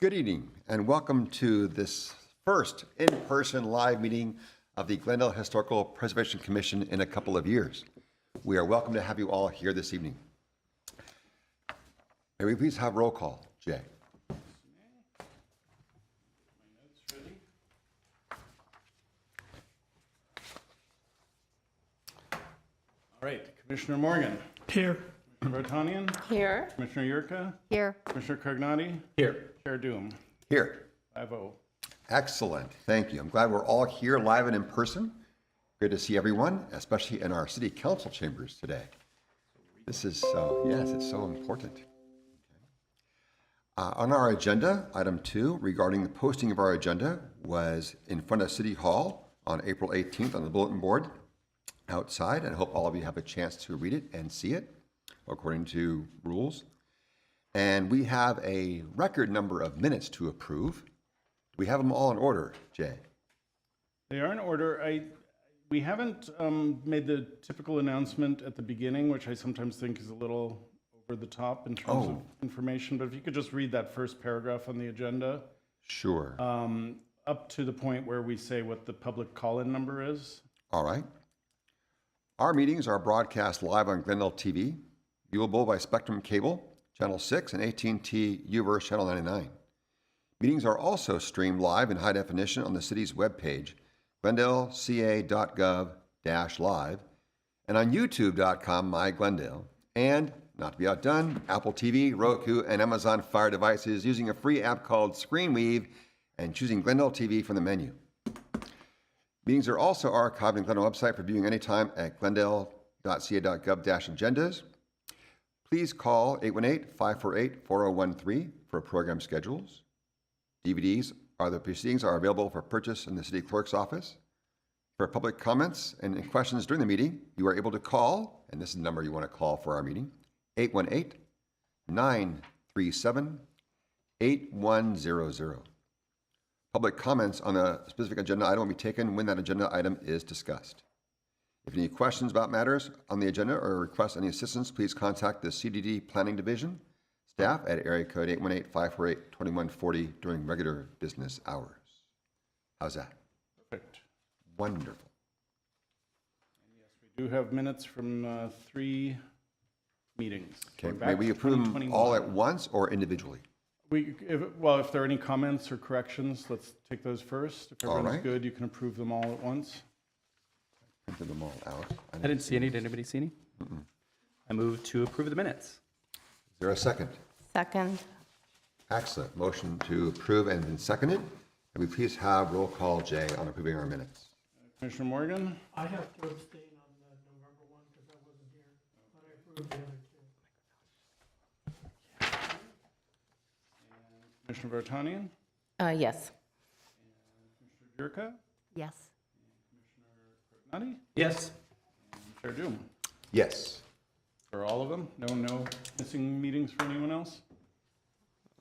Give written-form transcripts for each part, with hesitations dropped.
Good evening and welcome to this first in-person live meeting of the Glendale Historical Preservation Commission in a couple of years. We are welcome to have you all here this evening. May we please have roll call, Jay? All right, Commissioner Morgan. Here. Commissioner Vartanian. Here. Commissioner Yurka. Here. Commissioner Cargnati. Here. Chair Doom. Here. 5-0. Excellent. Thank you. I'm glad we're all here live and in person. Good to see everyone, especially in our city council chambers today. This is yes, it's so important. On our agenda, item 2 regarding the posting of our agenda was in front of City Hall on April 18th on the bulletin board outside, and I hope all of you have a chance to read it and see it according to rules. And we have a record number of minutes to approve. We have them all in order, Jay. They are in order. We haven't made the typical announcement at the beginning, which I sometimes think is a little over the top in terms of information. But if you could just read that first paragraph on the agenda. Sure. Up to the point where we say what the public call-in number is. All right. Our meetings are broadcast live on Glendale TV, viewable by Spectrum Cable, Channel 6, and AT&T UVerse Channel 99. Meetings are also streamed live in high definition on the city's webpage, glendaleca.gov-live, and on youtube.com/myglendale, and, not to be outdone, Apple TV, Roku, and Amazon Fire devices using a free app called ScreenWeave and choosing Glendale TV from the menu. Meetings are also archived on the Glendale website for viewing anytime at glendale.ca.gov-agendas. Please call 818-548-4013 for program schedules. DVDs or the proceedings are available for purchase in the city clerk's office. For public comments and questions during the meeting, you are able to call, and this is the number you want to call for our meeting, 818-937-8100. Public comments on a specific agenda item will be taken when that agenda item is discussed. If you have any questions about matters on the agenda or request any assistance, please contact the CDD Planning Division staff at area code 818-548-2140 during regular business hours. How's that? Perfect. Wonderful. And yes, we do have minutes from 3 meetings. Okay, may we approve them all at once or individually? If there are any comments or corrections, let's take those first. If everyone's good, you can approve them all at once. Printed them all out. I didn't see any. Did anybody see any? I move to approve the minutes. Is there a second? Second. Excellent. Motion to approve and been seconded. Can we please have roll call, Jay, on approving our minutes? Commissioner Morgan? I have to abstain on the November one because I wasn't here, but I approved the other two. Commissioner Vartanian? Yes. Commissioner Yurka? Yes. Cargnati? Yes. Chair Doom? Yes. For all of them? No missing meetings for anyone else?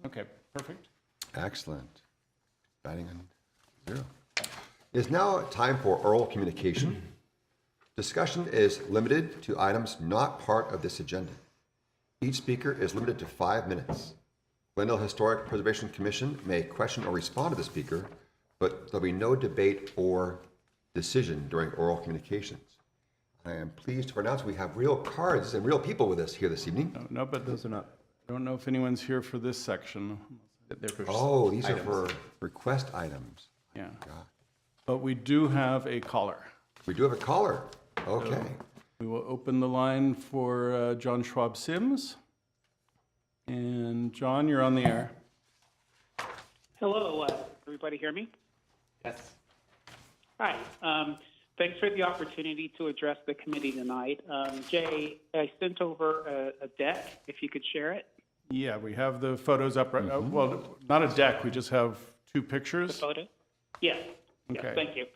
Okay, perfect. Excellent. Batting on 0. It is now time for oral communication. Discussion is limited to items not part of this agenda. Each speaker is limited to 5 minutes. Glendale Historic Preservation Commission may question or respond to the speaker, but there'll be no debate or decision during oral communications. I am pleased to announce we have real cards and real people with us here this evening. No, but Those are not. I don't know if anyone's here for this section. They're for Oh, these items. are for request items. Yeah. God. But we do have a caller. We do have a caller. Okay. We will open the line for John Schwab Sims. And John, you're on the air. Hello, everybody hear me? Yes. Hi. Thanks for the opportunity to address the committee tonight. Jay, I sent over a deck, if you could share it. Yeah, we have the photos up right now. Well, not a deck, we just have 2 The pictures. photo? Yes. Okay. Yes, thank you.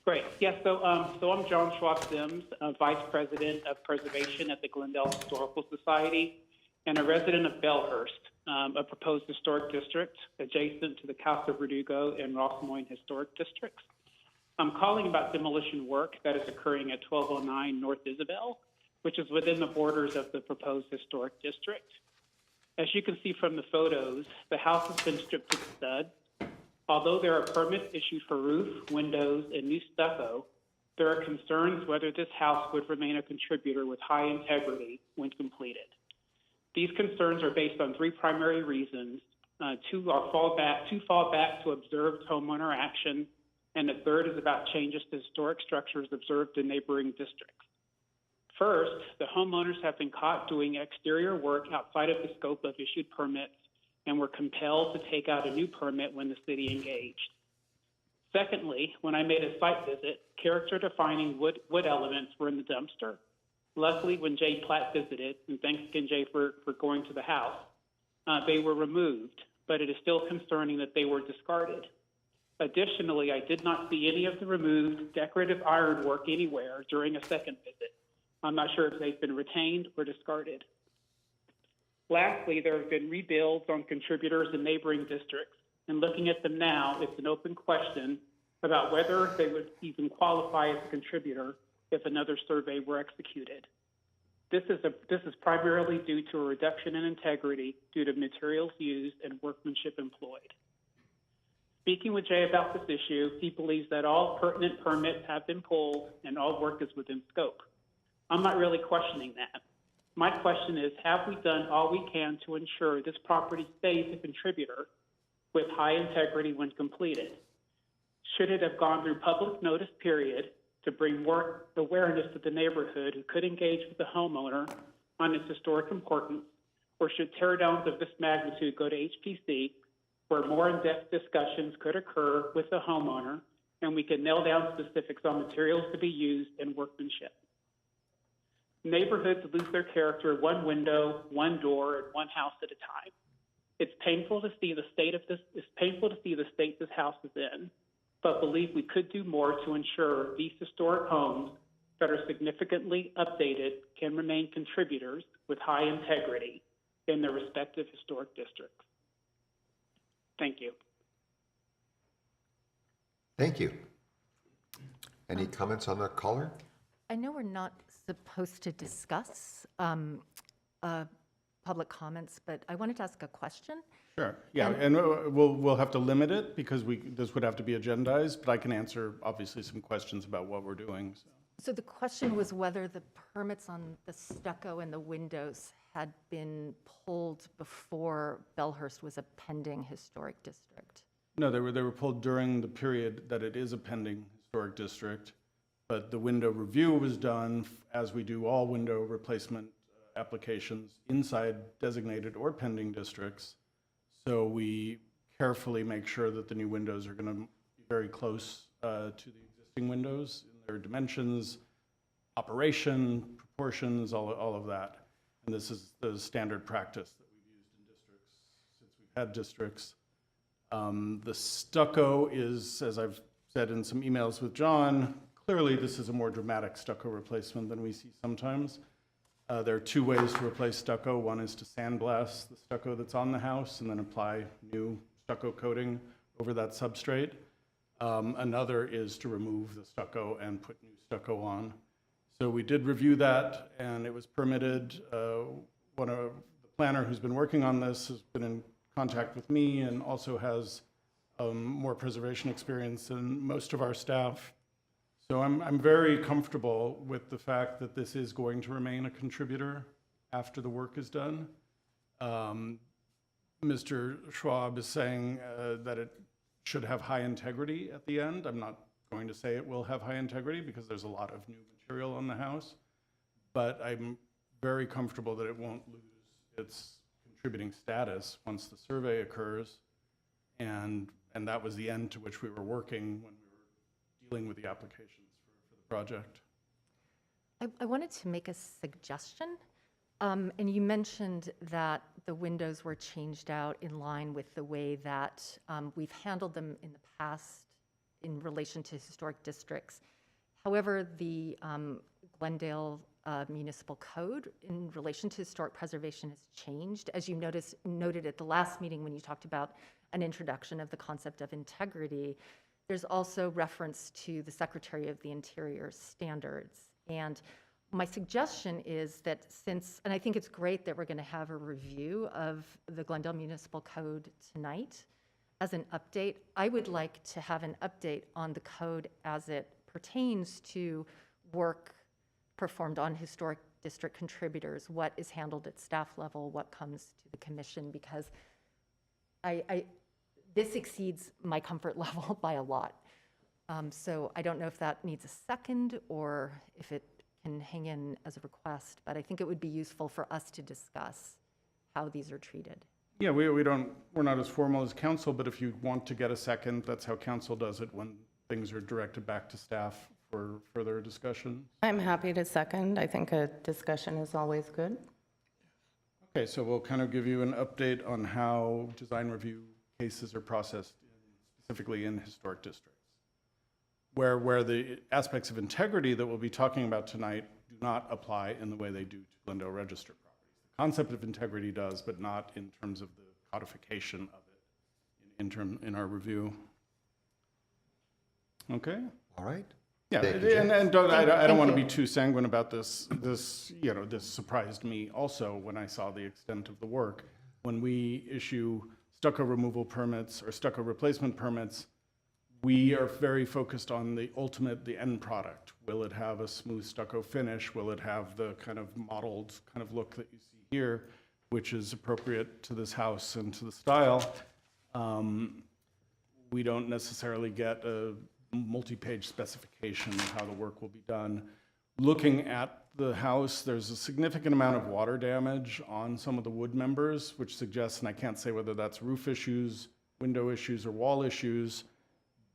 Great. Yes, so I'm John Schwab Sims, Vice President of Preservation at the Glendale Historical Society and a resident of Bellhurst, a proposed historic district adjacent to the Casa Verdugo and Ross Moines historic districts. I'm calling about demolition work that is occurring at 1209 North Isabel, which is within the borders of the proposed historic district. As you can see from the photos, the house has been stripped to the studs. Although there are permits issued for roof, windows, and new stucco, there are concerns whether this house would remain a contributor with high integrity when completed. These concerns are based on three primary reasons. Two fall back to observed homeowner action, and the third is about changes to historic structures observed in neighboring districts. First, the homeowners have been caught doing exterior work outside of the scope of issued permits and were compelled to take out a new permit when the city engaged. Secondly, when I made a site visit, character-defining wood elements were in the dumpster. Luckily, when Jay Platt visited, and thanks again, Jay, for going to the house, they were removed, but it is still concerning that they were discarded. Additionally, I did not see any of the removed decorative ironwork anywhere during a second visit. I'm not sure if they've been retained or discarded. Lastly, there have been rebuilds on contributors in neighboring districts, and looking at them now, it's an open question about whether they would even qualify as a contributor if another survey were executed. This is primarily due to a reduction in integrity due to materials used and workmanship employed. Speaking with Jay about this issue, he believes that all pertinent permits have been pulled and all work is within scope. I'm not really questioning that. My question is, have we done all we can to ensure this property stays a contributor with high integrity when completed? Should it have gone through public notice period to bring more awareness to the neighborhood who could engage with the homeowner on its historic importance, or should teardowns of this magnitude go to HPC, where more in-depth discussions could occur with the homeowner and we could nail down specifics on materials to be used and workmanship? Neighborhoods lose their character one window, one door, and one house at a time. It's painful to see the state this house is in, but believe we could do more to ensure these historic homes that are significantly updated can remain contributors with high integrity in their respective historic districts. Thank you. Thank you. Any comments on the caller? I know we're not supposed to discuss public comments, but I wanted to ask a question. Sure, yeah, and we'll have to limit it because this would have to be agendized, but I can answer obviously some questions about what we're doing. So the question was whether the permits on the stucco and the windows had been pulled before Bellhurst was a pending historic district. No, they were pulled during the period that it is a pending historic district, but the window review was done as we do all window replacement applications inside designated or pending districts. So we carefully make sure that the new windows are going to be very close to the existing windows in their dimensions, operation, proportions, all of that. And this is the standard practice that we've used in districts since we've had districts. The stucco is, as I've said in some emails with John, clearly this is a more dramatic stucco replacement than we see sometimes. There are two ways to replace stucco. One is to sandblast the stucco that's on the house and then apply new stucco coating over that substrate. Another is to remove the stucco and put new stucco on. So we did review that and it was permitted. One of the planner who's been working on this has been in contact with me and also has more preservation experience than most of our staff. So I'm very comfortable with the fact that this is going to remain a contributor after the work is done. Mr. Schwab is saying that it should have high integrity at the end. I'm not going to say it will have high integrity because there's a lot of new material on the house, but I'm very comfortable that it won't lose its contributing status once the survey occurs. And that was the end to which we were working when we were dealing with the applications for the project. I wanted to make a suggestion. And you mentioned that the windows were changed out in line with the way that we've handled them in the past in relation to historic districts. However, the Glendale Municipal Code in relation to historic preservation has changed. As you noted at the last meeting when you talked about an introduction of the concept of integrity, there's also reference to the Secretary of the Interior standards. And my suggestion is that since, and I think it's great that we're going to have a review of the Glendale Municipal Code tonight as an update, I would like to have an update on the code as it pertains to work performed on historic district contributors, what is handled at staff level, what comes to the commission, because this exceeds my comfort level by a lot. So I don't know if that needs a second or if it can hang in as a request, but I think it would be useful for us to discuss how these are treated. Yeah, we're not as formal as council, but if you want to get a second, that's how council does it when things are directed back to staff for further discussion. I'm happy to second. I think a discussion is always good. Okay, so we'll kind of give you an update on how design review cases are processed specifically in historic districts, where the aspects of integrity that we'll be talking about tonight do not apply in the way they do to Glendale registered properties. The concept of integrity does, but not in terms of the codification of it in our review. Okay? All right. Yeah, Thank you, Jeff. and I don't want to you. be too sanguine about this. This surprised me also when I saw the extent of the work. When we issue stucco removal permits or stucco replacement permits, we are very focused on the end product. Will it have a smooth stucco finish? Will it have the kind of mottled kind of look that you see here, which is appropriate to this house and to the style? We don't necessarily get a multi-page specification of how the work will be done. Looking at the house, there's a significant amount of water damage on some of the wood members, which suggests, and I can't say whether that's roof issues, window issues, or wall issues,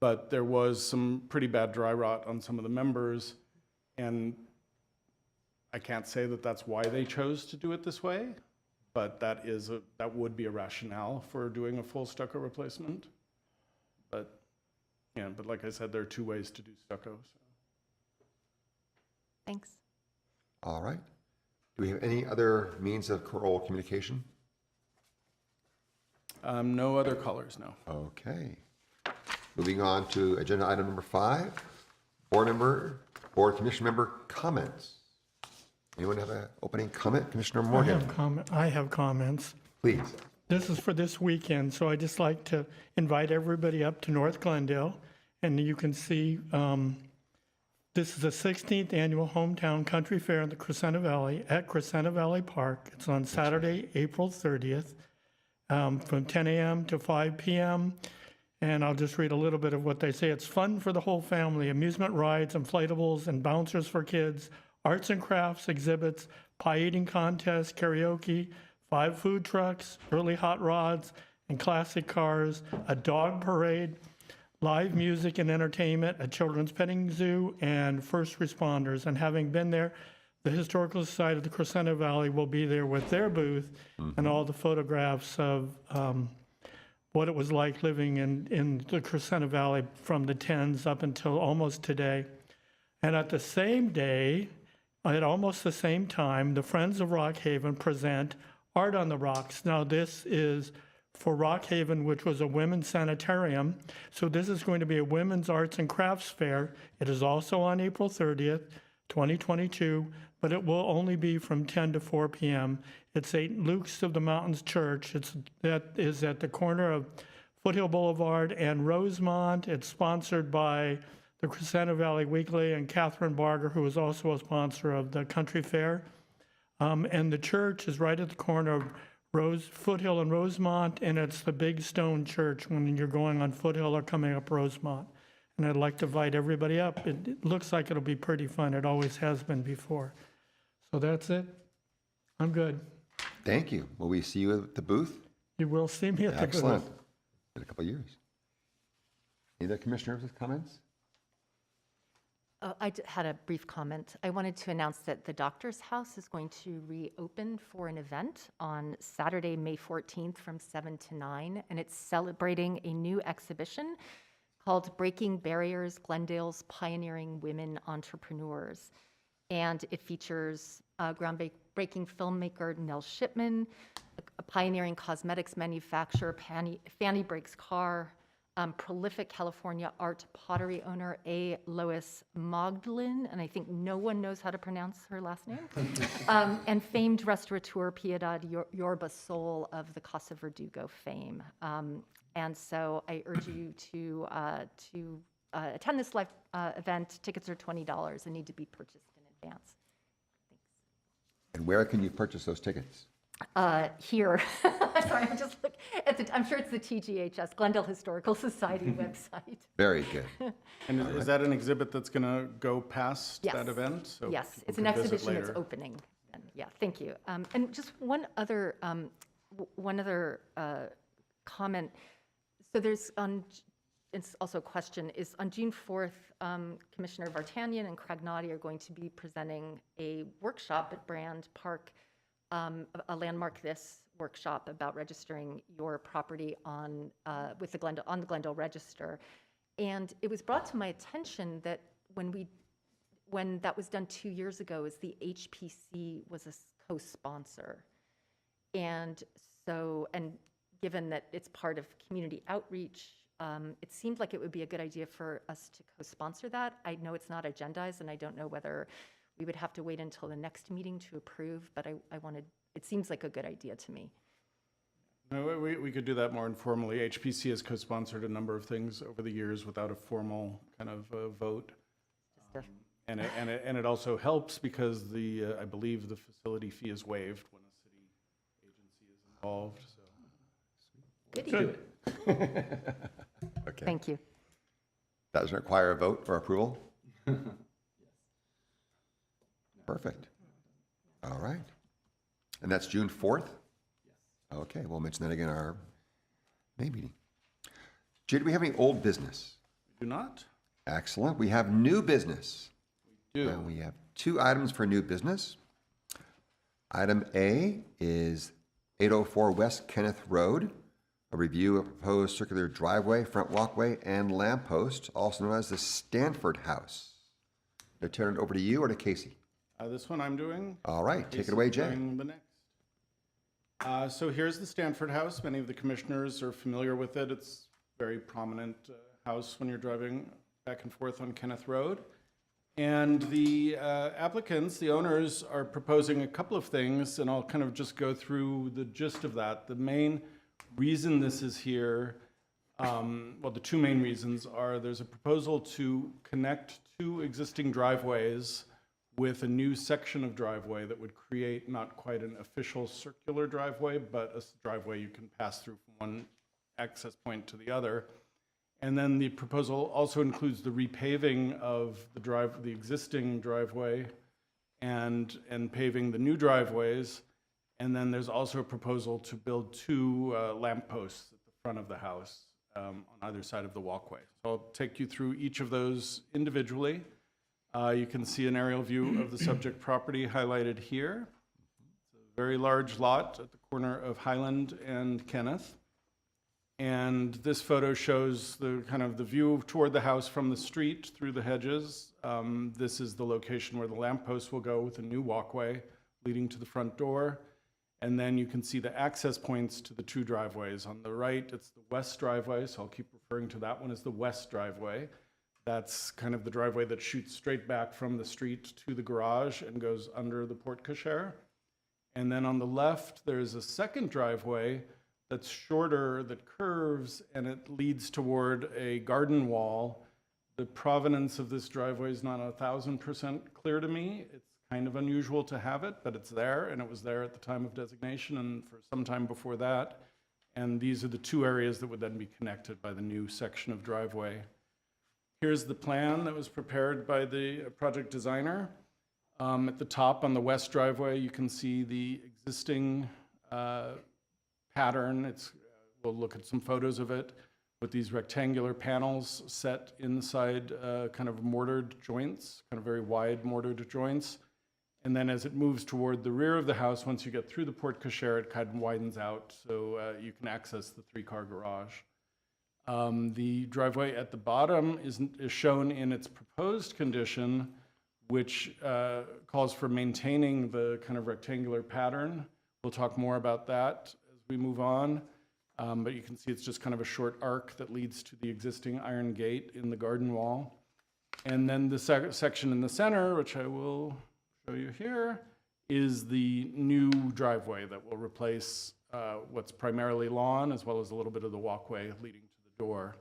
but there was some pretty bad dry rot on some of the members, and I can't say that that's why they chose to do it this way, but that would be a rationale for doing a full stucco replacement. But yeah, but like I said, there are two ways to do stucco. So. Thanks. All right. Do we have any other means of oral communication? No other colors, no. Okay. Moving on to agenda item number 5, board commission member comments. Anyone have an opening comment? Commissioner Morgan, I have comments. please. This is for this weekend, so I'd just like to invite everybody up to North Glendale. And you can see, this is the 16th annual Hometown Country Fair in the Crescenta Valley at Crescenta Valley Park. It's on Saturday, April 30th, from 10 a.m. to 5 p.m. And I'll just read a little bit of what they say. It's fun for the whole family, amusement rides, inflatables, and bouncers for kids, arts and crafts exhibits, pie eating contests, karaoke, 5 food trucks, early hot rods and classic cars, a dog parade, live music and entertainment, a children's petting zoo, and first responders. And having been there, the Historical Society of the Crescenta Valley will be there with their booth and all the photographs of what it was like living in the Crescenta Valley from the 10s up until almost today. And at the same day, at almost the same time, the Friends of Rock Haven present Art on the Rocks. Now, this is for Rock Haven, which was a women's sanitarium. So this is going to be a women's arts and crafts fair. It is also on April 30th, 2022, but it will only be from 10 to 4 p.m. It's St. Luke's of the Mountains Church. That is at the corner of Foothill Boulevard and Rosemont. It's sponsored by the Crescenta Valley Weekly and Catherine Barger, who is also a sponsor of the country fair. And the church is right at the corner of Foothill and Rosemont, and it's the big stone church when you're going on Foothill or coming up Rosemont. And I'd like to invite everybody up. It looks like it'll be pretty fun. It always has been before. So that's it. I'm good. Thank you. Will we see you at the booth? You will see me at the booth. Excellent. In a couple of years. Any other commissioners with comments? Had a brief comment. I wanted to announce that the Doctor's House is going to reopen for an event on Saturday, May 14th from 7 to 9, and it's celebrating a new exhibition called Breaking Barriers, Glendale's Pioneering Women Entrepreneurs. And it features groundbreaking filmmaker Nell Shipman, a pioneering cosmetics manufacturer, Fanny Breaks Car, prolific California art pottery owner A. Lois Magdalene, and I think no one knows how to pronounce her last name, and famed restaurateur Piedad Yorba Sol of the Casa Verdugo fame. And so I urge you to attend this live event. Tickets are $20 and need to be purchased in advance. And where can you purchase those tickets? Here. Sorry, I'm just looking at I'm sure it's the TGHS, Glendale Historical Society website. Very good. And is that an exhibit that's going to go past Yes. that event? So Yes, people it's an can visit exhibition that's later? opening. And yeah, thank you. And just one other comment. So there's it's also a question, is on June 4th, Commissioner Vartanian and Cragnati are going to be presenting a workshop at Brand Park, a Landmark This workshop about registering your property on the Glendale Register. And it was brought to my attention that when that was done 2 years ago, is the HPC was a co-sponsor. And so, and given that it's part of community outreach, it seemed like it would be a good idea for us to co-sponsor that. I know it's not agendized, and I don't know whether we would have to wait until the next meeting to approve, but it seems like a good idea to me. No, we could do that more informally. HPC has co-sponsored a number of things over the years without a formal kind of vote. And it also helps because I believe the facility fee is waived when a city agency is involved. So Good evening. Okay. Thank you. That doesn't require a vote for approval? Perfect. All right. And that's June 4th? Yes. Okay, we'll mention that again in our May meeting. Jay, do we have any old business? do not? Excellent. We have new business. Do. And we have 2 items for new business. Item A is 804 West Kenneth Road, a review of proposed circular driveway, front walkway, and lamppost, also known as the Stanford House. Do I turn it over to you or to Casey? This one I'm doing. All right, take it Casey's away, Jay. doing the next. So here's the Stanford House. Many of the commissioners are familiar with it. It's a very prominent house when you're driving back and forth on Kenneth Road. And the applicants, the owners, are proposing a couple of things, and I'll kind of just go through the gist of that. The main reason this is here, well, the 2 main reasons are there's a proposal to connect 2 existing driveways with a new section of driveway that would create not quite an official circular driveway, but a driveway you can pass through from one access point to the other. And then the proposal also includes the repaving of the existing driveway and paving the new driveways. And then there's also a proposal to build 2 lampposts at the front of the house on either side of the walkway. So I'll take you through each of those individually. You can see an aerial view of the subject property highlighted here. It's a very large lot at the corner of Highland and Kenneth. And this photo shows the kind of the view toward the house from the street through the hedges. This is the location where the lamppost will go with a new walkway leading to the front door. And then you can see the access points to the 2 driveways. On the right, it's the west driveway, so I'll keep referring to that one as the west driveway. That's kind of the driveway that shoots straight back from the street to the garage and goes under the porte cochere. And then on the left, there's a second driveway that's shorter, that curves, and it leads toward a garden wall. The provenance of this driveway is not 1,000% clear to me. It's kind of unusual to have it, but it's there, and it was there at the time of designation and for some time before that. And these are the 2 areas that would then be connected by the new section of driveway. Here's the plan that was prepared by the project designer. At the top on the west driveway, you can see the existing pattern. We'll look at some photos of it with these rectangular panels set inside kind of mortared joints, kind of very wide mortared joints. And then as it moves toward the rear of the house, once you get through the porte cochere, it kind of widens out so you can access the 3-car garage. The driveway at the bottom is shown in its proposed condition, which calls for maintaining the kind of rectangular pattern. We'll talk more about that as we move on. But you can see it's just kind of a short arc that leads to the existing iron gate in the garden wall. And then the section in the center, which I will show you here, is the new driveway that will replace what's primarily lawn, as well as a little bit of the walkway leading to the door.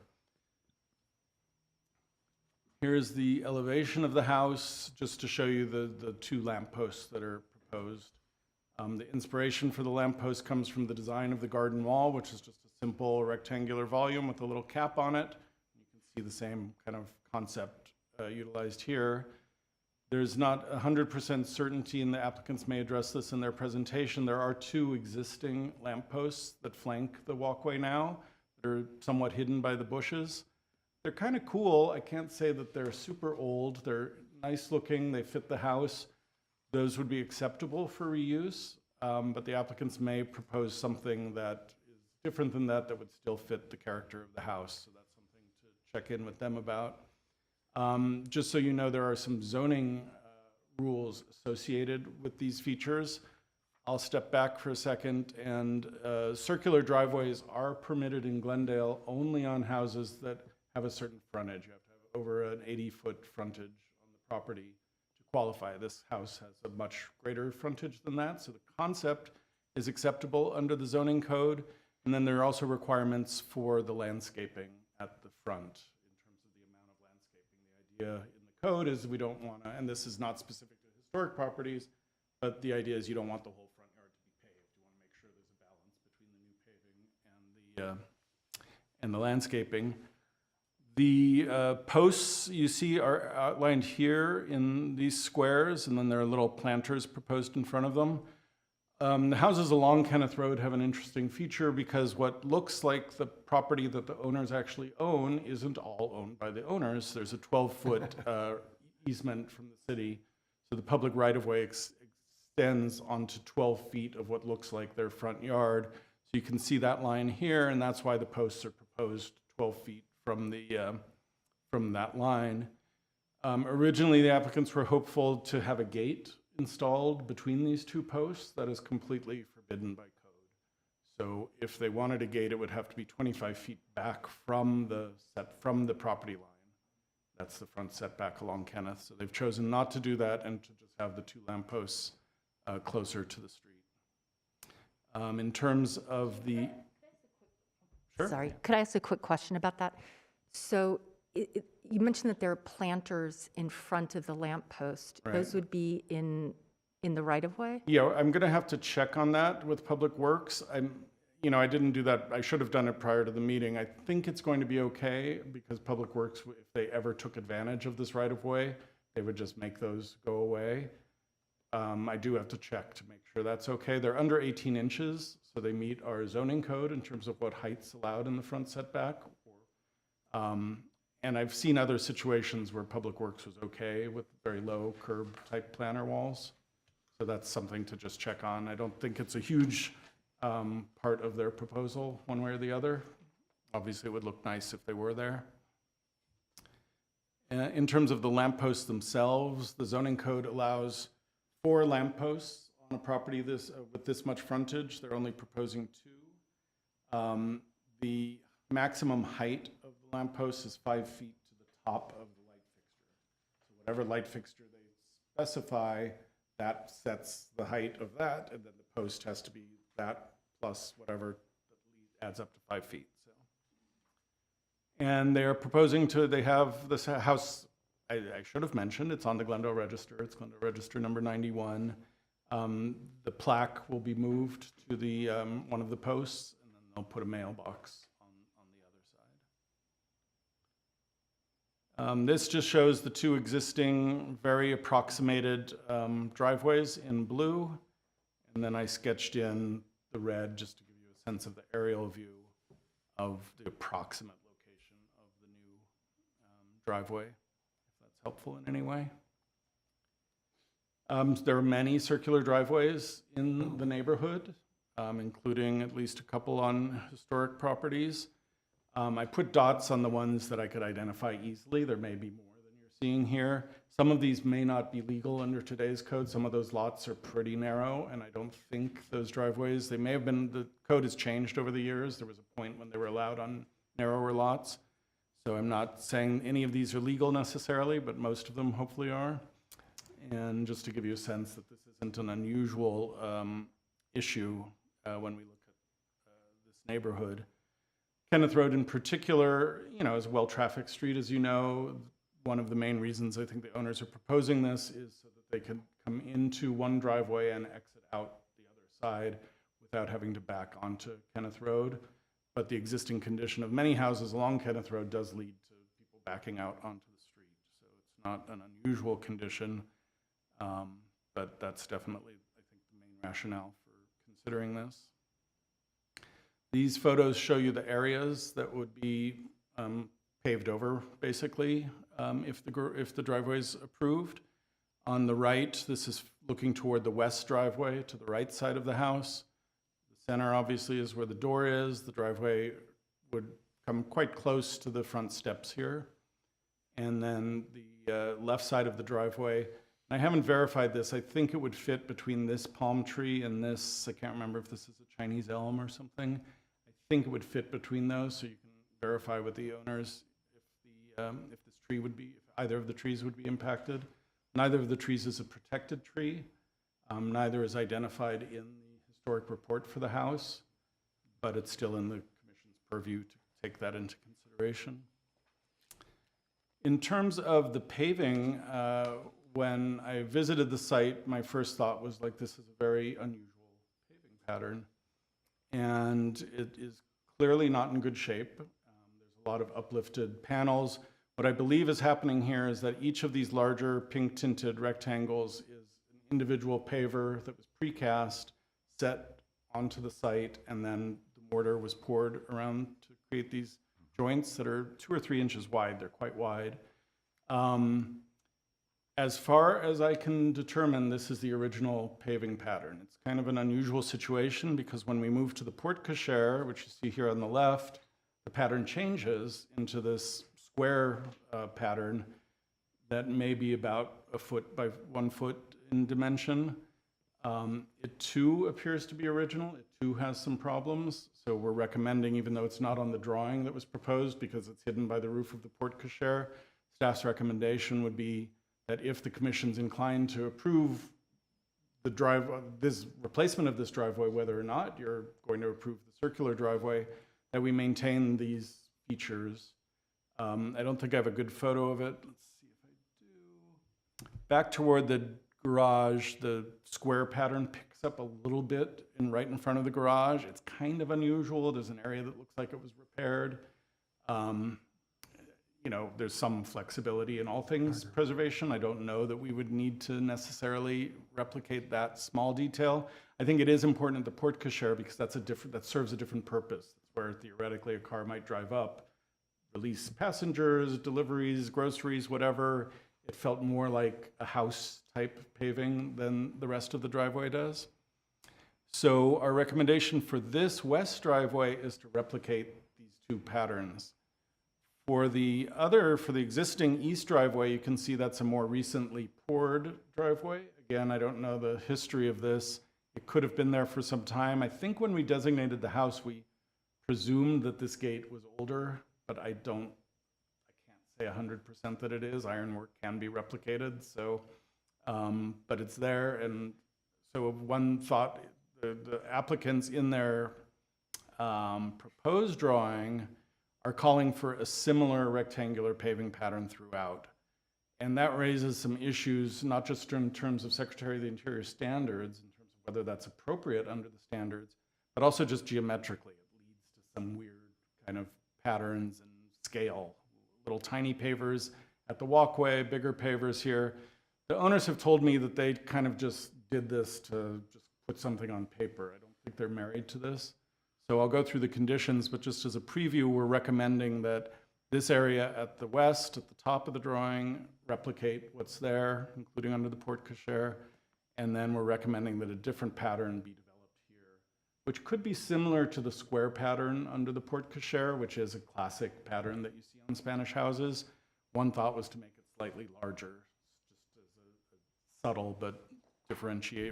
Here's the elevation of the house, just to show you the two lampposts that are proposed. The inspiration for the lamppost comes from the design of the garden wall, which is just a simple rectangular volume with a little cap on it. You can see the same kind of concept utilized here. There's not 100% certainty, and the applicants may address this in their presentation. There are two existing lampposts that flank the walkway now. They're somewhat hidden by the bushes. They're kind of cool. I can't say that they're super old. They're nice looking. They fit the house. Those would be acceptable for reuse, but the applicants may propose something that is different than that would still fit the character of the house. So that's something to check in with them about. Just so you know, there are some zoning rules associated with these features. I'll step back for a second, and circular driveways are permitted in Glendale only on houses that have a certain frontage. You have to have over an 80-foot frontage on the property to qualify. This house has a much greater frontage than that, so the concept is acceptable under the zoning code. And then there are also requirements for the landscaping at the front in terms of the amount of landscaping. The idea in the code is we don't want to, and this is not specific to historic properties, but the idea is you don't want the whole front yard to be paved. You want to make sure there's a balance between the new paving and the landscaping. The posts you see are outlined here in these squares, and then there are little planters proposed in front of them. The houses along Kenneth Road have an interesting feature because what looks like the property that the owners actually own isn't all owned by the owners. There's a 12-foot easement from the city, so the public right-of-way extends onto 12 feet of what looks like their front yard. So you can see that line here, and that's why the posts are proposed 12 feet from that line. Originally, the applicants were hopeful to have a gate installed between these two posts. That is completely forbidden by code. So if they wanted a gate, it would have to be 25 feet back from the property line. That's the front setback along Kenneth. So they've chosen not to do that and to just have the two lampposts closer to the street. In terms of the... Sure. Sorry, could I ask a quick question about that? So you mentioned that there are planters in front of the lamppost. Right. Those would be in the right-of-way? Yeah, I'm going to have to check on that with Public Works. I didn't do that. I should have done it prior to the meeting. I think it's going to be okay because Public Works, if they ever took advantage of this right-of-way, they would just make those go away. I do have to check to make sure that's okay. They're under 18 inches, so they meet our zoning code in terms of what height's allowed in the front setback. And I've seen other situations where Public Works was okay with very low curb type planter walls. So that's something to just check on. I don't think it's a huge part of their proposal one way or the other. Obviously, it would look nice if they were there. In terms of the lampposts themselves, the zoning code allows 4 lampposts on a property with this much frontage. They're only proposing 2. The maximum height of the lamppost is 5 feet to the top of the light fixture. So whatever light fixture they specify, that sets the height of that, and then the post has to be that plus whatever that adds up to 5 feet. So, and they're proposing they have this house, I should have mentioned, it's on the Glendale Register. It's Glendale Register number 91. The plaque will be moved to the one of the posts, and then they'll put a mailbox on the other side. This just shows the 2 existing, very approximated driveways in blue, and then I sketched in the red just to give you a sense of the aerial view of the approximate location of the new driveway, if that's helpful in any way. There are many circular driveways in the neighborhood, including at least a couple on historic properties. I put dots on the ones that I could identify easily. There may be more than you're seeing here. Some of these may not be legal under today's code. Some of those lots are pretty narrow, and I don't think those driveways, they may have been, the code has changed over the years. There was a point when they were allowed on narrower lots. So I'm not saying any of these are legal necessarily, but most of them hopefully are. And just to give you a sense that this isn't an unusual issue when we look at this neighborhood. Kenneth Road in particular, is a well-trafficked street, as you know. One of the main reasons I think the owners are proposing this is so that they can come into one driveway and exit out the other side without having to back onto Kenneth Road. But the existing condition of many houses along Kenneth Road does lead to people backing out onto the street. So it's not an unusual condition, but that's definitely, I think, the main rationale for considering this. These photos show you the areas that would be paved over, basically, if the driveway is approved. On the right, this is looking toward the west driveway to the right side of the house. The center, obviously, is where the door is. The driveway would come quite close to the front steps here. And then the left side of the driveway, and I haven't verified this, I think it would fit between this palm tree and this, I can't remember if this is a Chinese elm or something. I think it would fit between those, so you can verify with the owners if this tree would be, if either of the trees would be impacted. Neither of the trees is a protected tree. Neither is identified in the historic report for the house, but it's still in the commission's purview to take that into consideration. In terms of the paving, when I visited the site, my first thought was like, this is a very unusual paving pattern, and it is clearly not in good shape. There's a lot of uplifted panels. What I believe is happening here is that each of these larger pink tinted rectangles is an individual paver that was precast, set onto the site, and then the mortar was poured around to create these joints that are 2 or 3 inches wide. They're quite wide. As far as I can determine, this is the original paving pattern. It's kind of an unusual situation because when we move to the porte cochere, which you see here on the left, the pattern changes into this square pattern that may be about 1 foot by 1 foot in dimension. It too appears to be original. It too has some problems. So we're recommending, even though it's not on the drawing that was proposed because it's hidden by the roof of the porte cochere, staff's recommendation would be that if the commission's inclined to approve this replacement of this driveway, whether or not you're going to approve the circular driveway, that we maintain these features. I don't think I have a good photo of it. Let's see if I do. Back toward the garage, the square pattern picks up a little bit right in front of the garage. It's kind of unusual. There's an area that looks like it was repaired. There's some flexibility in all things preservation. I don't know that we would need to necessarily replicate that small detail. I think it is important at the porte cochere because that serves a different purpose. It's where theoretically a car might drive up, release passengers, deliveries, groceries, whatever. It felt more like a house type paving than the rest of the driveway does. So our recommendation for this west driveway is to replicate these 2 patterns. For the existing east driveway, you can see that's a more recently poured driveway. Again, I don't know the history of this. It could have been there for some time. I think when we designated the house, we presumed that this gate was older, but I can't say 100% that it is. Ironwork can be replicated, so, but it's there. And so one thought, the applicants in their proposed drawing are calling for a similar rectangular paving pattern throughout. And that raises some issues, not just in terms of Secretary of the Interior standards, in terms of whether that's appropriate under the standards, but also just geometrically. It leads to some weird kind of patterns and scale. Little tiny pavers at the walkway, bigger pavers here. The owners have told me that they kind of just did this to just put something on paper. I don't think they're married to this. So I'll go through the conditions, but just as a preview, we're recommending that this area at the west, at the top of the drawing, replicate what's there, including under the porte cochere. And then we're recommending that a different pattern be developed here, which could be similar to the square pattern under the porte cochere, which is a classic pattern that you see on Spanish houses. One thought was to make it slightly larger, just as a subtle but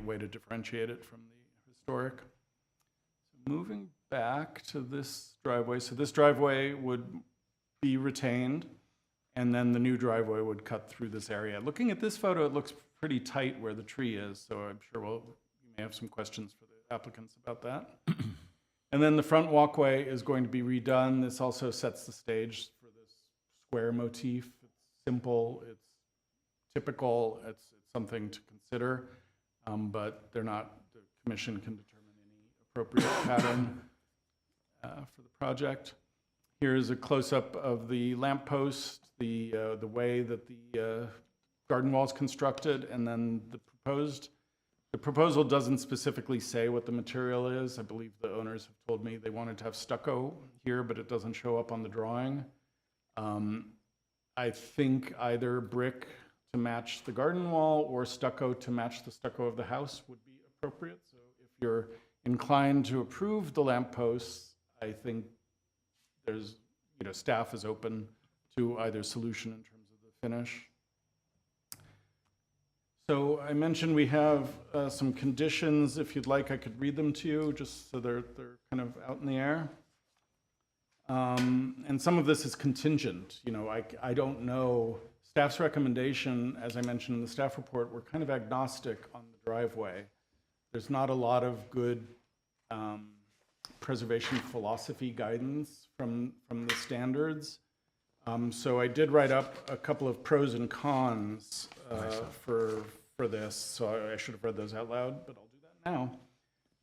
way to differentiate it from the historic. So moving back to this driveway, so this driveway would be retained, and then the new driveway would cut through this area. Looking at this photo, it looks pretty tight where the tree is, so I'm sure you may have some questions for the applicants about that. And then the front walkway is going to be redone. This also sets the stage for this square motif. It's simple, it's typical, it's something to consider, but the commission can determine any appropriate pattern for the project. Here's a close-up of the lamppost, the way that the garden wall is constructed, and then the proposed. The proposal doesn't specifically say what the material is. I believe the owners have told me they wanted to have stucco here, but it doesn't show up on the drawing. I think either brick to match the garden wall or stucco to match the stucco of the house would be appropriate. So if you're inclined to approve the lampposts, I think there's, staff is open to either solution in terms of the finish. So I mentioned we have some conditions. If you'd like, I could read them to you, just so they're kind of out in the air. And some of this is contingent. I don't know. Staff's recommendation, as I mentioned in the staff report, we're kind of agnostic on the driveway. There's not a lot of good preservation philosophy guidance from the standards. So I did write up a couple of pros and cons for this, so I should have read those out loud, but I'll do that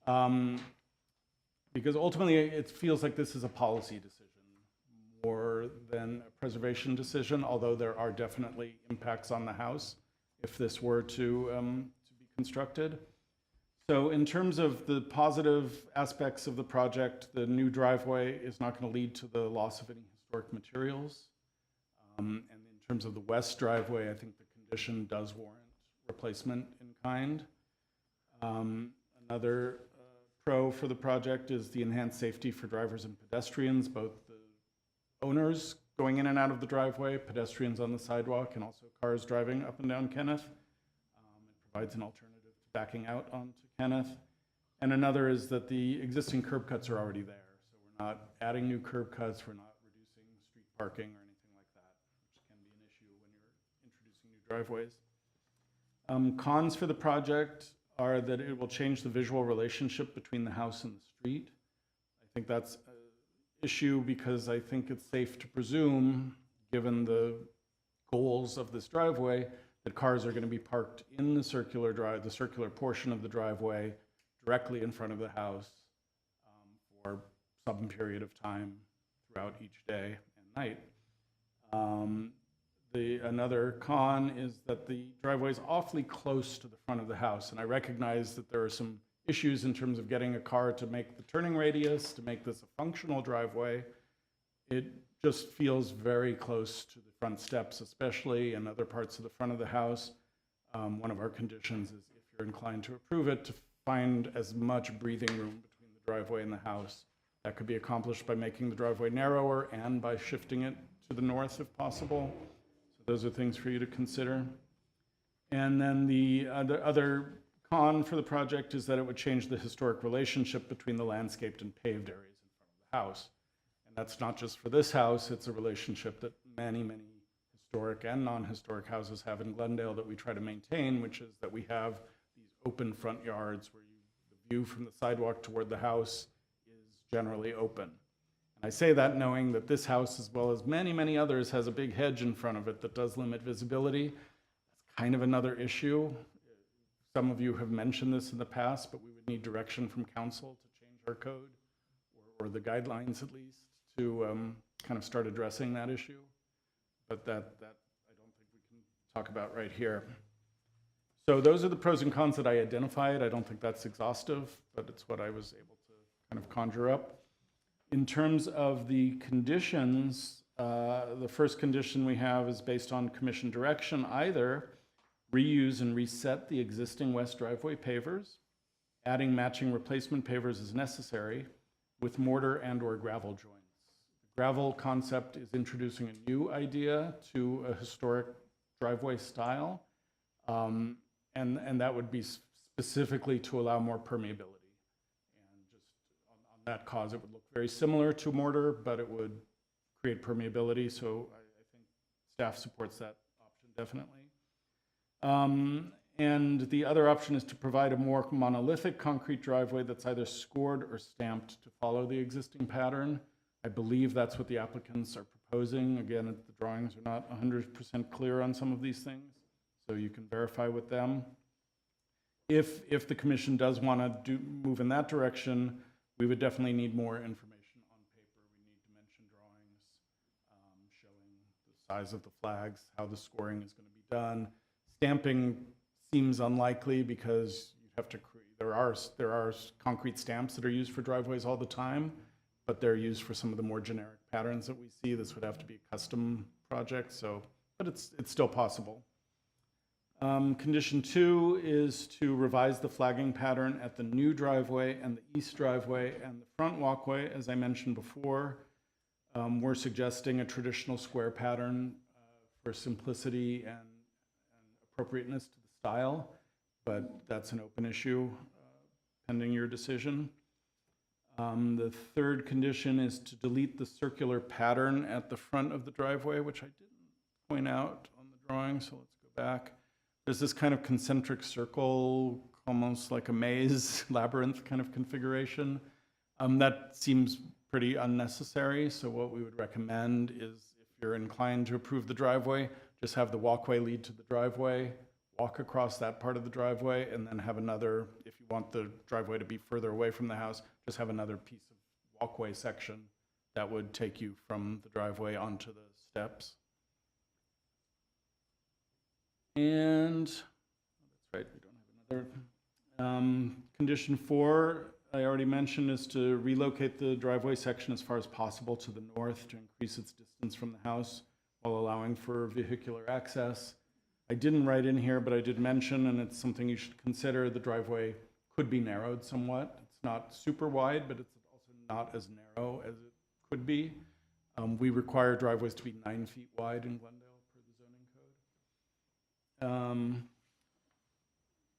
now. Because ultimately, it feels like this is a policy decision more than a preservation decision, although there are definitely impacts on the house if this were to be constructed. So in terms of the positive aspects of the project, the new driveway is not going to lead to the loss of any historic materials. And in terms of the west driveway, I think the condition does warrant replacement in kind. Another pro for the project is the enhanced safety for drivers and pedestrians, both the owners going in and out of the driveway, pedestrians on the sidewalk, and also cars driving up and down Kenneth. It provides an alternative to backing out onto Kenneth. And another is that the existing curb cuts are already there. So we're not adding new curb cuts, we're not reducing street parking or anything like that, which can be an issue when you're introducing new driveways. Cons for the project are that it will change the visual relationship between the house and the street. I think that's an issue because I think it's safe to presume, given the goals of this driveway, that cars are going to be parked in the circular portion of the driveway directly in front of the house for some period of time throughout each day and night. Another con is that the driveway is awfully close to the front of the house, and I recognize that there are some issues in terms of getting a car to make the turning radius, to make this a functional driveway. It just feels very close to the front steps, especially in other parts of the front of the house. One of our conditions is, if you're inclined to approve it, to find as much breathing room between the driveway and the house. That could be accomplished by making the driveway narrower and by shifting it to the north if possible. So those are things for you to consider. And then the other con for the project is that it would change the historic relationship between the landscaped and paved areas in front of the house. And that's not just for this house, it's a relationship that many, many historic and non-historic houses have in Glendale that we try to maintain, which is that we have these open front yards where the view from the sidewalk toward the house is generally open. And I say that knowing that this house, as well as many, many others, has a big hedge in front of it that does limit visibility. That's kind of another issue. Some of you have mentioned this in the past, but we would need direction from council to change our code, or the guidelines at least, to kind of start addressing that issue. But that I don't think we can talk about right here. So those are the pros and cons that I identified. I don't think that's exhaustive, but it's what I was able to kind of conjure up. In terms of the conditions, the first condition we have is based on commission direction: either reuse and reset the existing west driveway pavers, adding matching replacement pavers as necessary, with mortar and/or gravel joints. The gravel concept is introducing a new idea to a historic driveway style. And that would be specifically to allow more permeability. And just on that cause, it would look very similar to mortar, but it would create permeability. So I think staff supports that option definitely. And the other option is to provide a more monolithic concrete driveway that's either scored or stamped to follow the existing pattern. I believe that's what the applicants are proposing. Again, the drawings are not 100% clear on some of these things, so you can verify with them. If the commission does want to move in that direction, we would definitely need more information on paper. We need dimension drawings showing the size of the flags, how the scoring is going to be done. Stamping seems unlikely because you have to create, there are concrete stamps that are used for driveways all the time, but they're used for some of the more generic patterns that we see. This would have to be a custom project, so, but it's still possible. Condition 2 is to revise the flagging pattern at the new driveway and the east driveway and the front walkway. As I mentioned before, we're suggesting a traditional square pattern for simplicity and appropriateness to the style, but that's an open issue pending your decision. The third condition is to delete the circular pattern at the front of the driveway, which I didn't point out on the drawing, so let's go back. There's this kind of concentric circle, almost like a maze, labyrinth kind of configuration. That seems pretty unnecessary, so what we would recommend is if you're inclined to approve the driveway, just have the walkway lead to the driveway, walk across that part of the driveway, and then have another, if you want the driveway to be further away from the house, just have another piece of walkway section that would take you from the driveway onto the steps. And that's right, we don't have another. Condition 4, I already mentioned, is to relocate the driveway section as far as possible to the north to increase its distance from the house while allowing for vehicular access. I didn't write in here, but I did mention, and it's something you should consider, the driveway could be narrowed somewhat. It's not super wide, but it's also not as narrow as it could be. We require driveways to be 9 feet wide in Glendale per the zoning code.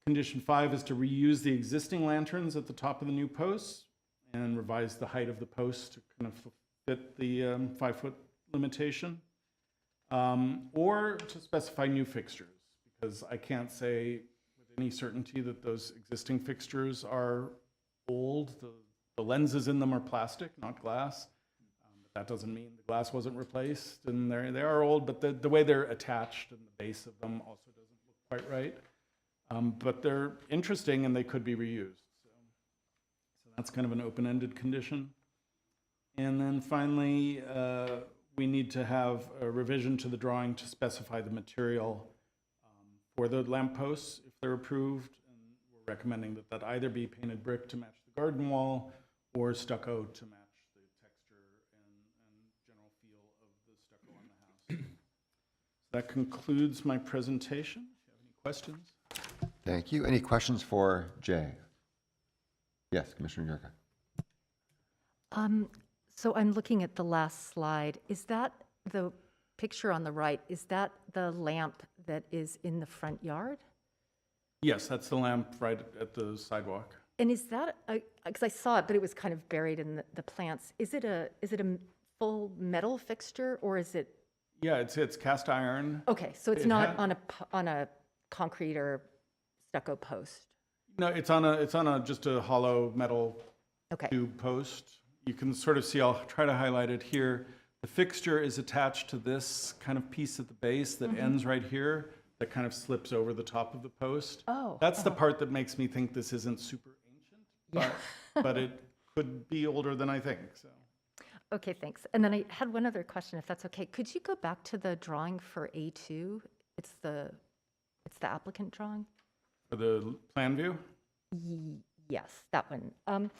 Condition 5 is to reuse the existing lanterns at the top of the new posts and revise the height of the posts to kind of fit the 5-foot limitation. Or to specify new fixtures, because I can't say with any certainty that those existing fixtures are old. The lenses in them are plastic, not glass. But that doesn't mean the glass wasn't replaced, and they are old, but the way they're attached and the base of them also doesn't look quite right. But they're interesting and they could be reused. So that's kind of an open-ended condition. And then finally, we need to have a revision to the drawing to specify the material for the lampposts if they're approved. And we're recommending that that either be painted brick to match the garden wall or stucco to match the texture and general feel of the stucco on the house. So that concludes my presentation. If you have any questions. Thank you. Any questions for Jay? Yes, Commissioner Yerka. So I'm looking at the last slide. Is that the picture on the right? Is that the lamp that is in the front yard? Yes, that's the lamp right at the sidewalk. And is that, because I saw it, but it was kind of buried in the plants. Is it a full metal fixture or is it? Yeah, it's cast iron. Okay, so it's not on a concrete or stucco post. No, it's on just a hollow metal tube post. You can sort of see, I'll try to highlight it here. The fixture is attached to this kind of piece at the base that ends right here, that kind of slips over the top of the post. Oh. That's the part that makes me think this isn't super ancient, but it could be older than I think, so. Okay, thanks. And then I had one other question, if that's okay. Could you go back to the drawing for A2? It's the applicant drawing? For the plan view? Yes, that one.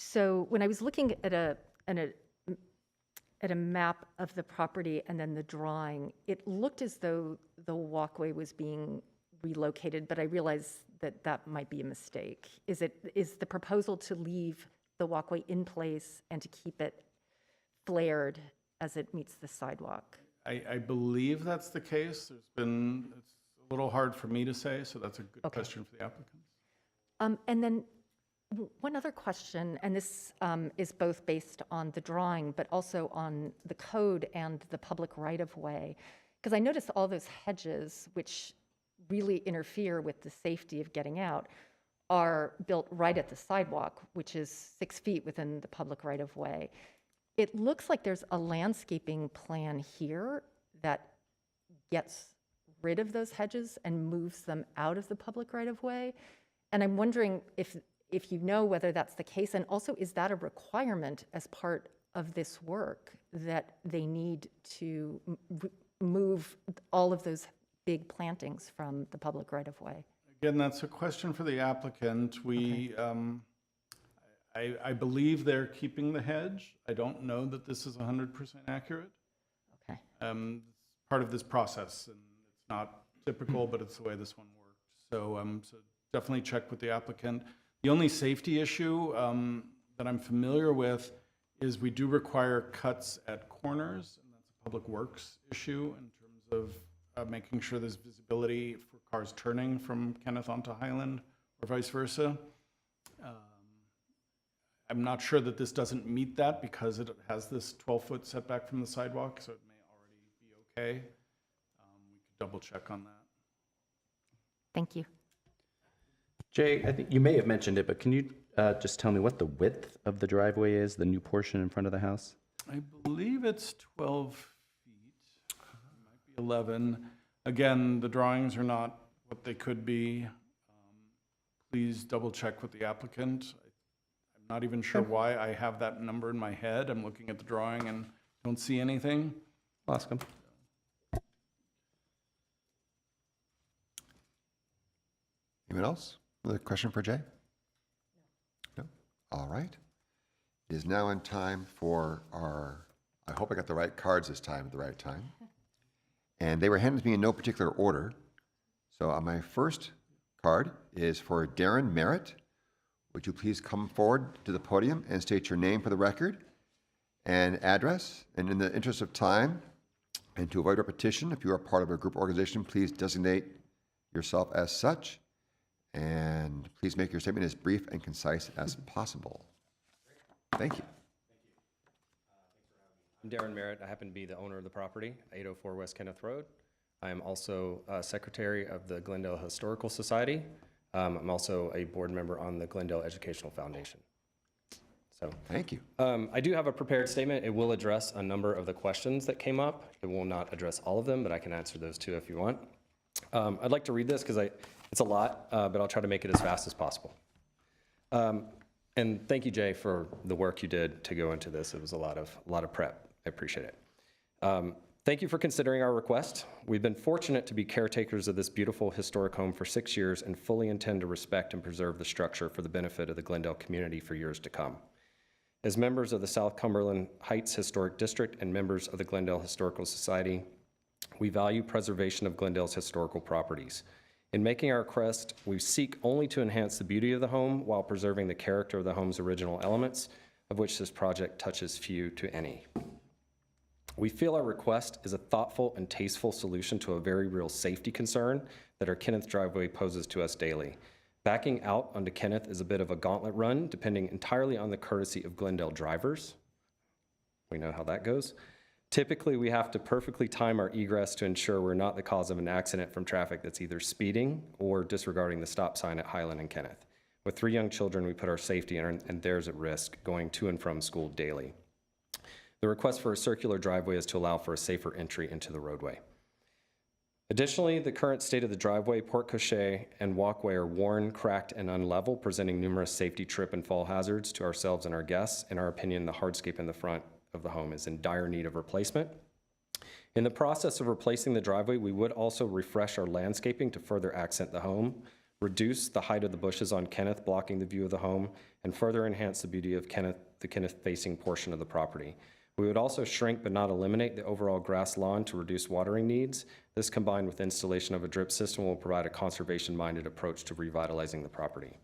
So when I was looking at a map of the property and then the drawing, it looked as though the walkway was being relocated, but I realized that that might be a mistake. Is the proposal to leave the walkway in place and to keep it flared as it meets the sidewalk? I believe that's the case. It's a little hard for me to say, so that's a good question for the applicant. And then one other question, and this is both based on the drawing, but also on the code and the public right-of-way. Because I noticed all those hedges, which really interfere with the safety of getting out, are built right at the sidewalk, which is 6 feet within the public right-of-way. It looks like there's a landscaping plan here that gets rid of those hedges and moves them out of the public right-of-way. And I'm wondering if you know whether that's the case, and also is that a requirement as part of this work that they need to move all of those big plantings from the public right-of-way? Again, that's a question for the applicant. I believe they're keeping the hedge. I don't know that this is 100% accurate. Okay. It's part of this process, and it's not typical, but it's the way this one worked. So definitely check with the applicant. The only safety issue that I'm familiar with is we do require cuts at corners, and that's a public works issue in terms of making sure there's visibility for cars turning from Kenneth onto Highland or vice versa. I'm not sure that this doesn't meet that because it has this 12-foot setback from the sidewalk, so it may already be okay. We could double check on that. Thank you. Jay, I think you may have mentioned it, but can you just tell me what the width of the driveway is, the new portion in front of the house? I believe it's 12 feet. It might be 11. Again, the drawings are not what they could be. Please double check with the applicant. I'm not even sure why I have that number in my head. I'm looking at the drawing and don't see anything. I'll ask him. Anyone else? Another question for Jay? No? All right. It is now in time for our, I hope I got the right cards this time at the right time. And they were handed to me in no particular order. So my first card is for Darren Merritt. Would you please come forward to the podium and state your name for the record and address? And in the interest of time and to avoid repetition, if you are part of a group organization, please designate yourself as such. And please make your statement as brief and concise as possible. Thank you. I'm Darren Merritt. I happen to be the owner of the property, 804 West Kenneth Road. I am also secretary of the Glendale Historical Society. I'm also a board member on the Glendale Educational Foundation. So, Thank you. I do have a prepared statement. It will address a number of the questions that came up. It will not address all of them, but I can answer those too if you want. I'd like to read this because it's a lot, but I'll try to make it as fast as possible. And thank you, Jay, for the work you did to go into this. It was a lot of prep. I appreciate it. Thank you for considering our request. We've been fortunate to be caretakers of this beautiful historic home for 6 years and fully intend to respect and preserve the structure for the benefit of the Glendale community for years to come. As members of the South Cumberland Heights Historic District and members of the Glendale Historical Society, we value preservation of Glendale's historical properties. In making our request, we seek only to enhance the beauty of the home while preserving the character of the home's original elements, of which this project touches few to any. We feel our request is a thoughtful and tasteful solution to a very real safety concern that our Kenneth driveway poses to us daily. Backing out onto Kenneth is a bit of a gauntlet run, depending entirely on the courtesy of Glendale drivers. We know how that goes. Typically, we have to perfectly time our egress to ensure we're not the cause of an accident from traffic that's either speeding or disregarding the stop sign at Highland and Kenneth. With 3 young children, we put our safety and theirs at risk going to and from school daily. The request for a circular driveway is to allow for a safer entry into the roadway. Additionally, the current state of the driveway, porte-cochere, and walkway are worn, cracked, and unlevel, presenting numerous safety trip and fall hazards to ourselves and our guests. In our opinion, the hardscape in the front of the home is in dire need of replacement. In the process of replacing the driveway, we would also refresh our landscaping to further accent the home, reduce the height of the bushes on Kenneth blocking the view of the home, and further enhance the beauty of the Kenneth-facing portion of the property. We would also shrink but not eliminate the overall grass lawn to reduce watering needs. This, combined with installation of a drip system, will provide a conservation-minded approach to revitalizing the property.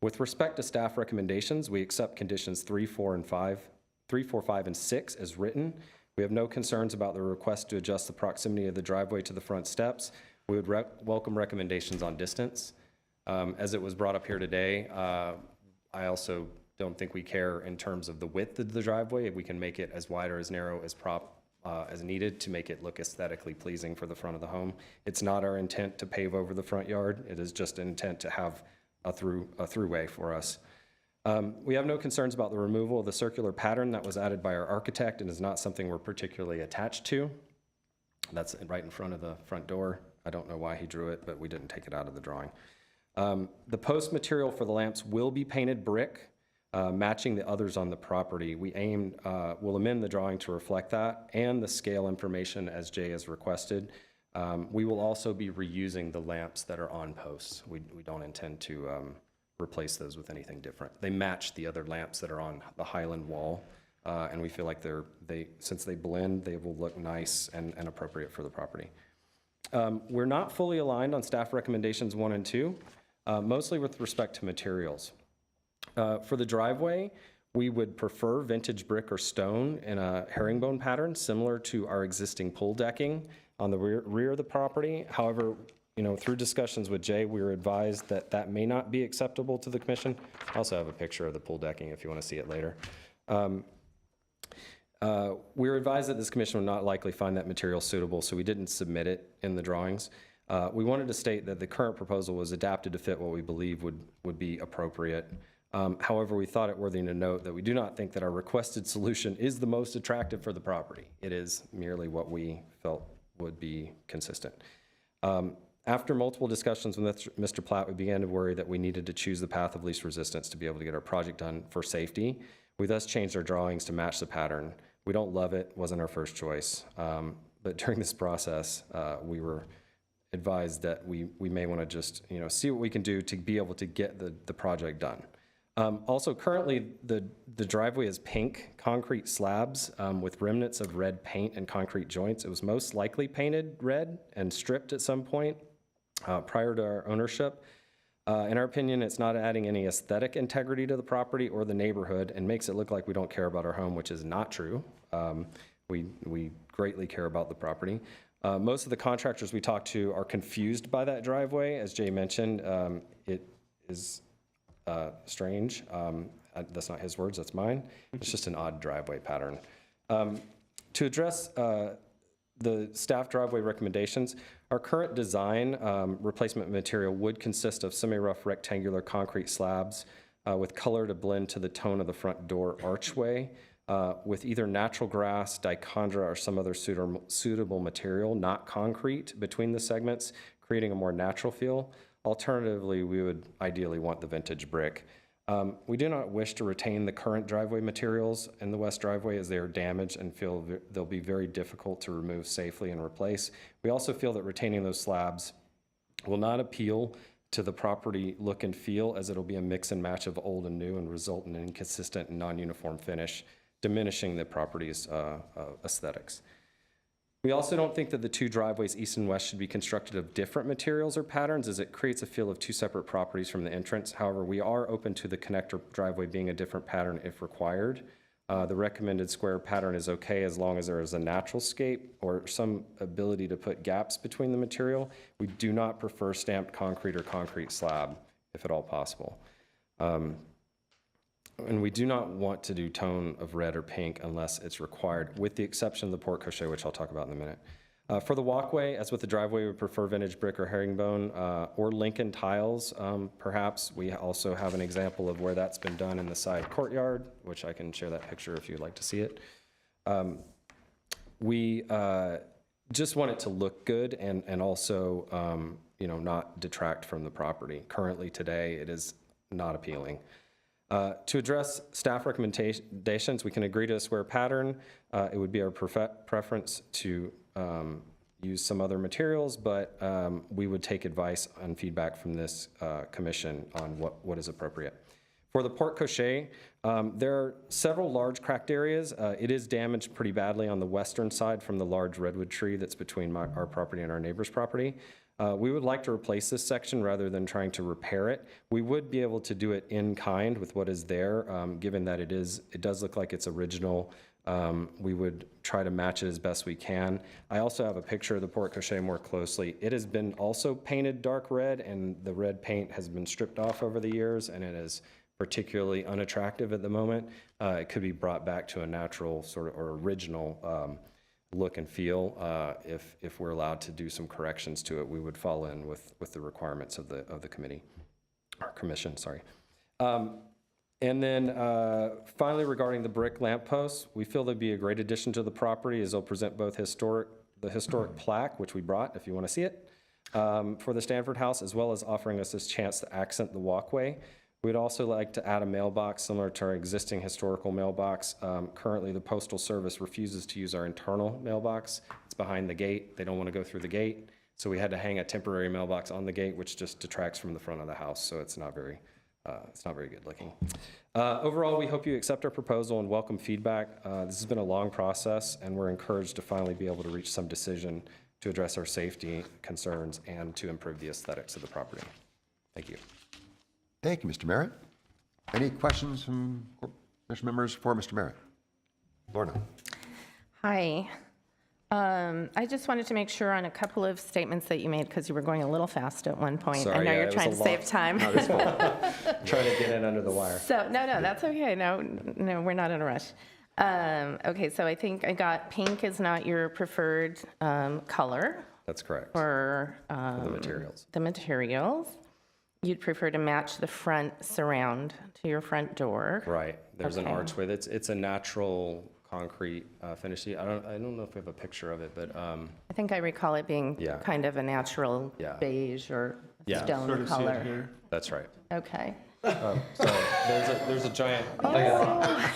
With respect to staff recommendations, we accept conditions 3, 4, 5, and 6 as written, We have no concerns about the request to adjust the proximity of the driveway to the front steps. We would welcome recommendations on distance. As it was brought up here today, I also don't think we care in terms of the width of the driveway. If we can make it as wide or as narrow as needed to make it look aesthetically pleasing for the front of the home. It's not our intent to pave over the front yard. It is just an intent to have a throughway for us. We have no concerns about the removal of the circular pattern that was added by our architect and is not something we're particularly attached to. That's right in front of the front door. I don't know why he drew it, but we didn't take it out of the drawing. The post material for the lamps will be painted brick, matching the others on the property. We'll amend the drawing to reflect that and the scale information as Jay has requested. We will also be reusing the lamps that are on posts. We don't intend to replace those with anything different. They match the other lamps that are on the Highland wall, and we feel like since they blend, they will look nice and appropriate for the property. We're not fully aligned on staff recommendations 1 and 2, mostly with respect to materials. For the driveway, we would prefer vintage brick or stone in a herringbone pattern, similar to our existing pool decking on the rear of the property. However, through discussions with Jay, we were advised that that may not be acceptable to the commission. I also have a picture of the pool decking if you want to see it later. We were advised that this commission would not likely find that material suitable, so we didn't submit it in the drawings. We wanted to state that the current proposal was adapted to fit what we believe would be appropriate. However, we thought it worthy to note that we do not think that our requested solution is the most attractive for the property. It is merely what we felt would be consistent. After multiple discussions with Mr. Platt, we began to worry that we needed to choose the path of least resistance to be able to get our project done for safety. We thus changed our drawings to match the pattern. We don't love it, wasn't our first choice. But during this process, we were advised that we may want to just see what we can do to be able to get the project done. Also, currently, the driveway is pink concrete slabs with remnants of red paint and concrete joints. It was most likely painted red and stripped at some point prior to our ownership. In our opinion, it's not adding any aesthetic integrity to the property or the neighborhood and makes it look like we don't care about our home, which is not true. We greatly care about the property. Most of the contractors we talked to are confused by that driveway. As Jay mentioned, it is strange. That's not his words, that's mine. It's just an odd driveway pattern. To address the staff driveway recommendations, our current design replacement material would consist of semi-rough rectangular concrete slabs with color to blend to the tone of the front door archway with either natural grass, dichondra, or some other suitable material, not concrete, between the segments, creating a more natural feel. Alternatively, we would ideally want the vintage brick. We do not wish to retain the current driveway materials in the west driveway as they are damaged and feel they'll be very difficult to remove safely and replace. We also feel that retaining those slabs will not appeal to the property look and feel, as it'll be a mix and match of old and new and result in an inconsistent and non-uniform finish, diminishing the property's aesthetics. We also don't think that the two driveways, east and west, should be constructed of different materials or patterns, as it creates a feel of two separate properties from the entrance. However, we are open to the connector driveway being a different pattern if required. The recommended square pattern is okay as long as there is a natural scape or some ability to put gaps between the material. We do not prefer stamped concrete or concrete slab, if at all possible. And we do not want to do tone of red or pink unless it's required, with the exception of the porte cochere, which I'll talk about in a minute. For the walkway, as with the driveway, we prefer vintage brick or herringbone or Lincoln tiles, perhaps. We also have an example of where that's been done in the side courtyard, which I can share that picture if you'd like to see it. We just want it to look good and also, not detract from the property. Currently today, it is not appealing. To address staff recommendations, we can agree to a square pattern. It would be our preference to use some other materials, but we would take advice and feedback from this commission on what is appropriate. For the porte cochere, there are several large cracked areas. It is damaged pretty badly on the western side from the large redwood tree that's between our property and our neighbor's property. We would like to replace this section rather than trying to repair it. We would be able to do it in kind with what is there, given that it does look like it's original We would try to match it as best we can. I also have a picture of the porte cochere more closely. It has been also painted dark red, and the red paint has been stripped off over the years, and it is particularly unattractive at the moment. It could be brought back to a natural sort of or original look and feel. If we're allowed to do some corrections to it, we would fall in with the requirements of the committee, or commission, sorry. And then finally, regarding the brick lampposts, we feel they'd be a great addition to the property as they'll present both the historic plaque, which we brought if you want to see it, for the Stanford house, as well as offering us this chance to accent the walkway. We'd also like to add a mailbox similar to our existing historical mailbox. Currently, the Postal Service refuses to use our internal mailbox. It's behind the gate. They don't want to go through the gate. So we had to hang a temporary mailbox on the gate, which just detracts from the front of the house. So it's not very good looking. Overall, we hope you accept our proposal and welcome feedback. This has been a long process, and we're encouraged to finally be able to reach some decision to address our safety concerns and to improve the aesthetics of the property. Thank you. Thank you, Mr. Merritt. Any questions from commission members for Mr. Merritt? Lorna. Hi. I just wanted to make sure on a couple of statements that you made, because you were going a little fast at one point. Sorry, I know yeah, you're it was trying a to lot. save time. Not his fault. Trying to get in under the wire. So, no, that's okay. No, we're not in a rush. Okay, so I think I got pink is not your preferred color That's correct. for The materials. the materials. You'd prefer to match the front surround to your front door. Right. There's an Okay. archway. It's a natural concrete finish. I don't know if we have a picture of it, but I think I recall it being Yeah. kind of a natural Yeah. beige or Yeah. stone Sort of see it color. here. that's right. Okay. So there's a giant.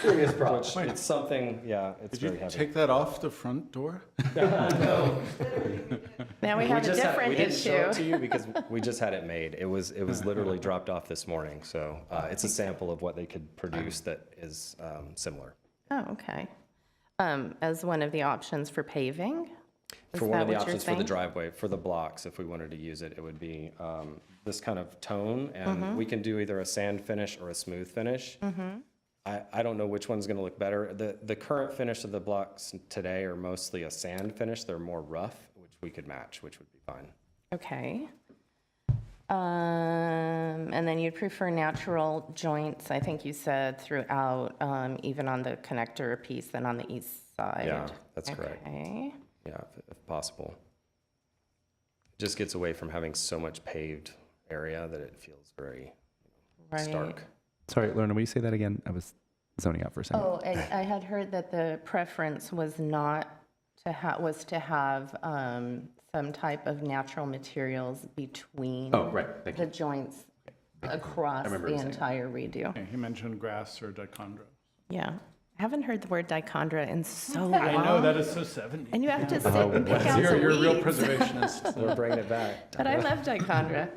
Serious problem. It's something. Yeah, it's Did you very heavy. take that off the front door? Now we have a different we didn't show it to issue. you because we just had it made. It was literally dropped off this morning. So it's a sample of what they could produce that is similar. Oh, okay. As one of the options for paving? Is For one that of the what you're options for the saying? driveway, for the blocks, if we wanted to use it, it would be this kind of tone, and Mm-hmm. we can do either a sand finish or a smooth finish. I don't know which one's going to look better. The current finish of the blocks today are mostly a sand finish. They're more rough, which we could match, which would be fine. Okay. And then you'd prefer natural joints, I think you said, throughout, even on the connector piece than on the east side. Yeah, that's correct. Okay. Yeah, if possible. It just gets away from having so much paved area that it feels very Right. stark. Sorry, Lorna, will you say that again? I was zoning out for a second. Oh, I had heard that the preference was not to have some type of natural materials between Oh, right, thank the joints across remember the you saying entire redo. Yeah, he mentioned grass or dichondra. Yeah. I haven't heard the word dichondra in so long. I know, that is so 70s. And you have to sit and pick out You're the a real weeds. preservationist. We're bringing it back. But I love dichondra.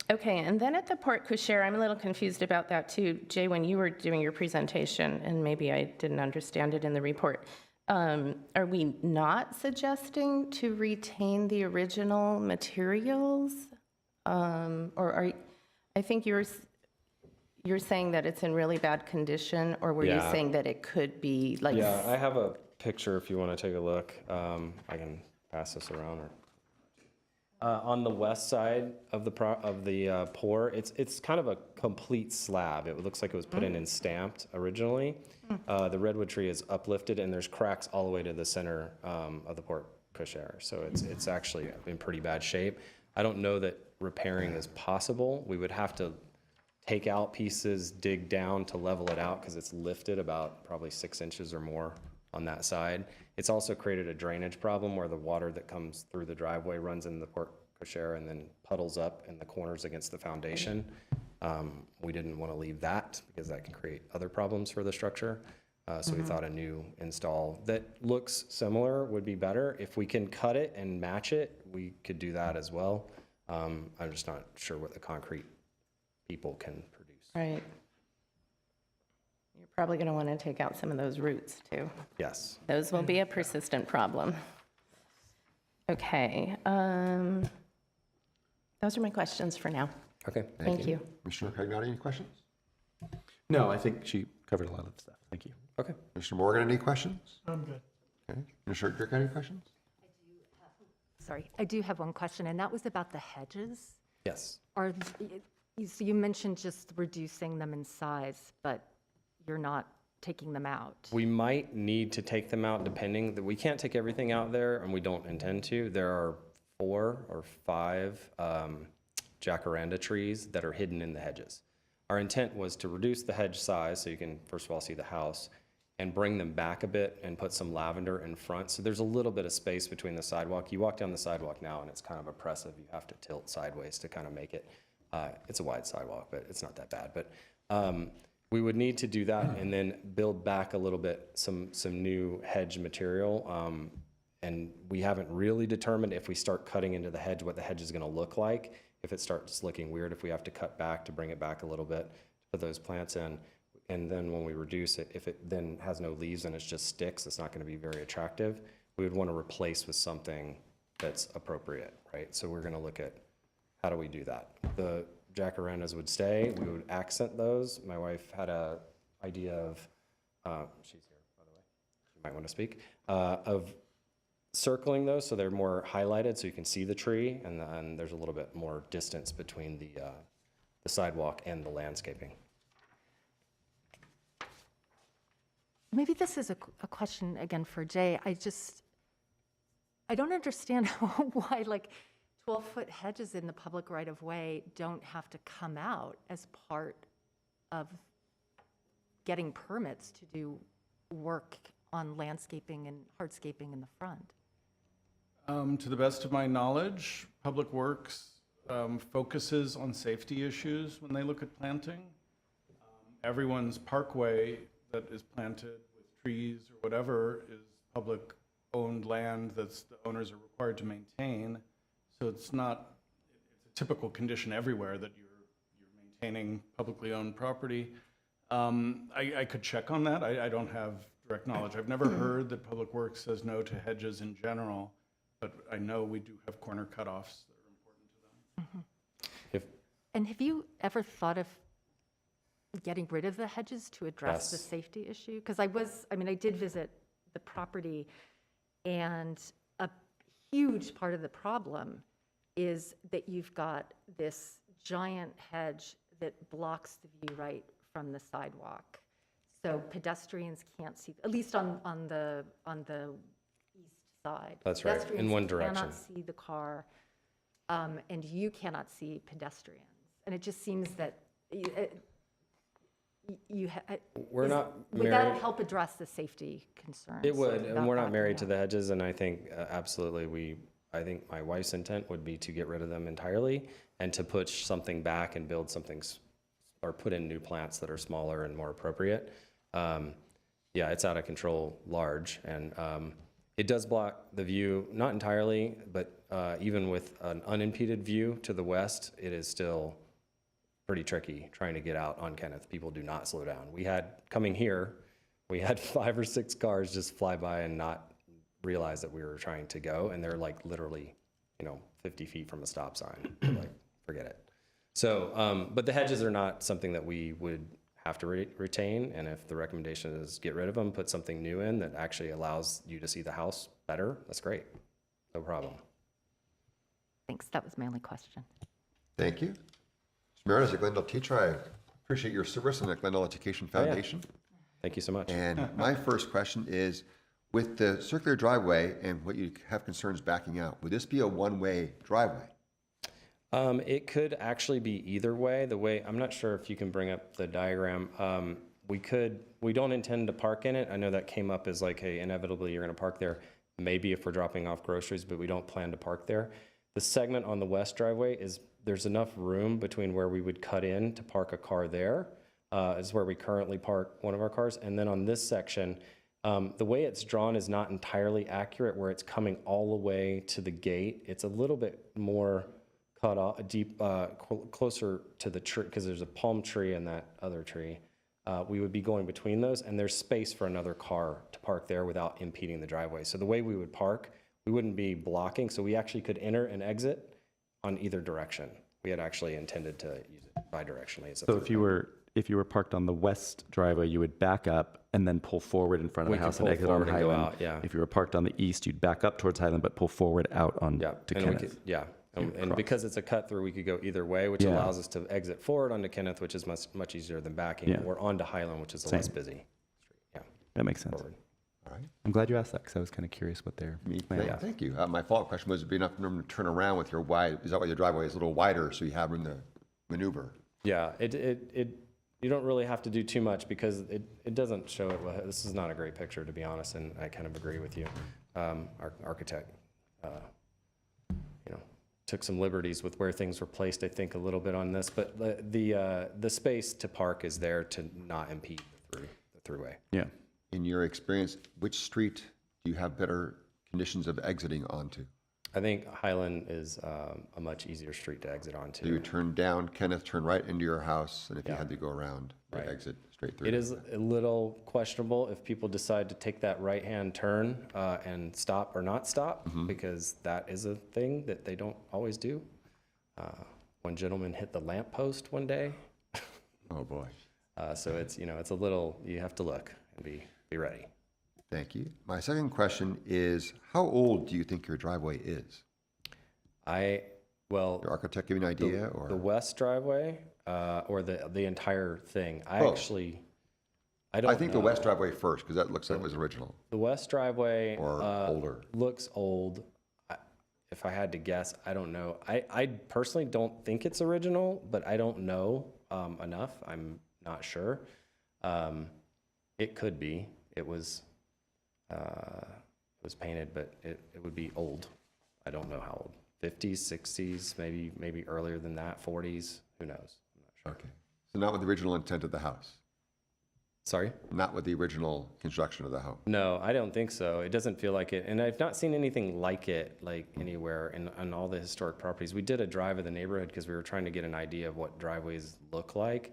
Okay, and then at the porte cochere, I'm a little confused about that too. Jay, when you were doing your presentation, and maybe I didn't understand it in the report, are we not suggesting to retain the original materials? Or I think you're saying that it's in really bad condition, or were you Yeah. saying that it could be like? Yeah, I have a picture if you want to take a look. I can pass this around. On the west side of the pour, it's kind of a complete slab. It looks like it was put in and stamped originally. The redwood tree is uplifted, and there's cracks all the way to the center of the porte cochere. So it's actually in pretty bad shape. I don't know that repairing is possible. We would have to take out pieces, dig down to level it out because it's lifted about probably 6 inches or more on that side. It's also created a drainage problem where the water that comes through the driveway runs in the porte cochere and then puddles up in the corners against the foundation. We didn't want to leave that because that can create other problems for the structure. So we thought a new install that looks similar would be better. If we can cut it and match it, we could do that as well. I'm just not sure what the concrete people can produce. Right. You're probably going to want to take out some of those roots too. Yes. Those will be a persistent problem. Okay. Those are my questions for now. Okay. Thank you. Commissioner Cagnati, any questions? No, I think she covered a lot of stuff. Thank you. Okay. Commissioner Morgan, any questions? I'm good. Okay. Commissioner Dirk, any questions? Sorry, I do have one question, and that was about the hedges. Yes. So you mentioned just reducing them in size, but you're not taking them out. We might need to take them out depending, that we can't take everything out there and we don't intend to. There are 4 or 5 jacaranda trees that are hidden in the hedges. Our intent was to reduce the hedge size so you can first of all see the house and bring them back a bit and put some lavender in front. So there's a little bit of space between the sidewalk. You walk down the sidewalk now and it's kind of oppressive. You have to tilt sideways to kind of make it. It's a wide sidewalk, but it's not that bad. But we would need to do that and then build back a little bit some new hedge material. And we haven't really determined if we start cutting into the hedge what the hedge is going to look like. If it starts looking weird, if we have to cut back to bring it back a little bit, put those plants in. And then when we reduce it, if it then has no leaves and it's just sticks, it's not going to be very attractive. We would want to replace with something that's appropriate, right? So we're going to look at how do we do that. The jacarandas would stay. We would accent those. My wife had a idea of, she's here, by the way. She might want to speak, of circling those so they're more highlighted so you can see the tree, and then there's a little bit more distance between the sidewalk and the landscaping. Maybe this is a question again for Jay. I don't understand why like 12-foot hedges in the public right-of-way don't have to come out as part of getting permits to do work on landscaping and hardscaping in the front. To the best of my knowledge, Public Works focuses on safety issues when they look at planting. Everyone's parkway that is planted with trees or whatever is public-owned land that's the owners are required to maintain. So it's not, it's a typical condition everywhere that you're maintaining publicly owned property. I could check on that. I don't have direct knowledge. I've never heard that Public Works says no to hedges in general, but I know we do have corner cutoffs that are important to them. And have you ever thought of getting rid of the hedges to address the Yes. safety issue? Because I did visit the property, and a huge part of the problem is that you've got this giant hedge that blocks the view right from the sidewalk. So pedestrians can't see, at least on the east side. That's right, in Pedestrians one direction. cannot see the car, and you cannot see pedestrians. And it just seems that We're not would married. that help address the safety concerns? It would, about and we're that? not married to Yeah. the hedges, and I think absolutely I think my wife's intent would be to get rid of them entirely and to push something back and build something or put in new plants that are smaller and more appropriate. Yeah, it's out of control large, and it does block the view, not entirely, but even with an unimpeded view to the west, it is still pretty tricky trying to get out on Kenneth. People do not slow down. Coming here, we had 5 or 6 cars just fly by and not realize that we were trying to go, and they're like literally, 50 feet from a stop sign. We're like, forget it. So, but the hedges are not something that we would have to retain, and if the recommendation is get rid of them, put something new in that actually allows you to see the house better, that's great. No problem. Thanks, that was my only question. Thank you. Mr. Mayor, as a Glendale teacher, I appreciate your service on the Glendale Education Oh, yeah. Foundation. Thank you so much. And my first question is, with the circular driveway and what you have concerns backing out, would this be a one-way driveway? It could actually be either way. I'm not sure if you can bring up the diagram. We don't intend to park in it. I know that came up as like, hey, inevitably you're going to park there. Maybe if we're dropping off groceries, but we don't plan to park there. The segment on the west driveway there's enough room between where we would cut in to park a car there, is where we currently park one of our cars. And then on this section, the way it's drawn is not entirely accurate where it's coming all the way to the gate. It's a little bit more cut off, closer to the tree, because there's a palm tree and that other tree. We would be going between those, and there's space for another car to park there without impeding the driveway. So the way we would park, we wouldn't be blocking, so we actually could enter and exit on either direction. We had actually intended to use it bidirectionally. So if you if you were parked on the west driveway, you would back up and then pull forward in front of We the could house and pull exit on forward and go Highland. out, yeah. If you were parked on the east, you'd back up towards Highland, but pull forward out on Yeah, to and Kenneth. we could, yeah. And because it's a cut through, we could go either way, which Yeah. allows us to exit forward onto Kenneth, which is much easier than backing, Yeah. or onto Highland, which is a less busy street. Yeah, That makes sense. forward. All right. I'm glad you asked that because I was kind of curious what their plan Thank, is. thank you. My follow-up question was, be enough room to turn around with your wide, is that why your driveway is a little wider, so you have room to maneuver? Yeah, you don't really have to do too much because it doesn't show it. Well, this is not a great picture, to be honest, and I kind of agree with you. Our architect, took some liberties with where things were placed, I think, a little bit on this, but the space to park is there to not impede the throughway. Yeah. In your experience, which street do you have better conditions of exiting onto? I think Highland is a much easier street to exit onto. So you would turn down Kenneth, turn right into your house, and if you Yeah. had to go around, you'd Right. exit straight through. It is a little questionable if people decide to take that right-hand turn and stop or not stop, because that is a thing that they don't always do. One gentleman hit the lamppost one day, Oh, boy. so it's it's a little, you have to look and be ready. Thank you. My second question is, how old do you think your driveway is? Well, Your architect give you an idea, or? the west driveway or the entire thing. I Both. don't I think the know. west driveway first, because that looks like it was original, The west driveway or older. looks old. If I had to guess, I don't know. I personally don't think it's original, but I don't know enough. I'm not sure. It could be. It was painted, but it would be old. I don't know how old. 50s, 60s, maybe earlier than that, 40s. Who knows? I'm not sure. Okay. So not with the original intent of the house, Sorry? not with the original construction of the home. No, I don't think so. It doesn't feel like it. And I've not seen anything like it, like anywhere on all the historic properties. We did a drive of the neighborhood because we were trying to get an idea of what driveways look like.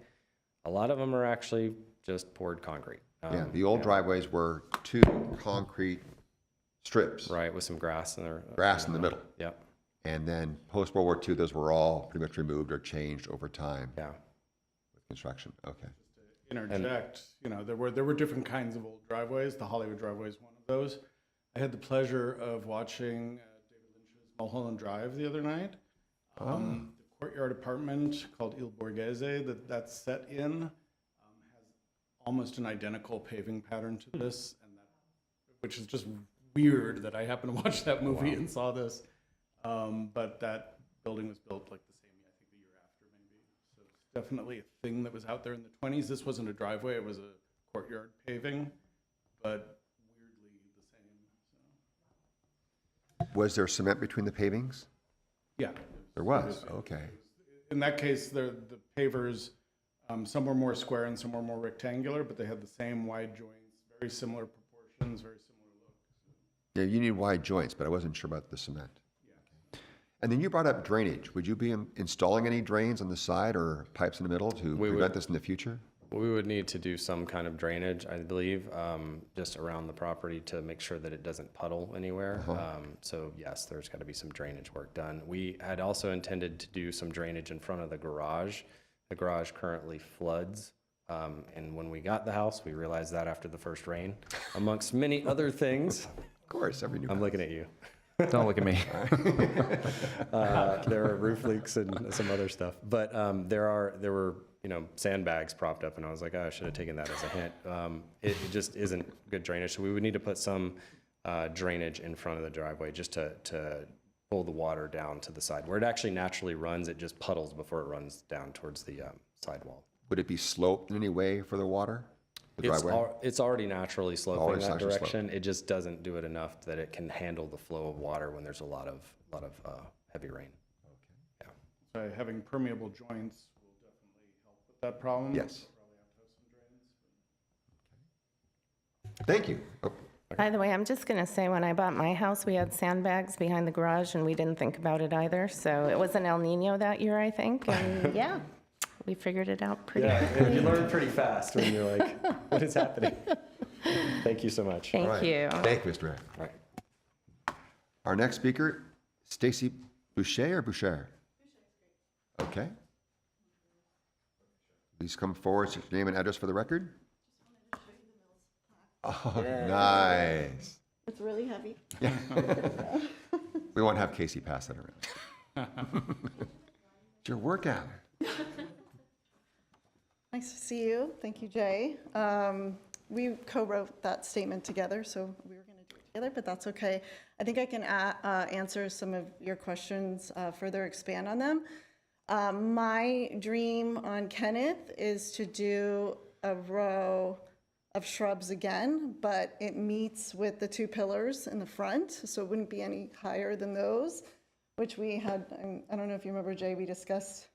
A lot of them are actually just poured concrete. Yeah, the old driveways were two concrete strips, Right, with some grass in there. grass in the middle. Yep, And then post-World War II, those were all pretty much removed or changed over time yeah. with construction. Okay. Interject, there were different kinds of old driveways. The Hollywood driveway is one of those. I had the pleasure of watching David Lynch's Mulholland Drive the other night. The courtyard apartment called Il Borghese that's set in has almost an identical paving pattern to this, which is just weird that I happened to watch that movie and saw this. But that building was built like the same, I think the year after maybe. So it's definitely a thing that was out there in the 20s. This wasn't a driveway, it was a courtyard paving, but weirdly the same. So. Was there cement between the pavings? Yeah. There was, okay. In that case, the pavers, some were more square and some were more rectangular, but they had the same wide joints, very similar proportions, very similar look. Yeah, you need wide joints, but I wasn't sure about the cement. And then you brought up drainage. Would you be installing any drains on the side or pipes in the middle to We prevent would. this in the future? We would need to do some kind of drainage, I believe, just around the property to make sure that it doesn't puddle anywhere. So yes, there's got to be some drainage work done. We had also intended to do some drainage in front of the garage. The garage currently floods. And when we got the house, we realized that after the first rain, amongst many other things. Of course, every new I'm house. looking at you. Don't look at me. There are roof leaks and some other stuff, but there were sandbags propped up, and I was like, oh, I should have taken that as a hint. It just isn't good drainage, so we would need to put some drainage in front of the driveway just to pull the water down to the side where it actually naturally runs. It just puddles before it runs down towards the sidewall. Would it be sloped in any way for the water? The driveway? It's already naturally sloping Always that naturally direction. It just doesn't do it enough that it can handle the flow of water when there's a lot of heavy rain. So having permeable joints will definitely help with that problem. Yes. We'll probably have to have some drains. Thank you. Oh, By the way, I'm just going to say, when I bought my house, we had sandbags behind the garage, and we didn't think about it either. So it was an El Nino that year, I think, and yeah, we figured it out pretty quickly. You learn pretty fast when you're like, what is happening? Thank you so much. Thank all right. you. Thank you, Mr. Ray. All right. Our next speaker, Stacy Boucher or Boucher? Okay. please come forward, state your name and address for the record. Oh, nice. It's really heavy. We won't have Casey pass that around. It's your workout. Nice to see you. Thank you, Jay. We co-wrote that statement together, so we were going to do it together, but that's okay. I think I can answer some of your questions, further expand on them. My dream on Kenneth is to do a row of shrubs again, but it meets with the 2 pillars in the front, so it wouldn't be any higher than those, which we had, I don't know if you remember, Jay, we discussed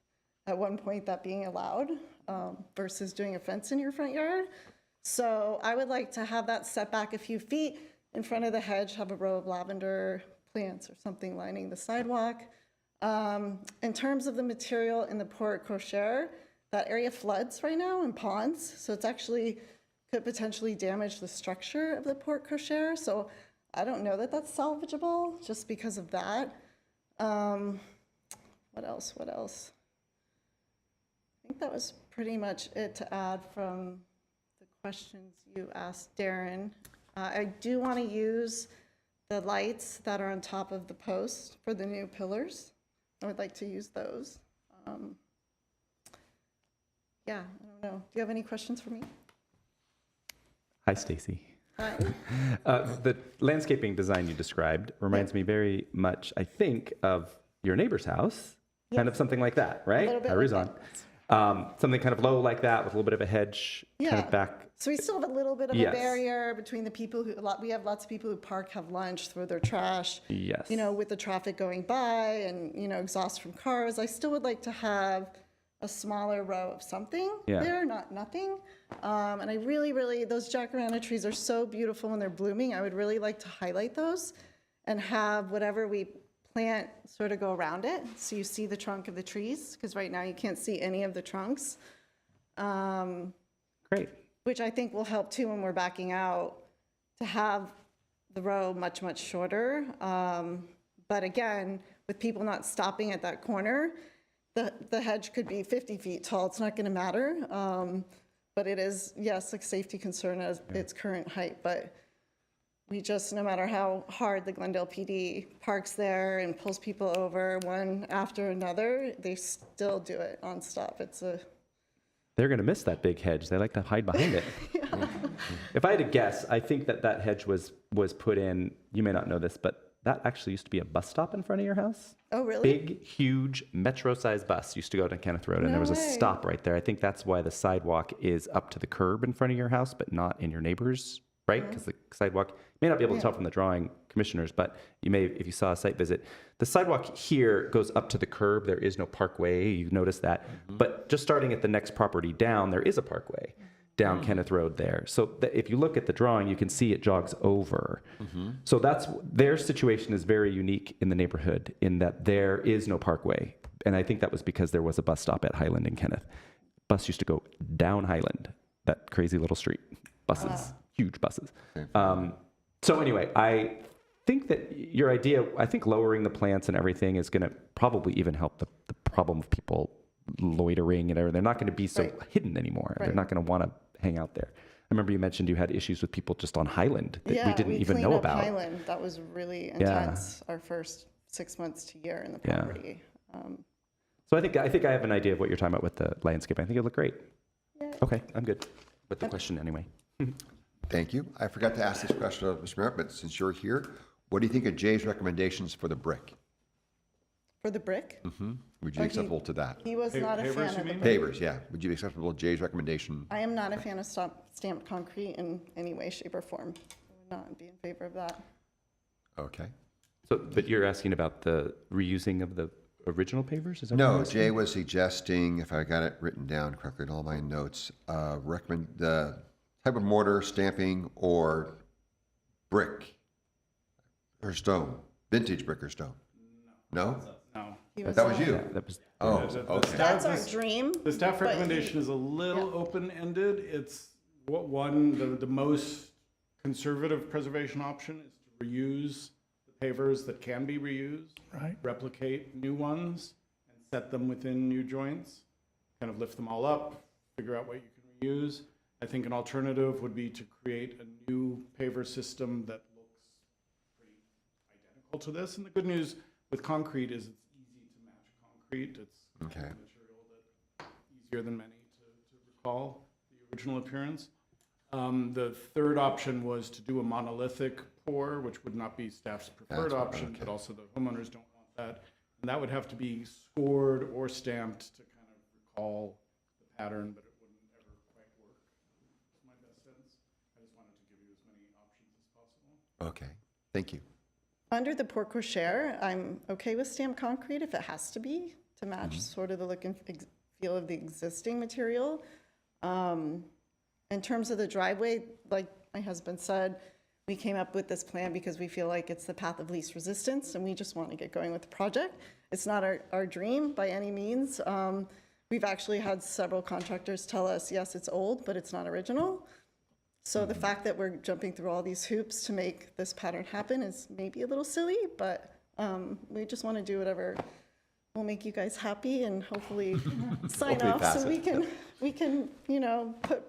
at one point that being allowed versus doing a fence in your front yard. So I would like to have that set back a few feet in front of the hedge, have a row of lavender plants or something lining the sidewalk. In terms of the material in the porte cochere, that area floods right now in ponds, so it's actually could potentially damage the structure of the porte cochere. So I don't know that that's salvageable just because of that. What else? I think that was pretty much it to add from the questions you asked, Darren. I do want to use the lights that are on top of the post for the new pillars. I would like to use those. Yeah, I don't know. Do you have any questions for me? Hi, Stacy. Hi. The landscaping design you described reminds me very much, I think, of your neighbor's house, kind of something like that, right? little bit Harry's like on. Something kind of low like that with a little bit of a hedge kind Yeah. of back. So we still have a little bit of Yes. a barrier between the people who, we have lots of people who park, have lunch, throw their trash. Yes. You know, with the traffic going by and, you know, exhaust from cars. I still would like to have a smaller row of something there, not nothing. And I really, those jacaranda trees are so beautiful when they're blooming. I would really like to highlight those and have whatever we plant sort of go around it. So you see the trunk of the trees, because right now you can't see any of the trunks. Great. Which I think will help too when we're backing out to have the row much, much shorter. But again, with people not stopping at that corner, the hedge could be 50 feet tall. It's not going to matter. But it is, yes, a safety concern at its current height. But we just, no matter how hard the Glendale PD parks there and pulls people over one after another, they still do it nonstop. They're going to miss that big hedge. They like to hide behind it. If I had to guess, I think that hedge was put in, you may not know this, but that actually used to be a bus stop in front of your house. Oh, really? Big, huge, metro-sized bus used to go to Kenneth Road, and there was a stop right there. I think that's why the sidewalk is up to the curb in front of your house, but not in your neighbor's, right? Because the sidewalk, you may not be able to tell from the drawing, commissioners, but you may, if you saw a site visit. The sidewalk here goes up to the curb. There is no parkway. You notice that. But just starting at the next property down, there is a parkway down Kenneth Road there. So if you look at the drawing, you can see it jogs over. So their situation is very unique in the neighborhood in that there is no parkway. And I think that was because there was a bus stop at Highland and Kenneth. Bus used to go down Highland, that crazy little street. Buses, huge buses. So anyway, I think that your idea, I think lowering the plants and everything is going to probably even help the problem of people loitering and everything. They're not going to be so hidden anymore. They're not going to want to hang out there. I remember you mentioned you had issues with people just on Highland that we didn't even know about. Highland. That was really intense. Our first 6 months to a year in the property. So I think I have an idea of what you're talking about with the landscape. I think it'll look great. Okay, I'm good with the question anyway. Thank you. I forgot to ask this question of Mr. Merritt, but since you're here, what do you think of Jay's recommendations for the brick? For the brick? Would you be acceptable to that? He was not a Pavers, fan you of the mean? brick. Pavers, yeah. Would you be acceptable to Jay's recommendation? I am not a fan of stamped concrete in any way, shape, or form. I would not be in favor of that. Okay. So, but you're asking about the reusing of the original pavers? Is that what No, you're asking? Jay was suggesting, if I got it written down correctly in all my notes, recommend the type of mortar, stamping, or brick or stone, vintage brick or stone. No? No. That was you? That was, Oh, The okay. That's our staff- dream. The staff but recommendation is a little open-ended. It's the most conservative preservation option is to reuse the pavers that can be reused, Right. replicate new ones, and set them within new joints, kind of lift them all up, figure out what you can reuse. I think an alternative would be to create a new paver system that looks pretty identical to this. And the good news with concrete is it's easy to match concrete. It's Okay. a material that easier than many to recall the original appearance. The third option was to do a monolithic pour, which would not be staff's preferred That's right, option, okay. but also the homeowners don't want that. And that would have to be scored or stamped to kind of recall the pattern, but it wouldn't ever quite work. That's my best sense. I just wanted to give you as many options as possible. Okay, thank you. Under the porte cochere, I'm okay with stamped concrete if it has to be, to match sort of the look and feel of the existing material. In terms of the driveway, like my husband said, we came up with this plan because we feel like it's the path of least resistance, and we just want to get going with the project. It's not our dream by any means. We've actually had several contractors tell us, yes, it's old, but it's not original. So the fact that we're jumping through all these hoops to make this pattern happen is maybe a little silly, but we just want to do whatever will make you guys happy and hopefully sign Hopefully off pass so it. we can, put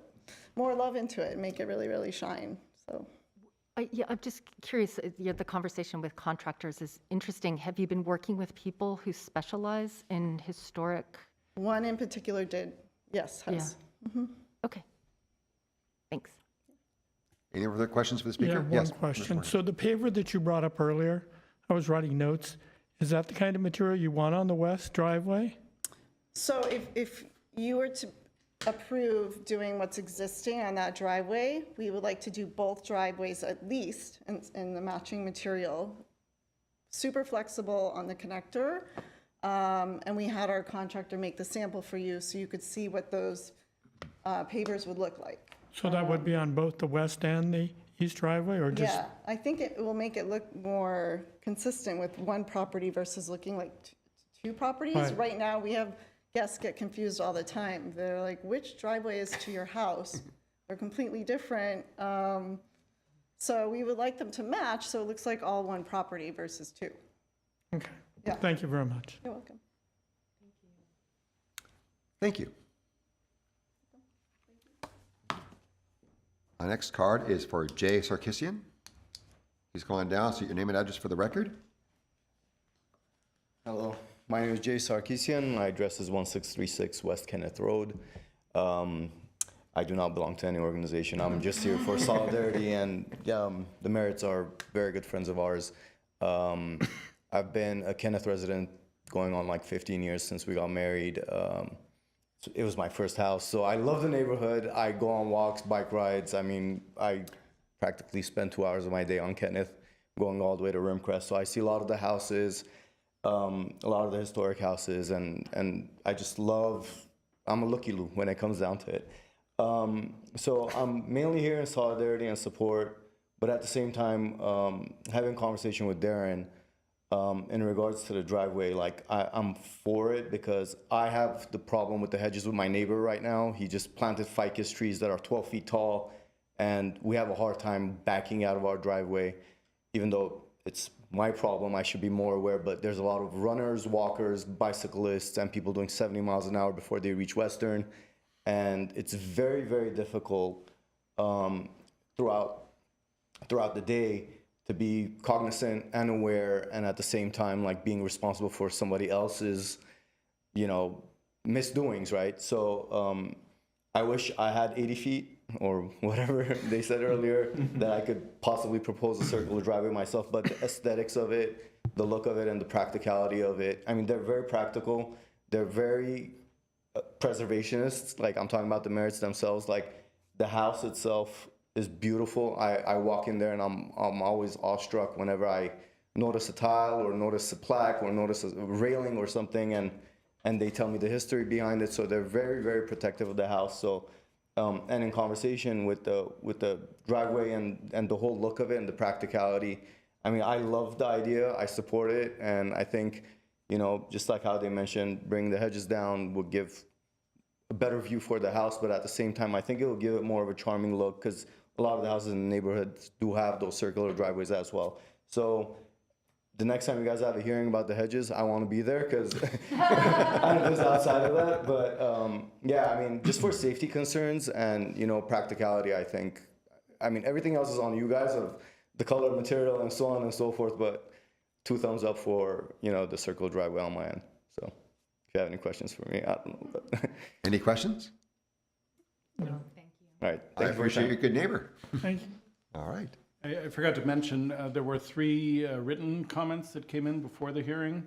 more love into it and make it really, really shine. So Yeah, I'm just curious, the conversation with contractors is interesting. Have you been working with people who specialize in historic? one in particular did, yes, has. Okay, thanks. Any other questions for the Yeah, speaker? one Yes, question. Mr. So the paver that you brought up earlier, I was writing notes. Is that the kind of material you want on the west driveway? So if you were to approve doing what's existing on that driveway, we would like to do both driveways at least in the matching material. Super flexible on the connector. And we had our contractor make the sample for you so you could see what those pavers would look like. So that would be on both the west and the east driveway, or just? Yeah, I think it will make it look more consistent with one property versus looking like two properties. Right. Right now, we have guests get confused all the time. They're like, which driveway is to your house? They're completely different. So we would like them to match, so it looks like all one property versus two. Okay. Yeah. Thank you very much. You're welcome. Thank you. Our next card is for Jay Sarkisian. He's calling down, so your name and address for the record. Hello, my name is Jay Sarkisian. My address is 1636 West Kenneth Road. I do not belong to any organization. I'm just here for solidarity, and the Merritts are very good friends of ours. I've been a Kenneth resident going on like 15 years since we got married. So it was my first house, so I love the neighborhood. I go on walks, bike rides. I mean, I practically spend 2 hours of my day on Kenneth, going all the way to Rimcrest. So I see a lot of the houses, a lot of the historic houses, and I just love, I'm a looky-loo when it comes down to it. So I'm mainly here in solidarity and support, but at the same time, having a conversation with Darren in regards to the driveway, like I'm for it because I have the problem with the hedges with my neighbor right now. He just planted ficus trees that are 12 feet tall, and we have a hard time backing out of our driveway, even though it's my problem. I should be more aware, but there's a lot of runners, walkers, bicyclists, and people doing 70 miles an hour before they reach Western. And it's very, very difficult throughout the day to be cognizant and aware, and at the same time, like being responsible for somebody else's, misdoings, right? So I wish I had 80 feet or whatever they said earlier, that I could possibly propose a circular driveway myself, but the aesthetics of it, the look of it, and the practicality of it, I mean, they're very practical. They're very preservationists. Like, I'm talking about the Merritts themselves. Like, the house itself is beautiful. I walk in there and I'm always awestruck whenever I notice a tile or notice a plaque or notice a railing or something, and they tell me the history behind it. So they're very, very protective of the house. So and in conversation with the driveway and the whole look of it and the practicality, I mean, I love the idea. I support it, and I think, just like how they mentioned, bringing the hedges down would give a better view for the house, but at the same time, I think it will give it more of a charming look, because a lot of the houses in the neighborhood do have those circular driveways as well. So the next time you guys have a hearing about the hedges, I want to be there because I know there's outside of that. But yeah, I mean, just for safety concerns and, you know, practicality, I think, I mean, everything else is on you guys of the color, material, and so on and so forth. But 2 thumbs up for, you know, the circle driveway on my end. So if you have any questions for me, I don't know. But Any questions? Thank you. all right. I Thank you for your appreciate time. your good neighbor. Thank you. All right. I forgot to mention, there were 3 written comments that came in before the hearing.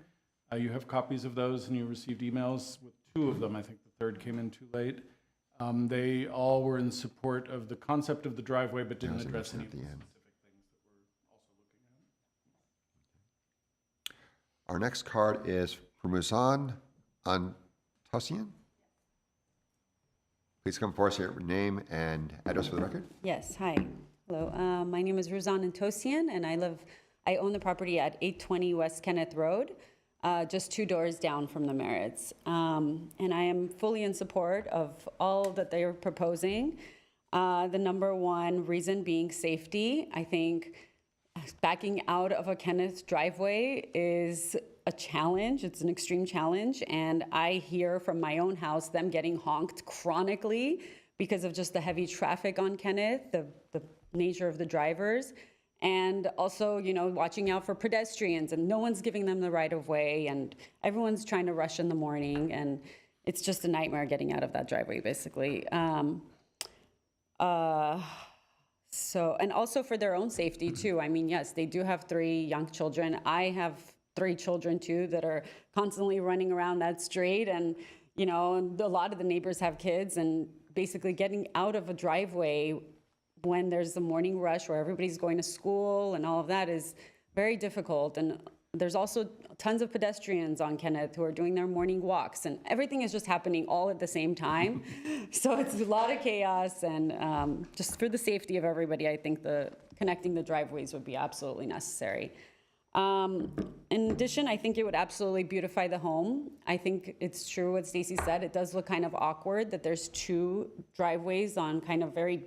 You have copies of those, and you received emails with 2 of them. I think the 3rd came in too late. They all were in support of the concept of the driveway, but didn't address any of the at the end. specific things that we're also looking at. Our next card is Parmesan Antosian. Please come forward, say your name and address for the record. Yes, hi. Hello. My name is Ruzan Antosian, and I own the property at 820 West Kenneth Road, just 2 doors down from the Merritts. And I am fully in support of all that they are proposing. The number one reason being safety. I think backing out of a Kenneth driveway is a challenge. It's an extreme challenge. And I hear from my own house them getting honked chronically because of just the heavy traffic on Kenneth, the nature of the drivers, and also, you know, watching out for pedestrians, and no one's giving them the right of way, and everyone's trying to rush in the morning, and it's just a nightmare getting out of that driveway, basically. So, and also for their own safety too. I mean, yes, they do have 3 young children. I have 3 children too that are constantly running around that street, and, you know, a lot of the neighbors have kids, and basically getting out of a driveway when there's the morning rush where everybody's going to school and all of that is very difficult. And there's also tons of pedestrians on Kenneth who are doing their morning walks, and everything is just happening all at the same time. So it's a lot of chaos, and just for the safety of everybody, I think connecting the driveways would be absolutely necessary. In addition, I think it would absolutely beautify the home. I think it's true what Stacy said. It does look kind of awkward that there's 2 driveways on kind of very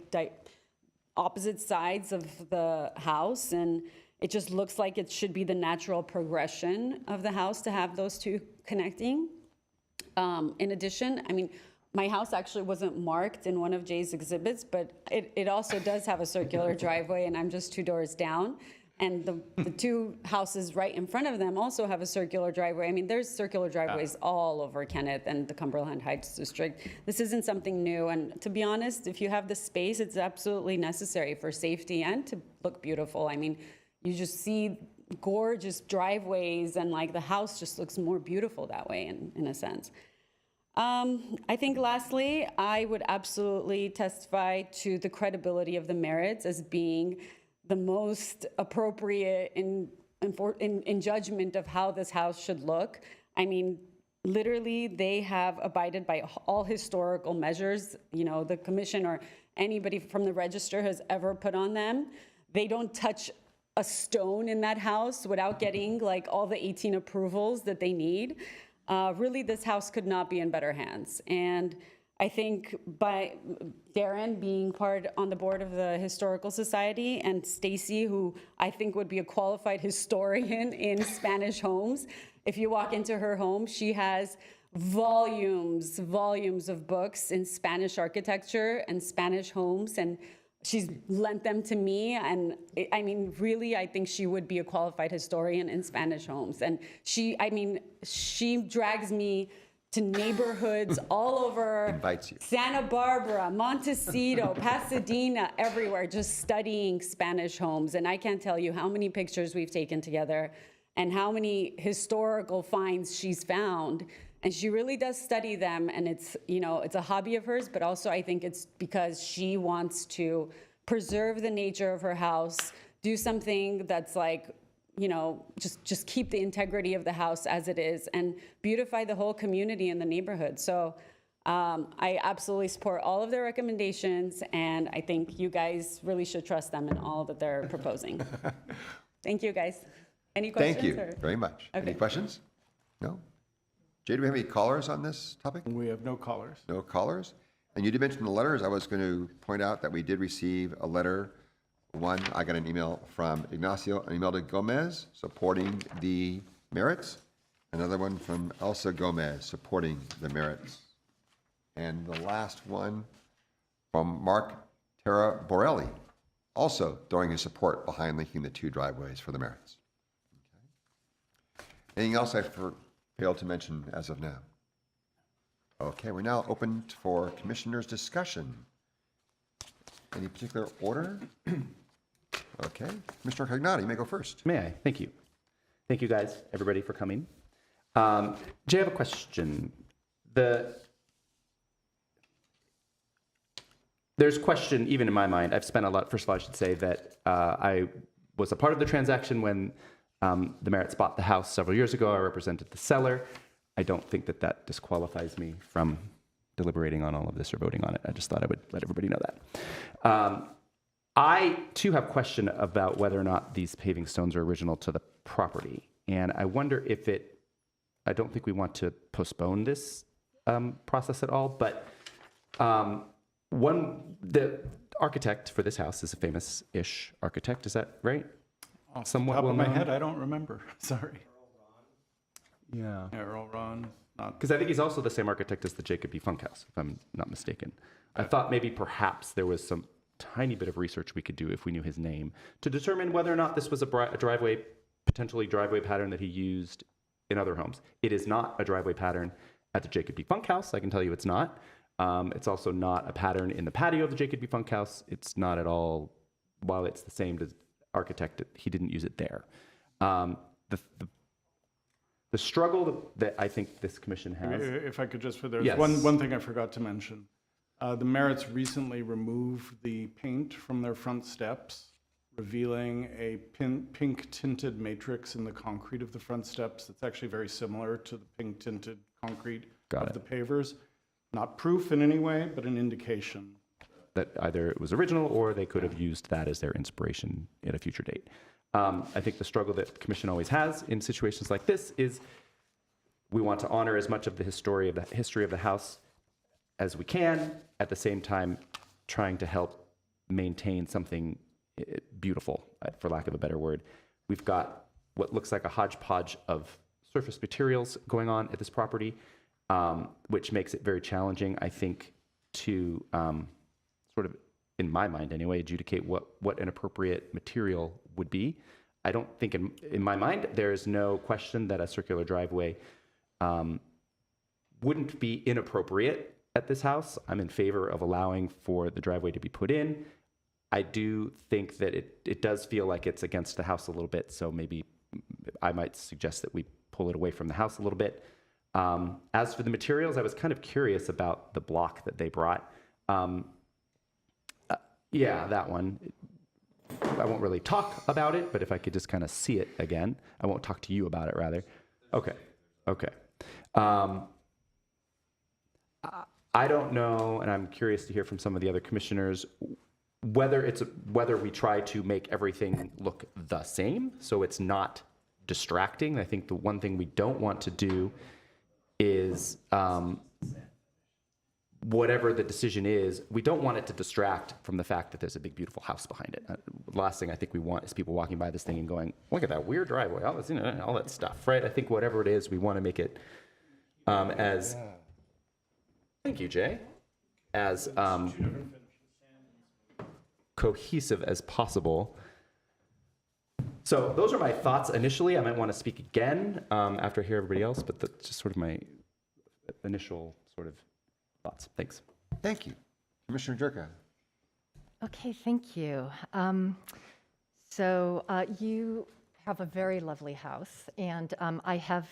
opposite sides of the house, and it just looks like it should be the natural progression of the house to have those 2 connecting. In addition, I mean, my house actually wasn't marked in one of Jay's exhibits, but it also does have a circular driveway, and I'm just 2 doors down. And the 2 houses right in front of them also have a circular driveway. I mean, there's circular driveways all over Kenneth and the Cumberland Heights district. This isn't something new. And to be honest, if you have the space, it's absolutely necessary for safety and to look beautiful. I mean, you just see gorgeous driveways, and like the house just looks more beautiful that way in a sense. I think lastly, I would absolutely testify to the credibility of the Merritts as being the most appropriate in judgment of how this house should look. I mean, literally, they have abided by all historical measures, you know, the commission or anybody from the register has ever put on them. They don't touch a stone in that house without getting like all the 18 approvals that they need. Really, this house could not be in better hands. And I think by Darren being part on the board of the Historical Society, and Stacy, who I think would be a qualified historian in Spanish homes. If you walk into her home, she has volumes of books in Spanish architecture and Spanish homes, and she's lent them to me. And I mean, really, I think she would be a qualified historian in Spanish homes. And she drags me to neighborhoods all over Invites you. Santa Barbara, Montecito, Pasadena, everywhere, just studying Spanish homes. And I can't tell you how many pictures we've taken together and how many historical finds she's found. And she really does study them. And it's, you know, it's a hobby of hers, but also I think it's because she wants to preserve the nature of her house, do something that's like, you know, just keep the integrity of the house as it is and beautify the whole community and the neighborhood. So I absolutely support all of their recommendations, and I think you guys really should trust them in all that they're proposing. Thank you, guys. Any questions? Thank you or- very much. Okay. Any questions? No? Jay, do we have any callers on this topic? We have no callers. No callers? And you did mention the letters. I was going to point out that we did receive a letter One, I got an email from Ignacio and Imelda Gomez supporting the merits. Another one from Elsa Gomez supporting the merits. And the last one from Mark Terra Borelli, also throwing his support behind linking the two driveways for the merits. Okay. Anything else I failed to mention as of now? Okay, we're now open for commissioners' discussion. Any particular order? Okay, Commissioner Cagnati, you may go first. May I? Thank you. Thank you guys, everybody, for coming. Jay, I have a question. There's question, even in my mind, I've spent a lot, first of all, I should say that I was a part of the transaction when the Merritts bought the house several years ago. I represented the seller. I don't think that that disqualifies me from deliberating on all of this or voting on it. I just thought I would let everybody know that. I, too, have question about whether or not these paving stones are original to the property. And I wonder if I don't think we want to postpone this process at all, but the architect for this house is a famous-ish architect, is that right? Off the top of my head, I don't remember, sorry. Yeah. Earl Ron, not, Because I think he's also the same architect as the Jacob B. Funk House, if I'm not mistaken. I thought maybe perhaps there was some tiny bit of research we could do if we knew his name to determine whether or not this was a driveway, potentially driveway pattern that he used in other homes. It is not a driveway pattern at the Jacob B. Funk House. I can tell you it's not. It's also not a pattern in the patio of the Jacob B. Funk House. It's not at all, while it's the same as architect, he didn't use it there. The struggle that I think this commission has. if I could just, there's Yes. one thing I forgot to mention. The Merritts recently removed the paint from their front steps, revealing a pink tinted matrix in the concrete of the front steps. It's actually very similar to the pink tinted concrete of the pavers. Not proof in any way, but an indication. That either it was original or they could have used that as their inspiration at a future date. I think the struggle that the commission always has in situations like this is we want to honor as much of the history of the house as we can, at the same time trying to help maintain something beautiful, for lack of a better word. We've got what looks like a hodgepodge of surface materials going on at this property, which makes it very challenging, I think, to sort of, in my mind anyway, adjudicate what an appropriate material would be. I don't think, in my mind, there is no question that a circular driveway wouldn't be inappropriate at this house. I'm in favor of allowing for the driveway to be put in. I do think that it does feel like it's against the house a little bit, so maybe I might suggest that we pull it away from the house a little bit. As for the materials, I was kind of curious about the block that they brought. Yeah, that one. I won't really talk about it, but if I could just kind of see it again. I won't talk to you about it, rather. Okay. I don't know, and I'm curious to hear from some of the other commissioners, whether we try to make everything look the same so it's not distracting. I think the one thing we don't want to do is, whatever the decision is, we don't want it to distract from the fact that there's a big, beautiful house behind it. The last thing I think we want is people walking by this thing and going, look at that weird driveway, all that stuff, right? I think whatever it is, we want to make it as, thank you, Jay, as cohesive as possible. So those are my thoughts initially. I might want to speak again after I hear everybody else, but that's just sort of my initial sort of thoughts. Thanks. Thank you. Commissioner Jerka. Okay, thank you. You have a very lovely house, and I have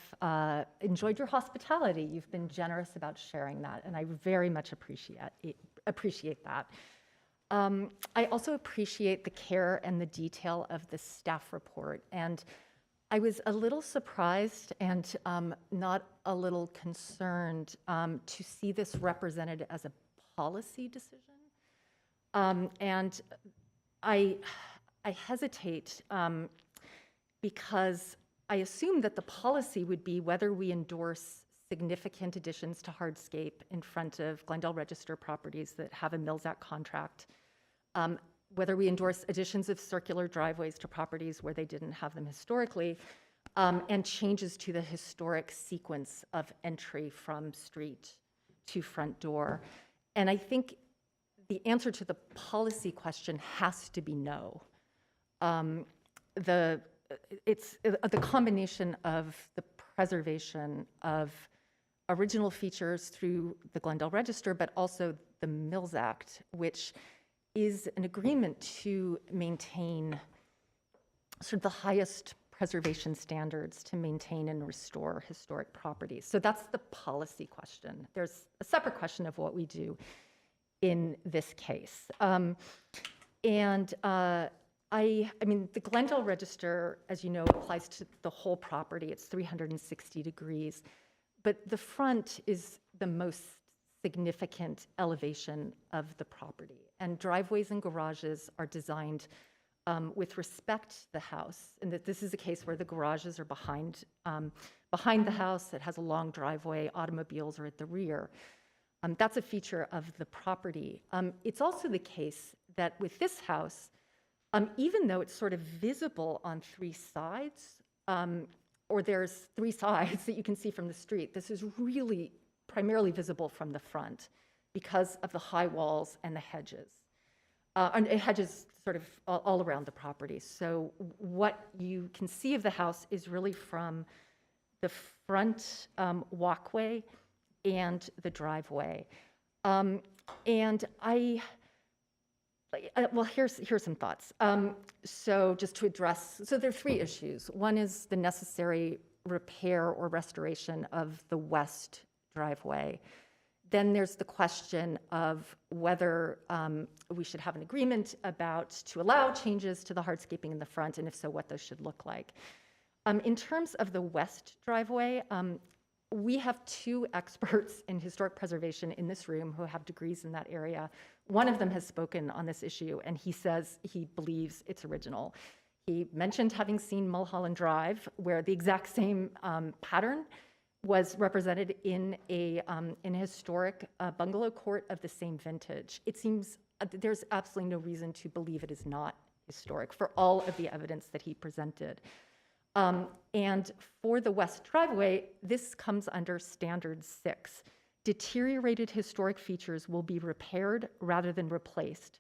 enjoyed your hospitality. You've been generous about sharing that, and I very much appreciate that. I also appreciate the care and the detail of the staff report, and I was a little surprised and not a little concerned to see this represented as a policy decision. And I hesitate because I assume that the policy would be whether we endorse significant additions to hardscape in front of Glendale Register properties that have a Mills Act contract whether we endorse additions of circular driveways to properties where they didn't have them historically, and changes to the historic sequence of entry from street to front door. And I think the answer to the policy question has to be no. It's the combination of the preservation of original features through the Glendale Register, but also the Mills Act, which is an agreement to maintain sort of the highest preservation standards to maintain and restore historic properties. So that's the policy question. There's a separate question of what we do in this case. I mean, the Glendale Register, as you know, applies to the whole property. It's 360 degrees. But the front is the most significant elevation of the property. And driveways and garages are designed with respect to the house. And that this is a case where the garages are behind the house. It has a long driveway. Automobiles are at the rear. That's a feature of the property. It's also the case that with this house, even though it's sort of visible on three sides, or there's three sides that you can see from the street, this is really primarily visible from the front because of the high walls and the hedges. And hedges sort of all around the property. So what you can see of the house is really from the front walkway and the driveway. Well, here's some thoughts. So just to address, so there are three issues. One is the necessary repair or restoration of the west driveway. Then there's the question of whether we should have an agreement to allow changes to the hardscaping in the front, and if so, what those should look like. In terms of the west driveway, we have two experts in historic preservation in this room who have degrees in that area. One of them has spoken on this issue, and he says he believes it's original. He mentioned having seen Mulholland Drive, where the exact same pattern was represented in a historic bungalow court of the same vintage. It seems there's absolutely no reason to believe it is not historic for all of the evidence that he presented. And for the west driveway, this comes under Standard 6. Deteriorated historic features will be repaired rather than replaced,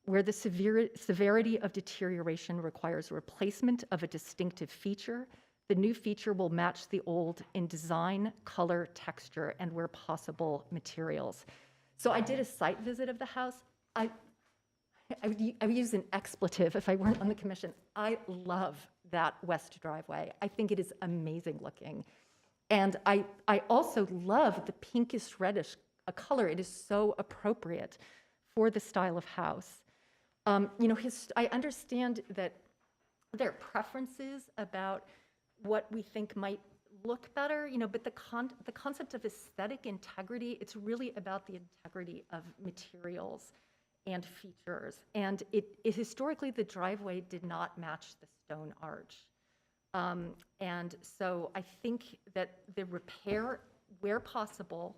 where the severity of deterioration requires replacement of a distinctive feature. The new feature will match the old in design, color, texture, and where possible, materials. So I did a site visit of the house. I would use an expletive if I weren't on the commission. I love that west driveway. I think it is amazing looking. And I also love the pinkish reddish color. It is so appropriate for the style of house. I understand that there are preferences about what we think might look better, but the concept of aesthetic integrity, it's really about the integrity of materials and features. And historically, the driveway did not match the stone arch. And so I think that the repair, where possible,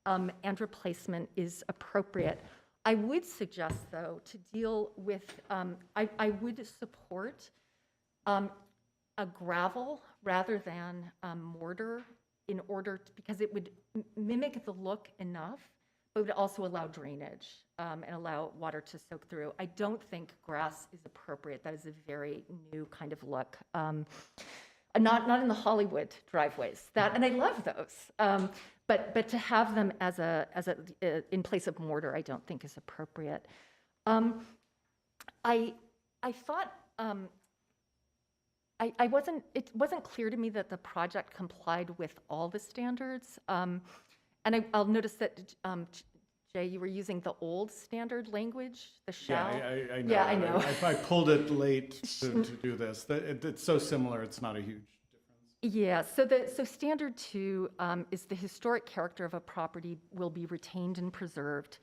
and replacement is appropriate. I would suggest, though, to deal with, I would support a gravel rather than mortar because it would mimic the look enough, but would also allow drainage and allow water to soak through. I don't think grass is appropriate. That is a very new kind of look. Not in the Hollywood driveways. And I love those. But to have them as in place of mortar, I don't think is appropriate. I thought it wasn't clear to me that the project complied with all the standards. And I'll notice that, Jay, you were using the old standard language, the shall. Yeah, I know. Yeah, I know. I pulled it late to do this. It's so similar, it's not a huge difference. Yeah, so standard 2 is the historic character of a property will be retained and preserved.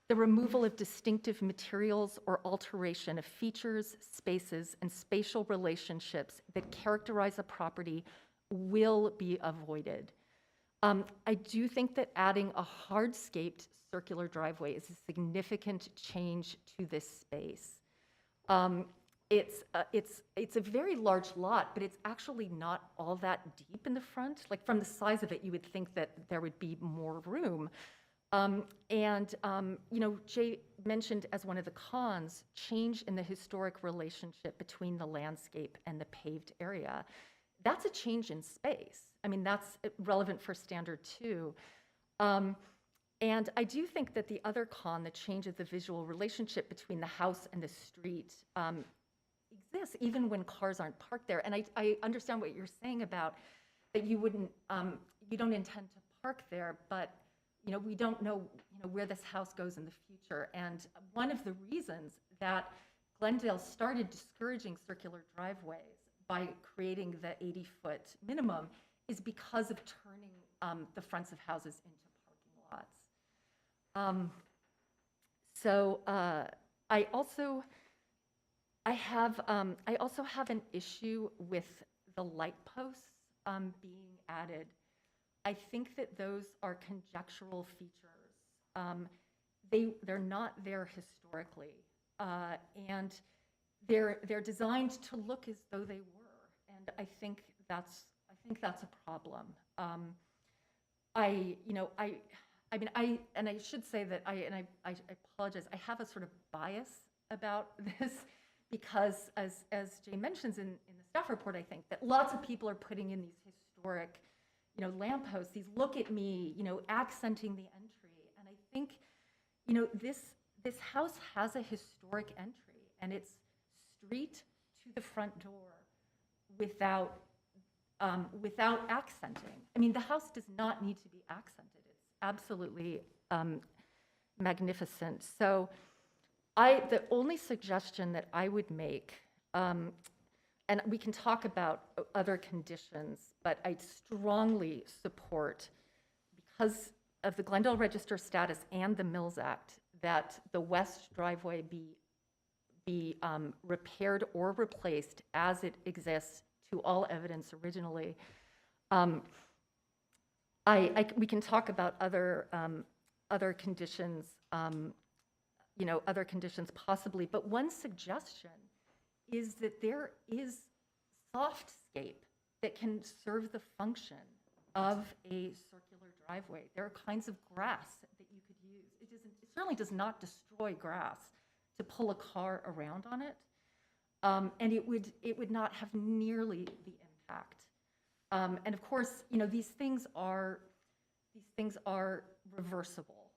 The removal of distinctive materials or alteration of features, spaces, and spatial relationships that characterize a property will be avoided. I do think that adding a hardscaped circular driveway is a significant change to this space. It's a very large lot, but it's actually not all that deep in the front. Like from the size of it, you would think that there would be more room. Jay mentioned as one of the cons, change in the historic relationship between the landscape and the paved area. That's a change in space. I mean, that's relevant for standard 2. And I do think that the other con, the change of the visual relationship between the house and the street, exists even when cars aren't parked there. And I understand what you're saying about that you don't intend to park there, but we don't know, where this house goes in the future. And one of the reasons that Glendale started discouraging circular driveways by creating the 80-foot minimum is because of turning the fronts of houses into parking lots. I also have an issue with the light posts being added. I think that those are conjectural features. They're not there historically, and they're designed to look as though they were, and I think that's a problem. I should say that I apologize. I have a sort of bias about this because, as Jay mentions in the staff report, I think that lots of people are putting in these historic, lampposts, these look at me, accenting the entry, and I think, this house has a historic entry, and it's street to the front door without accenting. I mean, the house does not need to be accented. It's absolutely magnificent. So the only suggestion that I would make, and we can talk about other conditions, but I strongly support, because of the Glendale Register status and the Mills Act, that the west driveway be repaired or replaced as it exists to all evidence originally. We can talk about other conditions, other conditions possibly, but one suggestion is that there is softscape that can serve the function of a circular driveway. There are kinds of grass that you could use. It certainly does not destroy grass to pull a car around on it, and it would not have nearly the impact. And of course, these things are reversible.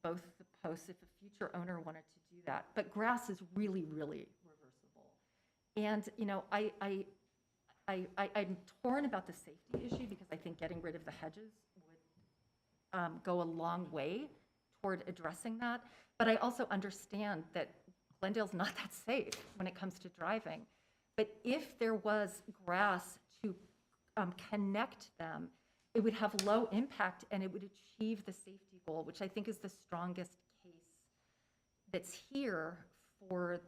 Both the posts, if a future owner wanted to do that, but grass is really, really reversible. And I'm torn about the safety issue because I think getting rid of the hedges would go a long way toward addressing that. But I also understand that Glendale's not that safe when it comes to driving. But if there was grass to connect them, it would have low impact and it would achieve the safety goal, which I think is the strongest case that's here for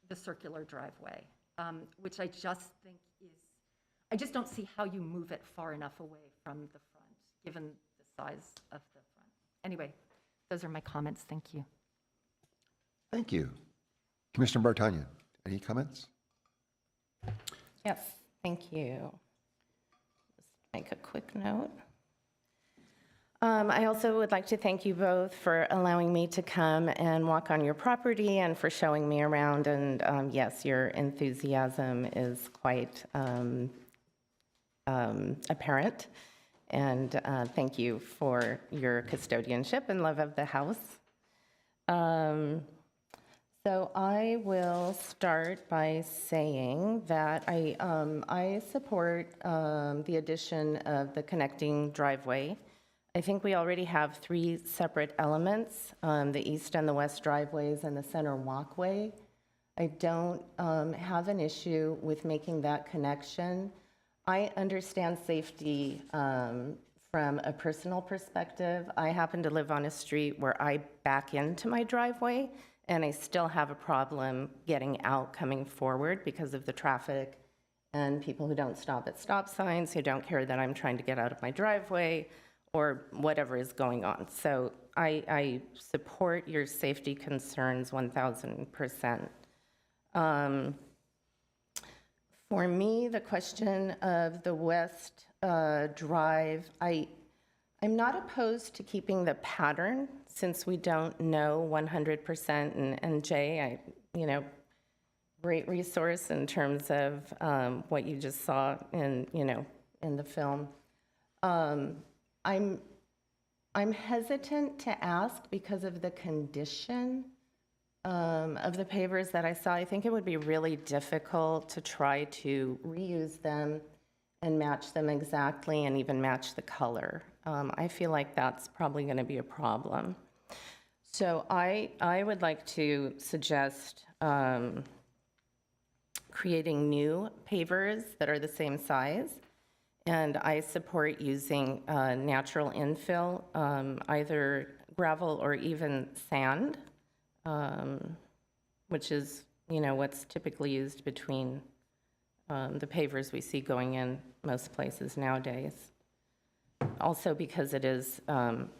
the circular driveway, which I just think I just don't see how you move it far enough away from the front, given the size of the front. Anyway, those are my comments. Thank you. Thank you. Commissioner Bartanian, any comments? Yes, thank you. Just make a quick note. I also would like to thank you both for allowing me to come and walk on your property and for showing me around. And yes, your enthusiasm is quite apparent. And thank you for your custodianship and love of the house. So I will start by saying that I support the addition of the connecting driveway. I think we already have 3 separate elements, the east and the west driveways and the center walkway. I don't have an issue with making that connection. I understand safety from a personal perspective. I happen to live on a street where I back into my driveway, and I still have a problem getting out coming forward because of the traffic and people who don't stop at stop signs, who don't care that I'm trying to get out of my driveway, or whatever is going on. So I support your safety concerns 1,000%. For me, the question of the West Drive, I'm not opposed to keeping the pattern since we don't know 100%. And Jay, great resource in terms of what you just saw in the film. I'm hesitant to ask because of the condition of the pavers that I saw. I think it would be really difficult to try to reuse them and match them exactly and even match the color. I feel like that's probably going to be a problem. So I would like to suggest creating new pavers that are the same size. And I support using natural infill, either gravel or even sand, which is, what's typically used between the pavers we see going in most places nowadays. Also because it is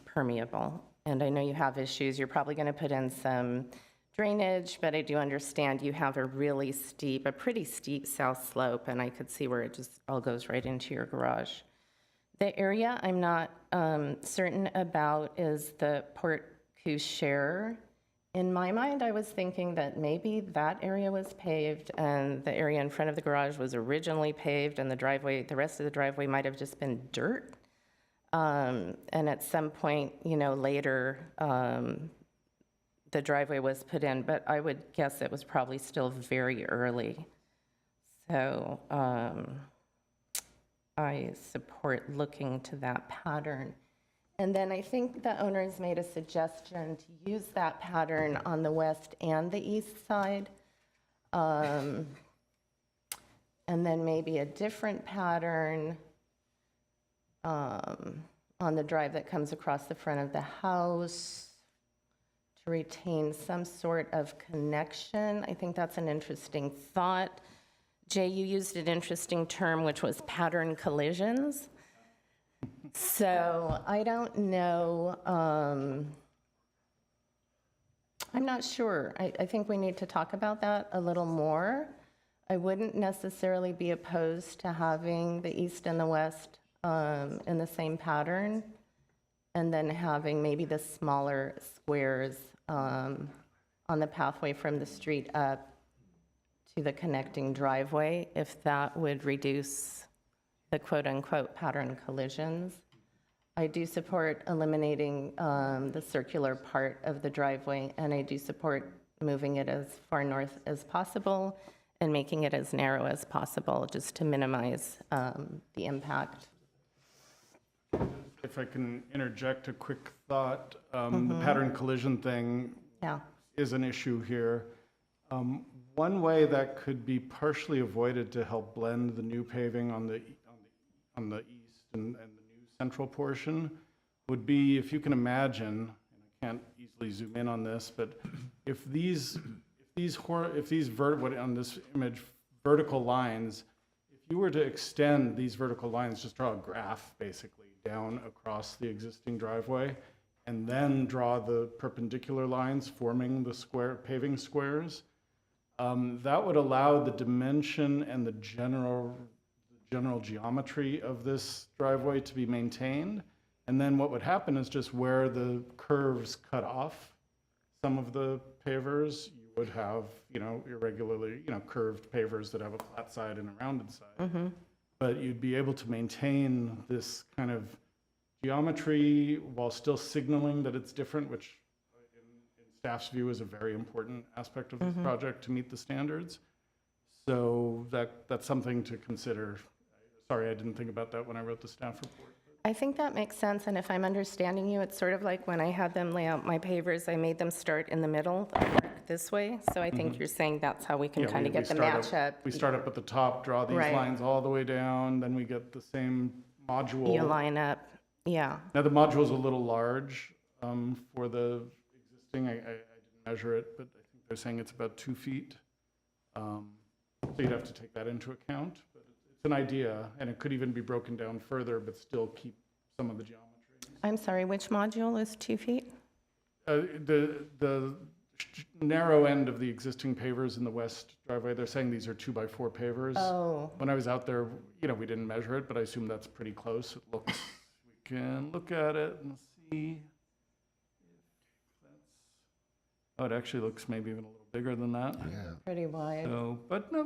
permeable. And I know you have issues. You're probably going to put in some drainage, but I do understand you have a pretty steep south slope, and I could see where it just all goes right into your garage. The area I'm not certain about is the Porte Cochere. In my mind, I was thinking that maybe that area was paved and the area in front of the garage was originally paved, and the rest of the driveway might have just been dirt. And at some point, later, the driveway was put in, but I would guess it was probably still very early. So I support looking to that pattern. And then I think the owners made a suggestion to use that pattern on the west and the east side. And then maybe a different pattern on the drive that comes across the front of the house to retain some sort of connection. I think that's an interesting thought. Jay, you used an interesting term, which was pattern collisions. So I don't know. I'm not sure. I think we need to talk about that a little more. I wouldn't necessarily be opposed to having the east and the west in the same pattern, and then having maybe the smaller squares on the pathway from the street up to the connecting driveway, if that would reduce the quote-unquote pattern collisions. I do support eliminating the circular part of the driveway, and I do support moving it as far north as possible and making it as narrow as possible, just to minimize the impact. If I can interject a quick thought, the pattern collision thing is an issue here. One way that could be partially avoided to help blend the new paving on the east and the new central portion would be, if you can imagine, and I can't easily zoom in on this, but if these on this image vertical lines, if you were to extend these vertical lines, just draw a graph basically down across the existing driveway, and then draw the perpendicular lines forming the square paving squares, that would allow the dimension and the general geometry of this driveway to be maintained. And then what would happen is, just where the curves cut off some of the pavers, you would have, irregularly, curved pavers that have a flat side and a rounded side. But you'd be able to maintain this kind of geometry while still signaling that it's different, which in staff's view is a very important aspect of this project to meet the standards. So that's something to consider. Sorry, I didn't think about that when I wrote the staff report. I think that makes sense, and if I'm understanding you, it's sort of like when I had them lay out my pavers, I made them start in the middle, this way. So I think you're saying that's how we can kind of get the match up. We start up at the top, draw these lines all the way down, then we get the same module. You line up, yeah. Now, the module's a little large for the existing. I didn't measure it, but I think they're saying it's about 2 feet. So you'd have to take that into account. But it's an idea, and it could even be broken down further, but still keep some of the geometry. I'm sorry, which module is 2 feet? The narrow end of the existing pavers in the west driveway. They're saying these are 2x4 pavers. Oh. When I was out there, we didn't measure it, but I assume that's pretty close. It looks, we can look at it and see. Oh, it actually looks maybe even a little bigger than that. Yeah. Pretty wide. So, but no,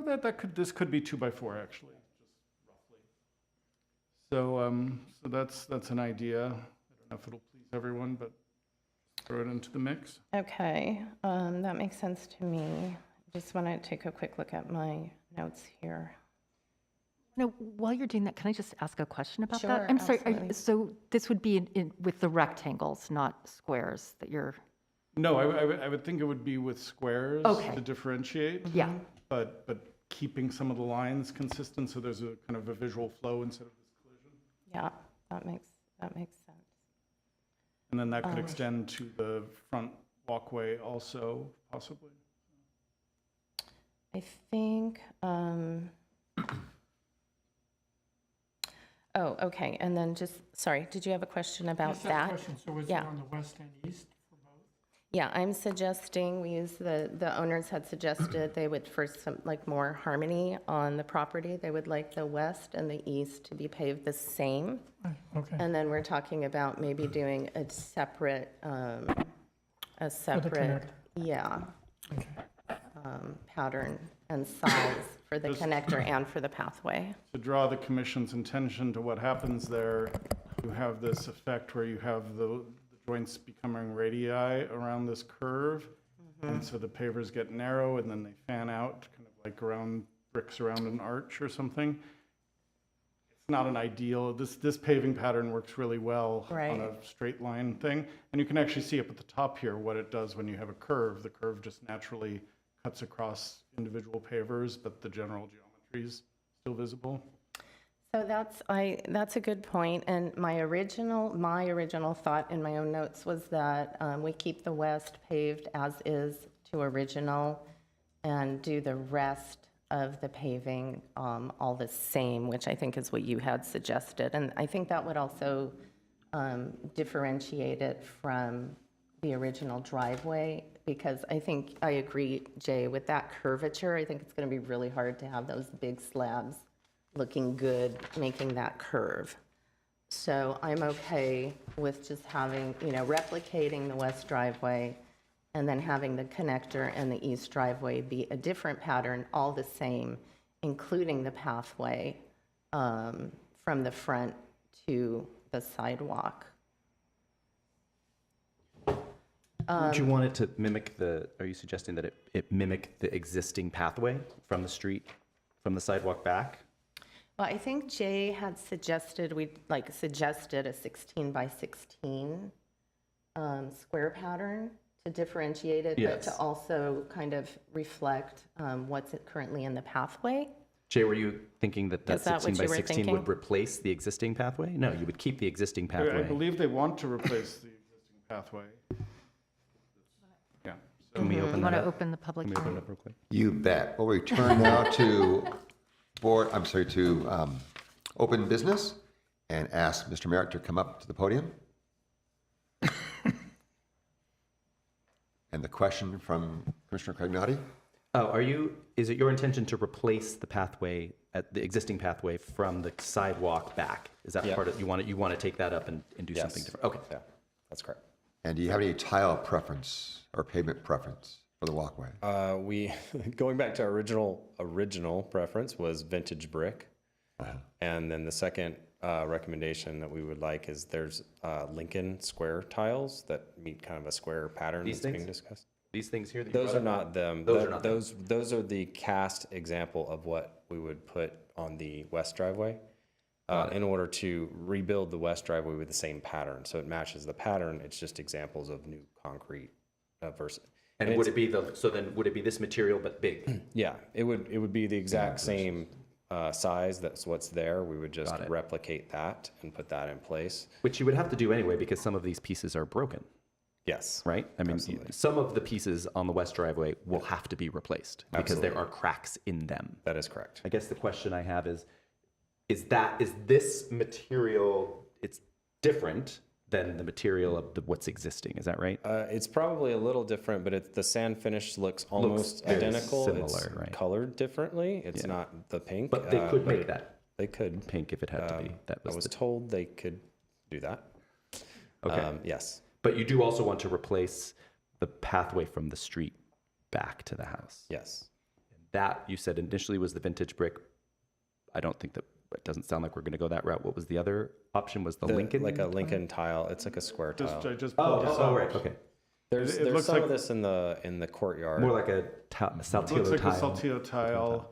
this could be 2x4 actually, just roughly. So that's an idea. I don't know if it'll please everyone, but throw it into the mix. Okay, that makes sense to me. Just want to take a quick look at my notes here. No, while you're doing that, can I just ask a question about Sure, that? I'm sorry, absolutely. so this would be with the rectangles, not squares that you're, No, I would think it would be with squares Okay. to differentiate. yeah. But keeping some of the lines consistent so there's a kind of a visual flow instead of this collision. Yeah, that makes sense. And then that could extend to the front walkway also, possibly. I think, oh, okay, and then just, sorry, did you have a question about Just a that? question, so was it Yeah. on the west and east for both? Yeah, I'm suggesting, the owners had suggested they would, for some, like, more harmony on the property, they would like the west and the east to be paved the same. Okay, And then we're talking about maybe doing a separate, connect. yeah, okay. pattern and size for the connector and for the pathway. To draw the commission's attention to what happens there, you have this effect where you have the joints becoming radii around this curve. And so the pavers get narrow and then they fan out, kind of like around bricks around an arch or something. It's not an ideal, this paving pattern works really well Right. on a straight line thing. And you can actually see up at the top here what it does when you have a curve. The curve just naturally cuts across individual pavers, but the general geometry is still visible. So that's a good point. And my original thought in my own notes was that we keep the west paved as is to original and do the rest of the paving all the same, which I think is what you had suggested. And I think that would also differentiate it from the original driveway, because I think I agree, Jay, with that curvature. I think it's going to be really hard to have those big slabs looking good, making that curve. So I'm okay with just having, replicating the west driveway and then having the connector and the east driveway be a different pattern, all the same, including the pathway from the front to the sidewalk. Would you want it to mimic are you suggesting that it mimic the existing pathway from the street, from the sidewalk back? Well, I think Jay had suggested, suggested a 16 by 16 square pattern to differentiate it, but to Yes. also kind of reflect what's currently in the pathway. Jay, were you thinking that Is that 16 what by you were 16 thinking? would replace the existing pathway? No, you would keep the existing I pathway. believe they want to replace the existing pathway. Yeah. So Can we open Want that to up? open the public Can we open it hearing? up real quick? You bet. We'll return now to open business and ask Mr. Merritt to come up to the podium. And the question from Commissioner Cagnati? Oh, is it your intention to replace the pathway, the existing pathway from the sidewalk back? Is that Yeah. part of, you want to take that up and do Yes. something different? Okay. Yeah, that's correct. And do you have any tile preference or pavement preference for the walkway? We, going back to our original preference was vintage brick. And then the second recommendation that we would like is there's Lincoln square tiles that meet kind of a square pattern These that's being things? discussed. These things here? that you Those brought are up? not them. Those are not them. Those are the cast example of what we would put on the west driveway in order to rebuild the west driveway with the same pattern. So it matches the pattern. It's just examples of new concrete versus. And would it be would it be this material but big? Yeah, it would be the exact same size. That's what's there. We would just Got it. replicate that and put that in place. Which you would have to do anyway because some of these pieces are broken, Yes. right? I mean, Absolutely. some of the pieces on the west driveway will have to be replaced because there are cracks in them. That is correct. I guess the question I have is this material, it's different, than the material of what's existing. Is that right? It's probably a little different, but the sand finish looks almost very identical. It's similar, right? colored differently. It's not the pink. But they could make it- that They could. pink if it had to be. That I was was the, told they could do that. okay. Yes. But you do also want to replace the pathway from the street back to the house. Yes. That you said initially was the vintage brick. I don't think that, it doesn't sound like we're going to go that route. What was the other option? Was the Lincoln? Like a Lincoln tile. It's like a square Just, tile. I just pulled this up. right. Okay. There's it looks some like- of this in the courtyard. More like a Saltillo Looks like tile. a Saltillo tile.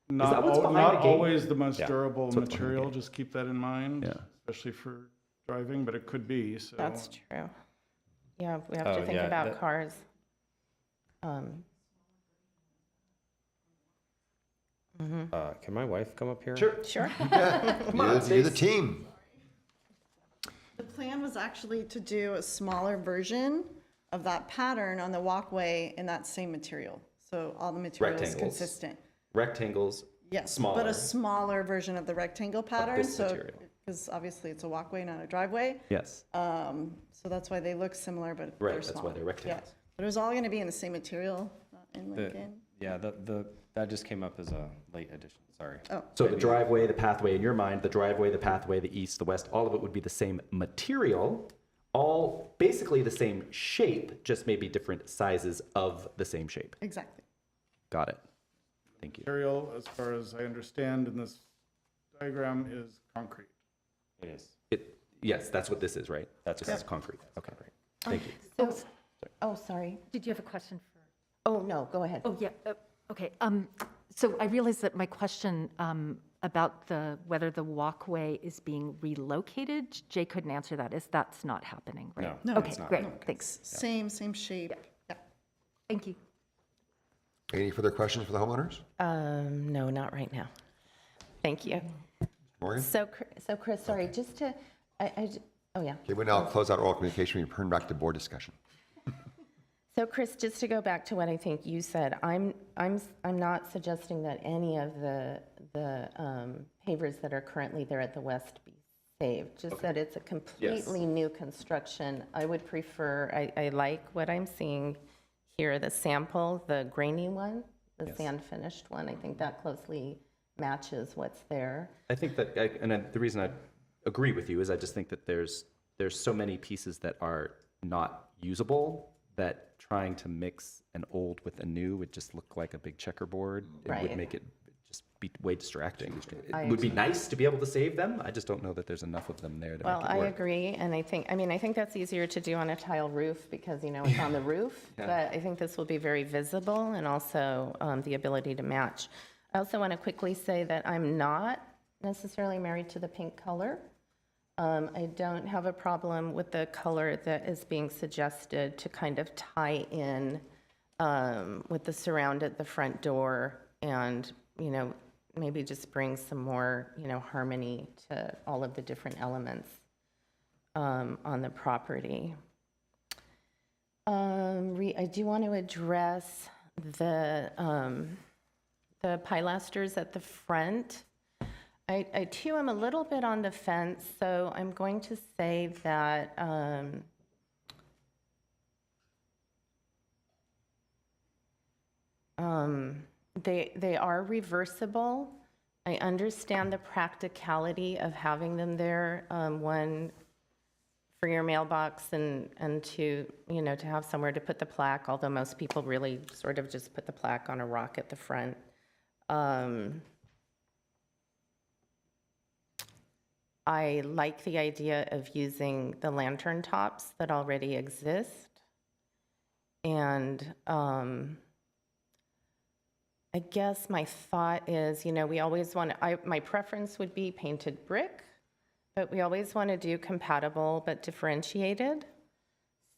that Not, what's behind not the gate? always the most Yeah. durable That's what's behind the material, gate. just keep that in mind. Yeah. Especially for driving, but it could be, so. That's true. Yeah, we have Oh, to think yeah, about that- cars. Can my wife come up here? Sure. Sure. You're the team. The plan was actually to do a smaller version of that pattern on the walkway in that same material. So all the material is Rectangles. consistent. Rectangles. Yes, Smaller. but a smaller version of the rectangle pattern. this So, material. because obviously it's a walkway, not a driveway. Yes. So that's why they look similar, but Right, they're that's smaller. why they're rectangles. Yeah. But it was all going to be in the same material, not in Lincoln. Yeah, that just came up as a late addition. Sorry. Oh, So the driveway, the pathway, in your mind, the driveway, the pathway, the east, the west, all of it would be the same material, all basically the same shape, just maybe different sizes of the same shape. exactly. Got it. Thank you. Material, as far as I understand in this diagram, is concrete. It is. Yes, that's what this is, right? That's This correct. is concrete. Okay. Thank you. So, oh, sorry. Did you have a question for? Oh, no, go ahead. Oh, yeah, okay. So I realized that my question about whether the walkway is being relocated, Jay couldn't answer that. That's not happening, right? No, Okay, it's not. great, thanks. Same shape. Yeah. Thank you. Any further questions for the homeowners? No, not right now. Thank you. Morgan? So Chris, sorry, just to, oh, yeah. Okay, we'll now close out oral communication. We turn back to board discussion. So Chris, just to go back to what I think you said, I'm not suggesting that any of the pavers that are currently there at the west be saved, just that it's a completely new construction. I would prefer, I like what I'm seeing here, the sample, the grainy one, the sand finished one. I think that closely matches what's there. I think that, the reason I agree with you is I just think that there's so many pieces that are not usable that trying to mix an old with a new would just look like a big checkerboard. It would Right. make it just be way distracting. I It would be nice to be able to save them. I just don't know that there's enough of them there to Well, make it I work. agree, and I think that's easier to do on a tile roof because, it's on the roof, but I think this will be very visible and also the ability to match. I also want to quickly say that I'm not necessarily married to the pink color. I don't have a problem with the color that is being suggested to kind of tie in with the surround at the front door and, maybe just bring some more, harmony to all of the different elements on the property. I do want to address the pilasters at the front. I too am a little bit on the fence, so I'm going to say that they are reversible. I understand the practicality of having them there, one for your mailbox and to, to have somewhere to put the plaque, although most people really sort of just put the plaque on a rock at the front. I like the idea of using the lantern tops that already exist. And I guess my thought is, we always want to, my preference would be painted brick, but we always want to do compatible but differentiated.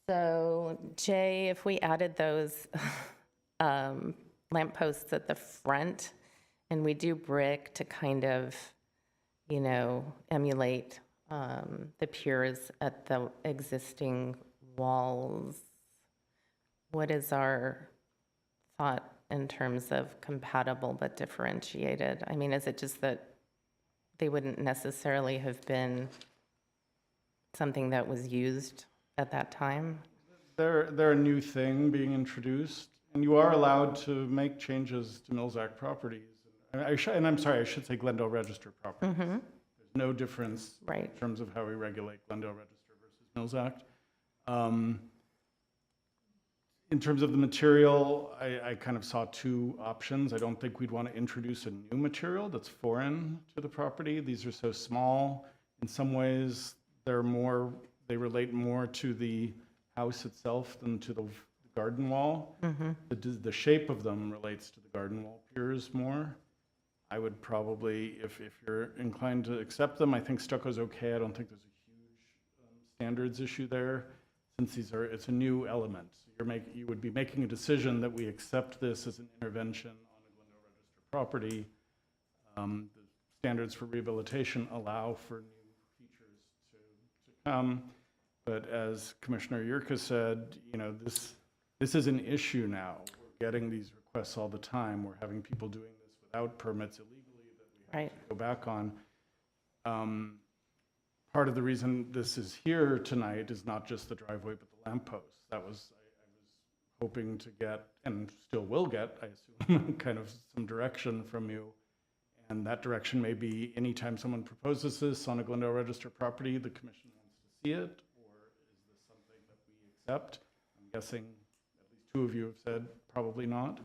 So Jay, if we added those lampposts at the front and we do brick to kind of, emulate the piers at the existing walls, what is our thought in terms of compatible but differentiated? I mean, is it just that they wouldn't necessarily have been something that was used at that time? They're a new thing being introduced, and you are allowed to make changes to Mills Act properties. And I'm sorry, I should say Glendale Register properties. There's no difference Right. in terms of how we regulate Glendale Register versus Mills Act. In terms of the material, I kind of saw two options. I don't think we'd want to introduce a new material that's foreign to the property. These are so small. In some ways, they relate more to the house itself than to the garden wall. The shape of them relates to the garden wall piers more. I would probably, if you're inclined to accept them, I think stucco's okay. I don't think there's a huge standards issue there, since it's a new element. So you would be making a decision that we accept this as an intervention on a Glendale Register property. The standards for rehabilitation allow for new features to come. But as Commissioner Yurka said, this is an issue now. We're getting these requests all the time. We're having people doing this without permits illegally that we have to go back on. Part of the reason this is here tonight is not just the driveway, but the lamppost. I was hoping to get, and still will get, I assume, kind of some direction from you. And that direction may be anytime someone proposes this on a Glendale Register property, the commission wants to see it, or is this something that we accept? I'm guessing at least two of you have said probably not.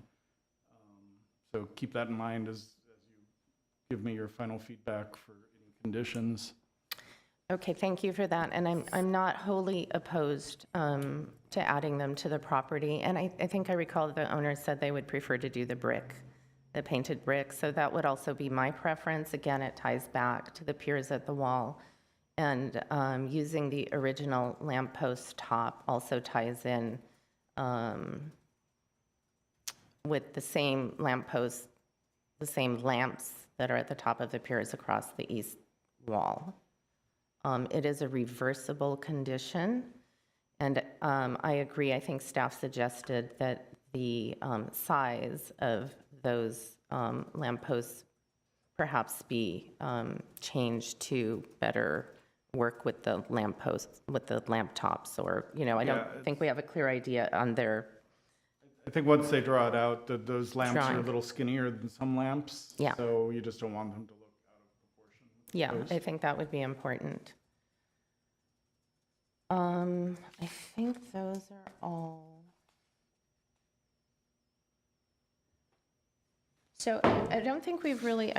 So keep that in mind as you give me your final feedback for any conditions. Okay, thank you for that. And I'm not wholly opposed to adding them to the property. And I think I recall the owners said they would prefer to do the painted brick. So that would also be my preference. Again, it ties back to the piers at the wall. And using the original lamppost top also ties in with the same lamppost, the same lamps that are at the top of the piers across the east wall. It is a reversible condition, and I agree. I think staff suggested that the size of those lampposts perhaps be changed to better work with the lampposts, with the lamp tops, or, I don't think we have a clear idea on their. I think once they draw it out, those lamps are Drawing. a little skinnier than some lamps. Yeah. So you just don't want them to look out of proportion. Yeah, I think that would be important. I think those are all. So I don't think we've really,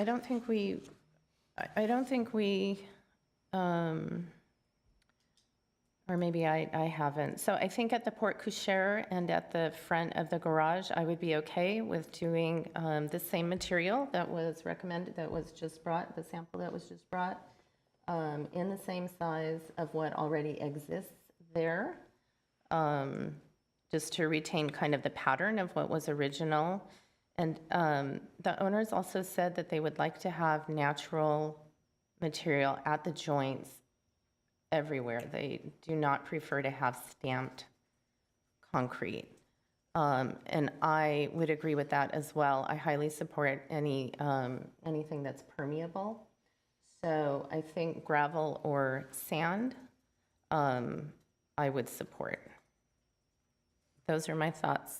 or maybe I haven't. So I think at the porte cochere and at the front of the garage, I would be okay with doing the same material that was recommended, that was just brought, the sample that was just brought, in the same size of what already exists there, just to retain kind of the pattern of what was original. And the owners also said that they would like to have natural material at the joints everywhere. They do not prefer to have stamped concrete. And I would agree with that as well. I highly support anything that's permeable. So I think gravel or sand, I would support. Those are my thoughts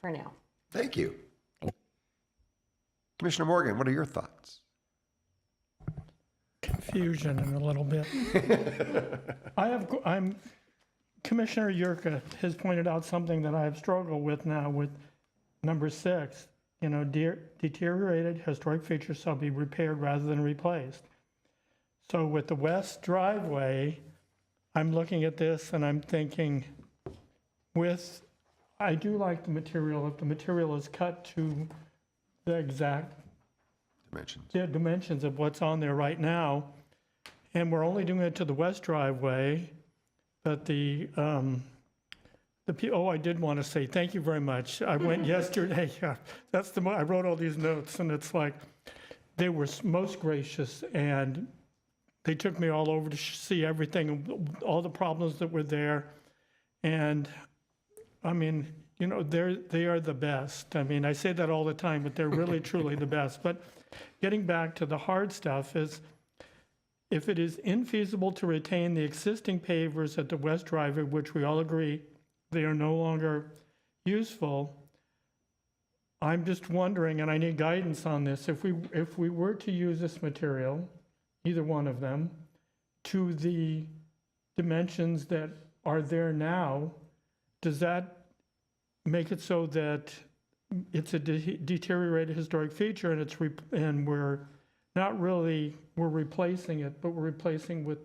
for now. Thank you. Commissioner Morgan, what are your thoughts? Confusion in a little bit. Commissioner Yurka has pointed out something that I have struggled with now with number 6. Deteriorated historic features shall be repaired rather than replaced. So with the west driveway, I'm looking at this and I'm thinking I do like the material, if the material is cut to the exact dimensions of what's on there right now, and we're only doing it to the west driveway, but I did want to say thank you very much. I went yesterday, I wrote all these notes, and it's like, they were most gracious, and they took me all over to see everything, all the problems that were there, and I mean, they are the best. I mean, I say that all the time, but they're really, truly the best. But getting back to the hard stuff is, if it is infeasible to retain the existing pavers at the west driveway, which we all agree they are no longer useful, I'm just wondering, and I need guidance on this, if we were to use this material, either one of them, to the dimensions that are there now, does that make it so that it's a deteriorated historic feature and we're not really, we're replacing it, but we're replacing with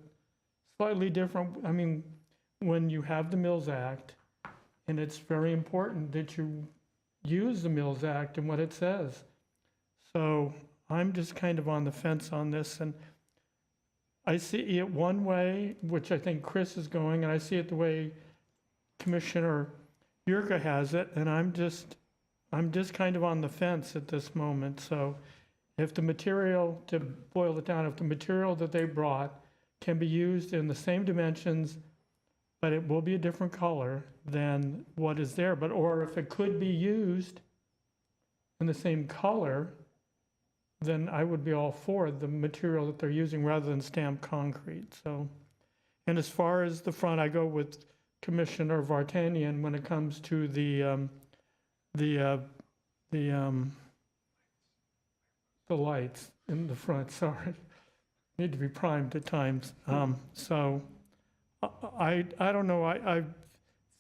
slightly different, I mean, when you have the Mills Act, and it's very important that you use the Mills Act and what it says. So I'm just kind of on the fence on this, and I see it one way, which I think Chris is going, and I see it the way Commissioner Yurka has it, and I'm just kind of on the fence at this moment. So if the material, to boil it down, if the material that they brought can be used in the same dimensions, but it will be a different color than what is there, or if it could be used in the same color, then I would be all for the material that they're using rather than stamped concrete. So, and as far as the front, I go with Commissioner Vartanian when it comes to the lights in the front. Sorry, need to be primed at times. So I don't know. I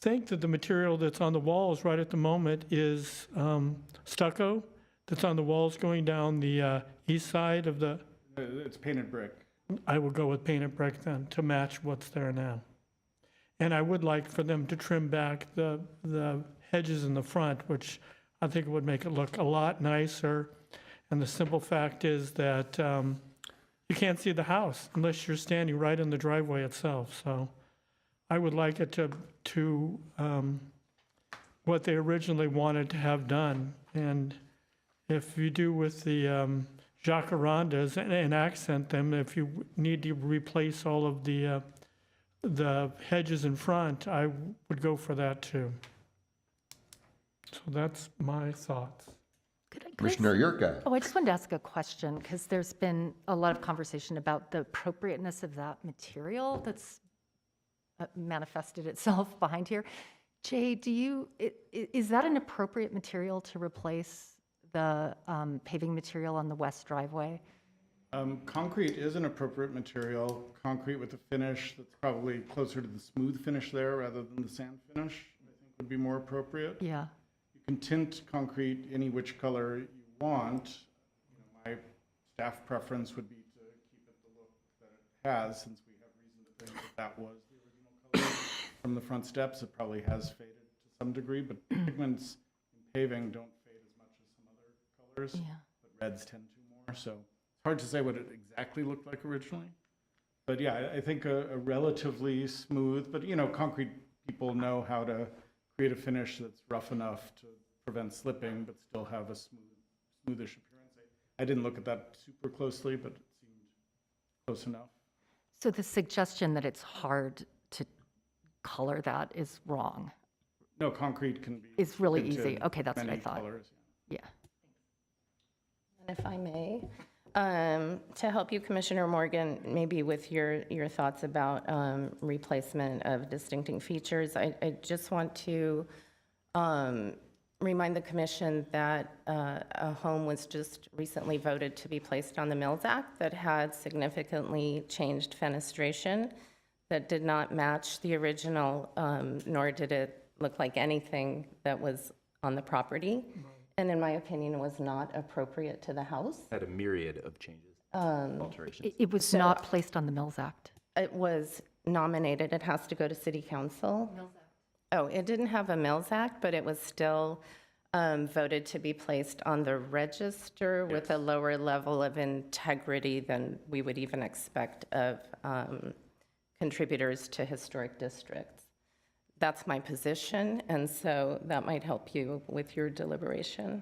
think that the material that's on the walls right at the moment is stucco. That's on the walls going down the east side of the... It's painted brick. I will go with painted brick then, to match what's there now. And I would like for them to trim back the hedges in the front, which I think would make it look a lot nicer. And the simple fact is that you can't see the house unless you're standing right in the driveway itself. So I would like it to what they originally wanted to have done. And if you do with the jacarandas and accent them, if you need to replace all of the hedges in front, I would go for that too. So that's my thoughts. Commissioner Yurka. Oh, I just wanted to ask a question, because there's been a lot of conversation about the appropriateness of that material that's manifested itself behind here. Jay, is that an appropriate material to replace the paving material on the west driveway? Concrete is an appropriate material. Concrete with a finish that's probably closer to the smooth finish there rather than the sand finish, I think would be more appropriate. Yeah. You can tint concrete any which color you want. My staff preference would be to keep it the look that it has, since we have reason to think that was the original color. From the front steps, it probably has faded to some degree, but pigments in paving don't fade as much as some other colors, but reds tend to more. So it's hard to say what it exactly looked like originally. But yeah, I think a relatively smooth, but concrete people know how to create a finish that's rough enough to prevent slipping, but still have a smoothish appearance. I didn't look at that super closely, but it seemed close enough. So the suggestion that it's hard to color that is wrong. No, concrete can be. It's really tinted easy. Okay, that's what I many thought. colors. Yeah. And if I may, to help you, Commissioner Morgan, maybe with your thoughts about replacement of distinctive features, I just want to remind the commission that a home was just recently voted to be placed on the Mills Act that had significantly changed fenestration that did not match the original, nor did it look like anything that was on the property. And in my opinion, it was not appropriate to the house. Had a myriad of changes, alterations. It was not placed on the Mills Act. It was nominated, it has to go to city council. Oh, it didn't have a Mills Act, but it was still voted to be placed on the register with a lower level of integrity than we would even expect of contributors to historic districts. That's my position, and so that might help you with your deliberation.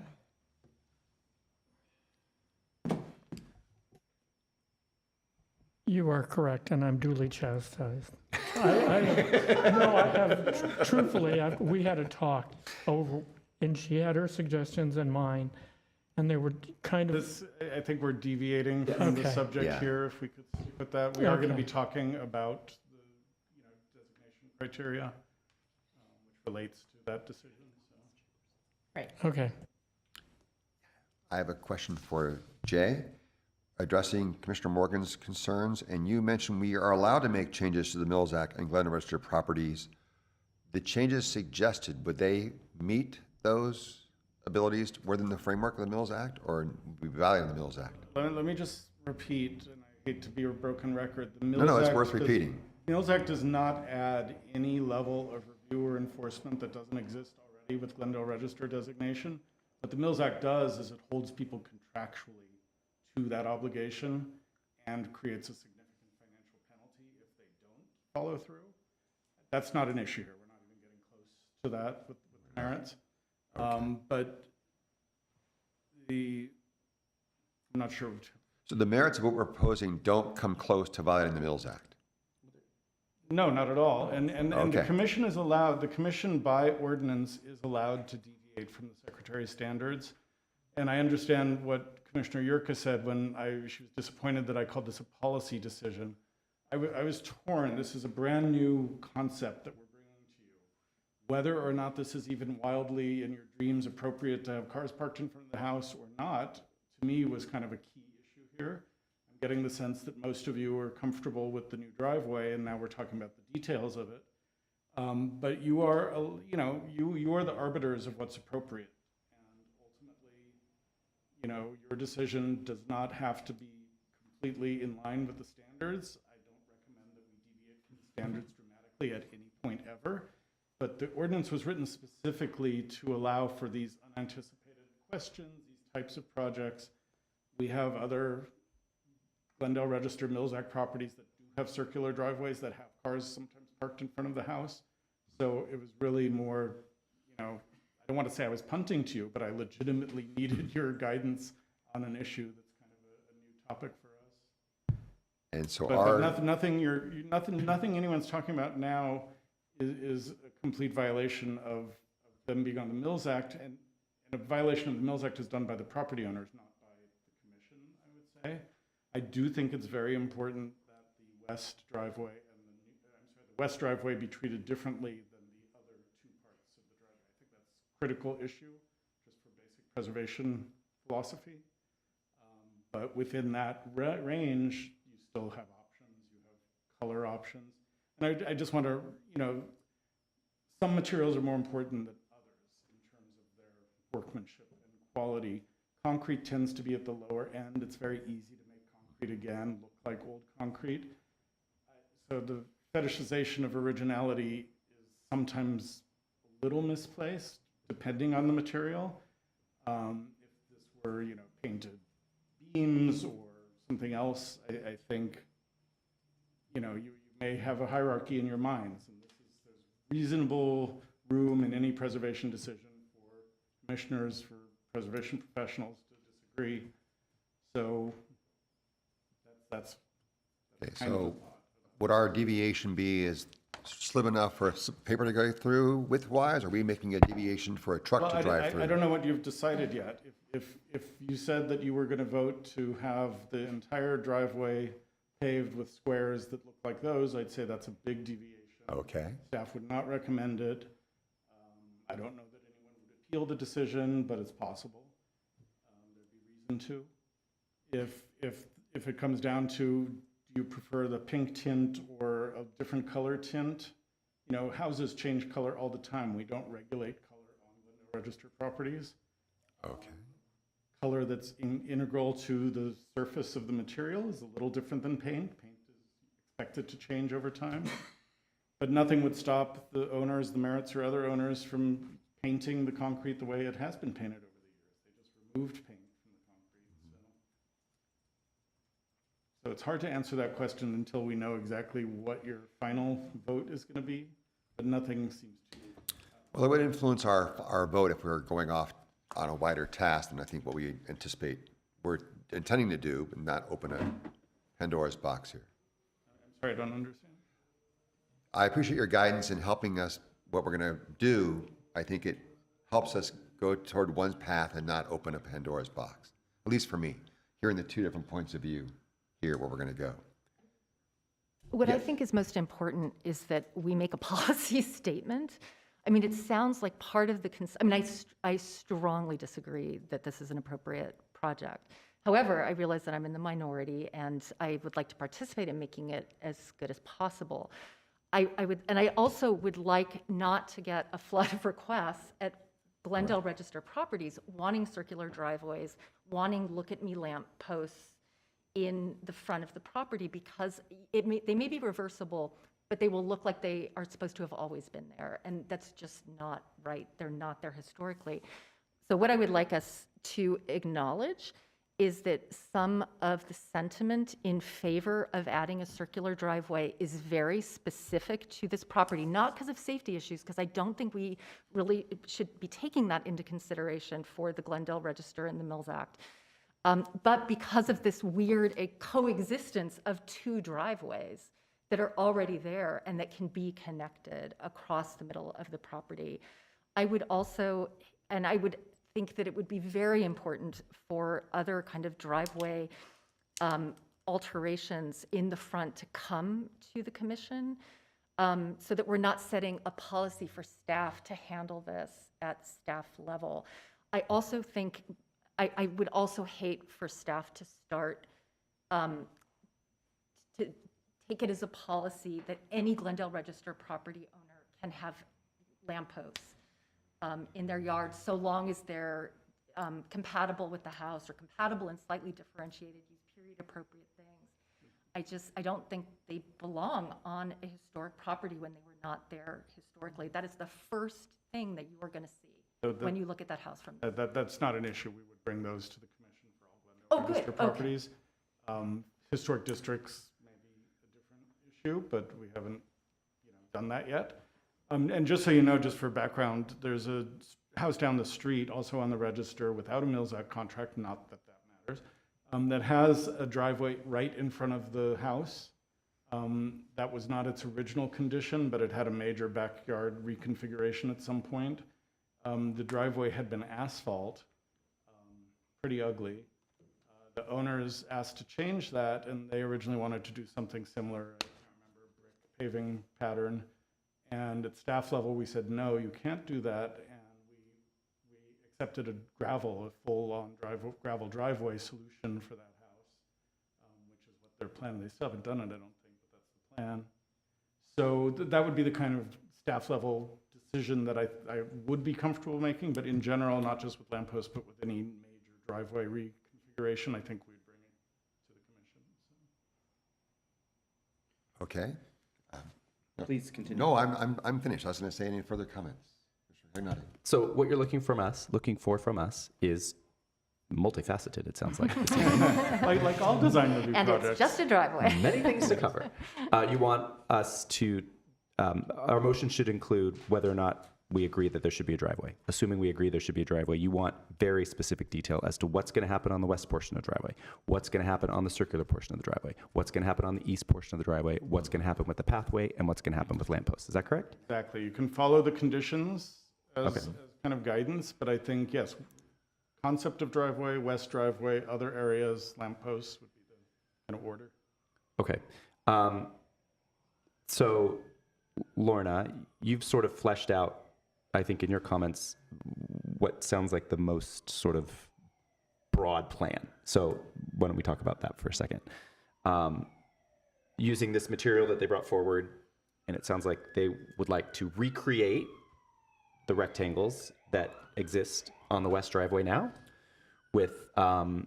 You are correct, and I'm duly chastised. Truthfully, we had a talk over, and she had her suggestions and mine, And they were kind of, This, I think we're deviating from the Okay. subject Yeah. here, if we could stick with that. We are going to be Okay. talking about the, designation criteria, which relates to that decision, so. Right. okay. I have a question for Jay, addressing Commissioner Morgan's concerns, and you mentioned we are allowed to make changes to the Mills Act and Glen Register properties. The changes suggested, would they meet those abilities within the framework of the Mills Act, or we violate the Mills Act? Let me just repeat, and I hate to be a broken record. The No, Mills it's Act worth does- repeating. The Mills Act does not add any level of review or enforcement that doesn't exist already with Glendale Register designation. What the Mills Act does is it holds people contractually to that obligation and creates a significant financial penalty if they don't follow through. That's not an issue here. We're not even getting close to that with the merits. But I'm not sure. So the merits of what we're proposing don't come close to violating the Mills Act? No, not at all. And the Okay. commission is allowed, the commission by ordinance is allowed to deviate from the Secretary's standards. And I understand what Commissioner Yurka said when she was disappointed that I called this a policy decision. I was torn. This is a brand new concept that we're bringing to you. Whether or not this is even wildly in your dreams appropriate to have cars parked in front of the house or not, to me was kind of a key issue here. I'm getting the sense that most of you are comfortable with the new driveway, and now we're talking about the details of it. But you are, you are the arbiters of what's appropriate. And ultimately, your decision does not have to be completely in line with the standards. I don't recommend that we deviate from the standards dramatically at any point ever. But the ordinance was written specifically to allow for these unanticipated questions, these types of projects. We have other Glendale Register Mills Act properties that do have circular driveways that have cars sometimes parked in front of the house. So it was really more, I don't want to say I was punting to you, but I legitimately needed your guidance on an issue that's kind of a new topic for us. And so But nothing anyone's talking about now is a complete violation of them being on the Mills Act, and a violation of the Mills Act is done by the property owners, not by the commission, I would say. I do think it's very important that the west driveway west driveway be treated differently than the other two parts of the driveway. I think that's a critical issue, just for basic preservation philosophy. But within that range, you still have options. You have color options. And I just want to, some materials are more important than others in terms of their workmanship and quality. Concrete tends to be at the lower end. It's very easy to make concrete again look like old concrete. So the fetishization of originality is sometimes a little misplaced, depending on the material. If this were, painted beams or something else, I think, you may have a hierarchy in your minds, and there's reasonable room in any preservation decision for commissioners, for preservation professionals to disagree. So that's Okay, kind of so the thought. would our deviation be is slim enough for paper to go through width-wise? Are we making a deviation for a truck Well, to drive through? I don't know what you've decided yet. If you said that you were going to vote to have the entire driveway paved with squares that look like those, I'd say that's a big deviation. Okay. Staff would not recommend it. I don't know that anyone would appeal the decision, but it's possible. There'd be reason to. If it comes down to, do you prefer the pink tint or a different color tint? Houses change color all the time. We don't regulate color on the register properties. Okay. Color that's integral to the surface of the material is a little different than paint. Paint is expected to change over time. But nothing would stop the owners, the Merritts or other owners, from painting the concrete the way it has been painted over the years. They just removed paint from the concrete. So it's hard to answer that question until we know exactly what your final vote is going to be, but nothing seems to. Well, it would influence our vote if we were going off on a wider task than I think what we anticipate we're intending to do, but not open a Pandora's box here. I'm sorry, I don't understand. I appreciate your guidance in helping us what we're going to do. I think it helps us go toward one's path and not open a Pandora's box. At least for me, hearing the two different points of view here where we're going to go. What I think is most important is that we make a policy statement. I mean, it sounds like part of the, I strongly disagree that this is an appropriate project. However, I realize that I'm in the minority and I would like to participate in making it as good as possible. I also would like not to get a flood of requests at Glendale Register properties wanting circular driveways, wanting look-at-me lamp posts in the front of the property, because they may be reversible, but they will look like they are supposed to have always been there, and that's just not right. They're not there historically. So what I would like us to acknowledge is that some of the sentiment in favor of adding a circular driveway is very specific to this property, not because of safety issues, because I don't think we really should be taking that into consideration for the Glendale Register and the Mills Act, but because of this weird coexistence of two driveways that are already there and that can be connected across the middle of the property. I would also, and I would think that it would be very important for other kind of driveway alterations in the front to come to the commission, so that we're not setting a policy for staff to handle this at staff level. I also think, I would also hate for staff to start to take it as a policy that any Glendale Register property owner can have lampposts in their yard, so long as they're compatible with the house or compatible and slightly differentiated, use period appropriate things. I don't think they belong on a historic property when they were not there historically. That is the first thing that you are going to see when you look at that house from That's not an issue. We would bring those to the commission for all Glendale Register properties. Historic districts may be a different issue, but we haven't done that yet. And just so you know, just for background, there's a house down the street, also on the register, without a Mills Act contract, not that that matters, that has a driveway right in front of the house. That was not its original condition, but it had a major backyard reconfiguration at some point. The driveway had been asphalt, pretty ugly. The owners asked to change that, and they originally wanted to do something similar, I can't remember, brick paving pattern. And at staff level, we said, no, you can't do that. And we accepted a full-on gravel driveway solution for that house, which is what they're planning. They still haven't done it, I don't think, but that's the plan. So that would be the kind of staff level decision that I would be comfortable making. But in general, not just with Lamppost, but with any major driveway reconfiguration, I think we'd bring it to the commission. Okay. Please continue. No, I'm finished. I was going to say any further comments. So what you're looking for from us is multifaceted, it sounds like. like all design review and projects. it's just a driveway. Many things to cover. You want us to, our motion should include whether or not we agree that there should be a driveway. Assuming we agree there should be a driveway, you want very specific detail as to what's going to happen on the west portion of the driveway, what's going to happen on the circular portion of the driveway, what's going to happen on the east portion of the driveway, what's going to happen with the pathway, and what's going to happen with lampposts. Is that correct? Exactly. You can follow the conditions as kind of guidance, but I think, yes, concept of driveway, west driveway, other areas, lampposts would be the kind of order. Okay. So, Lorna, you've sort of fleshed out, I think, in your comments, what sounds like the most sort of broad plan. So why don't we talk about that for a second? Using this material that they brought forward, and it sounds like they would like to recreate the rectangles that exist on the west driveway now with a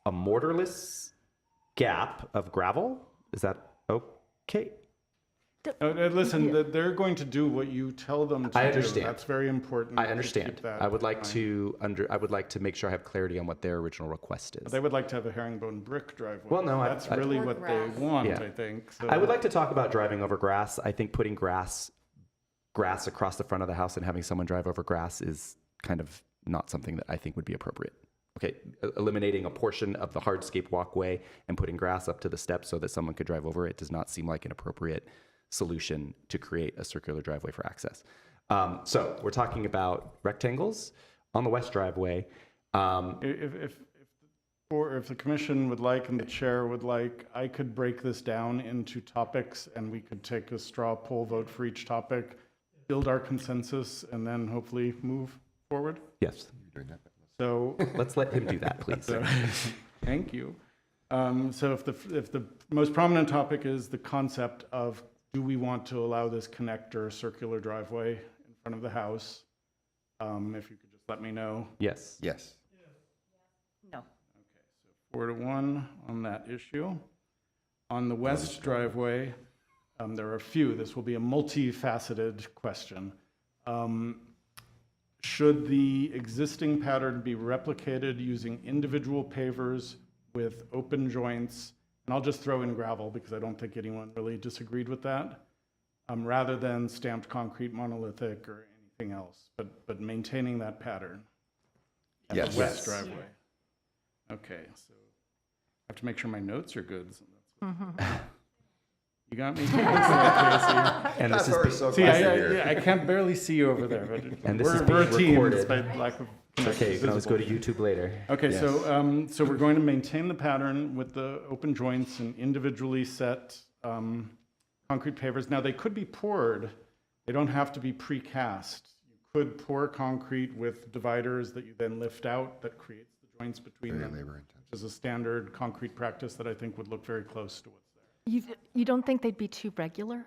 mortarless gap of gravel. Is that okay? Listen, they're going to do what you tell them to do. I understand. That's very important. I understand. I would like to I would like to make sure I have clarity on what their original request is. They would like to have a herringbone brick driveway. Well, no, that's really Or what grass. they want, Yeah. I think. So. I would like to talk about driving over grass. I think putting grass across the front of the house and having someone drive over grass is kind of not something that I think would be appropriate. Okay, eliminating a portion of the hardscape walkway and putting grass up to the steps so that someone could drive over it does not seem like an appropriate solution to create a circular driveway for access. So we're talking about rectangles on the west driveway. Or if the commission would like and the chair would like, I could break this down into topics and we could take a straw poll vote for each topic, build our consensus, and then hopefully move forward. Yes. So, Let's let him do that, please. thank you. So if the most prominent topic is the concept of, do we want to allow this connector circular driveway in front of the house? If you could just let me know. Yes. Yes. No. 4-1 on that issue. On the west driveway, there are a few. This will be a multifaceted question. Should the existing pattern be replicated using individual pavers with open joints? And I'll just throw in gravel because I don't think anyone really disagreed with that, rather than stamped concrete, monolithic, or anything else, but maintaining that pattern. At Yes. the west driveway. Okay, so I have to make sure my notes are good. So that's you got me. Casey. And this is so See, glad you're here. I can't barely see you over there, but And this is we're a being team recorded. despite lack of. okay. You can always go to YouTube later. Okay, so we're going to maintain the pattern with the open joints and individually set concrete pavers. Now, they could be poured. They don't have to be precast. You could pour concrete with dividers that you then lift out that creates the joints between Very them, labor intensive. which is a standard concrete practice that I think would look very close to what's there. You don't think they'd be too regular?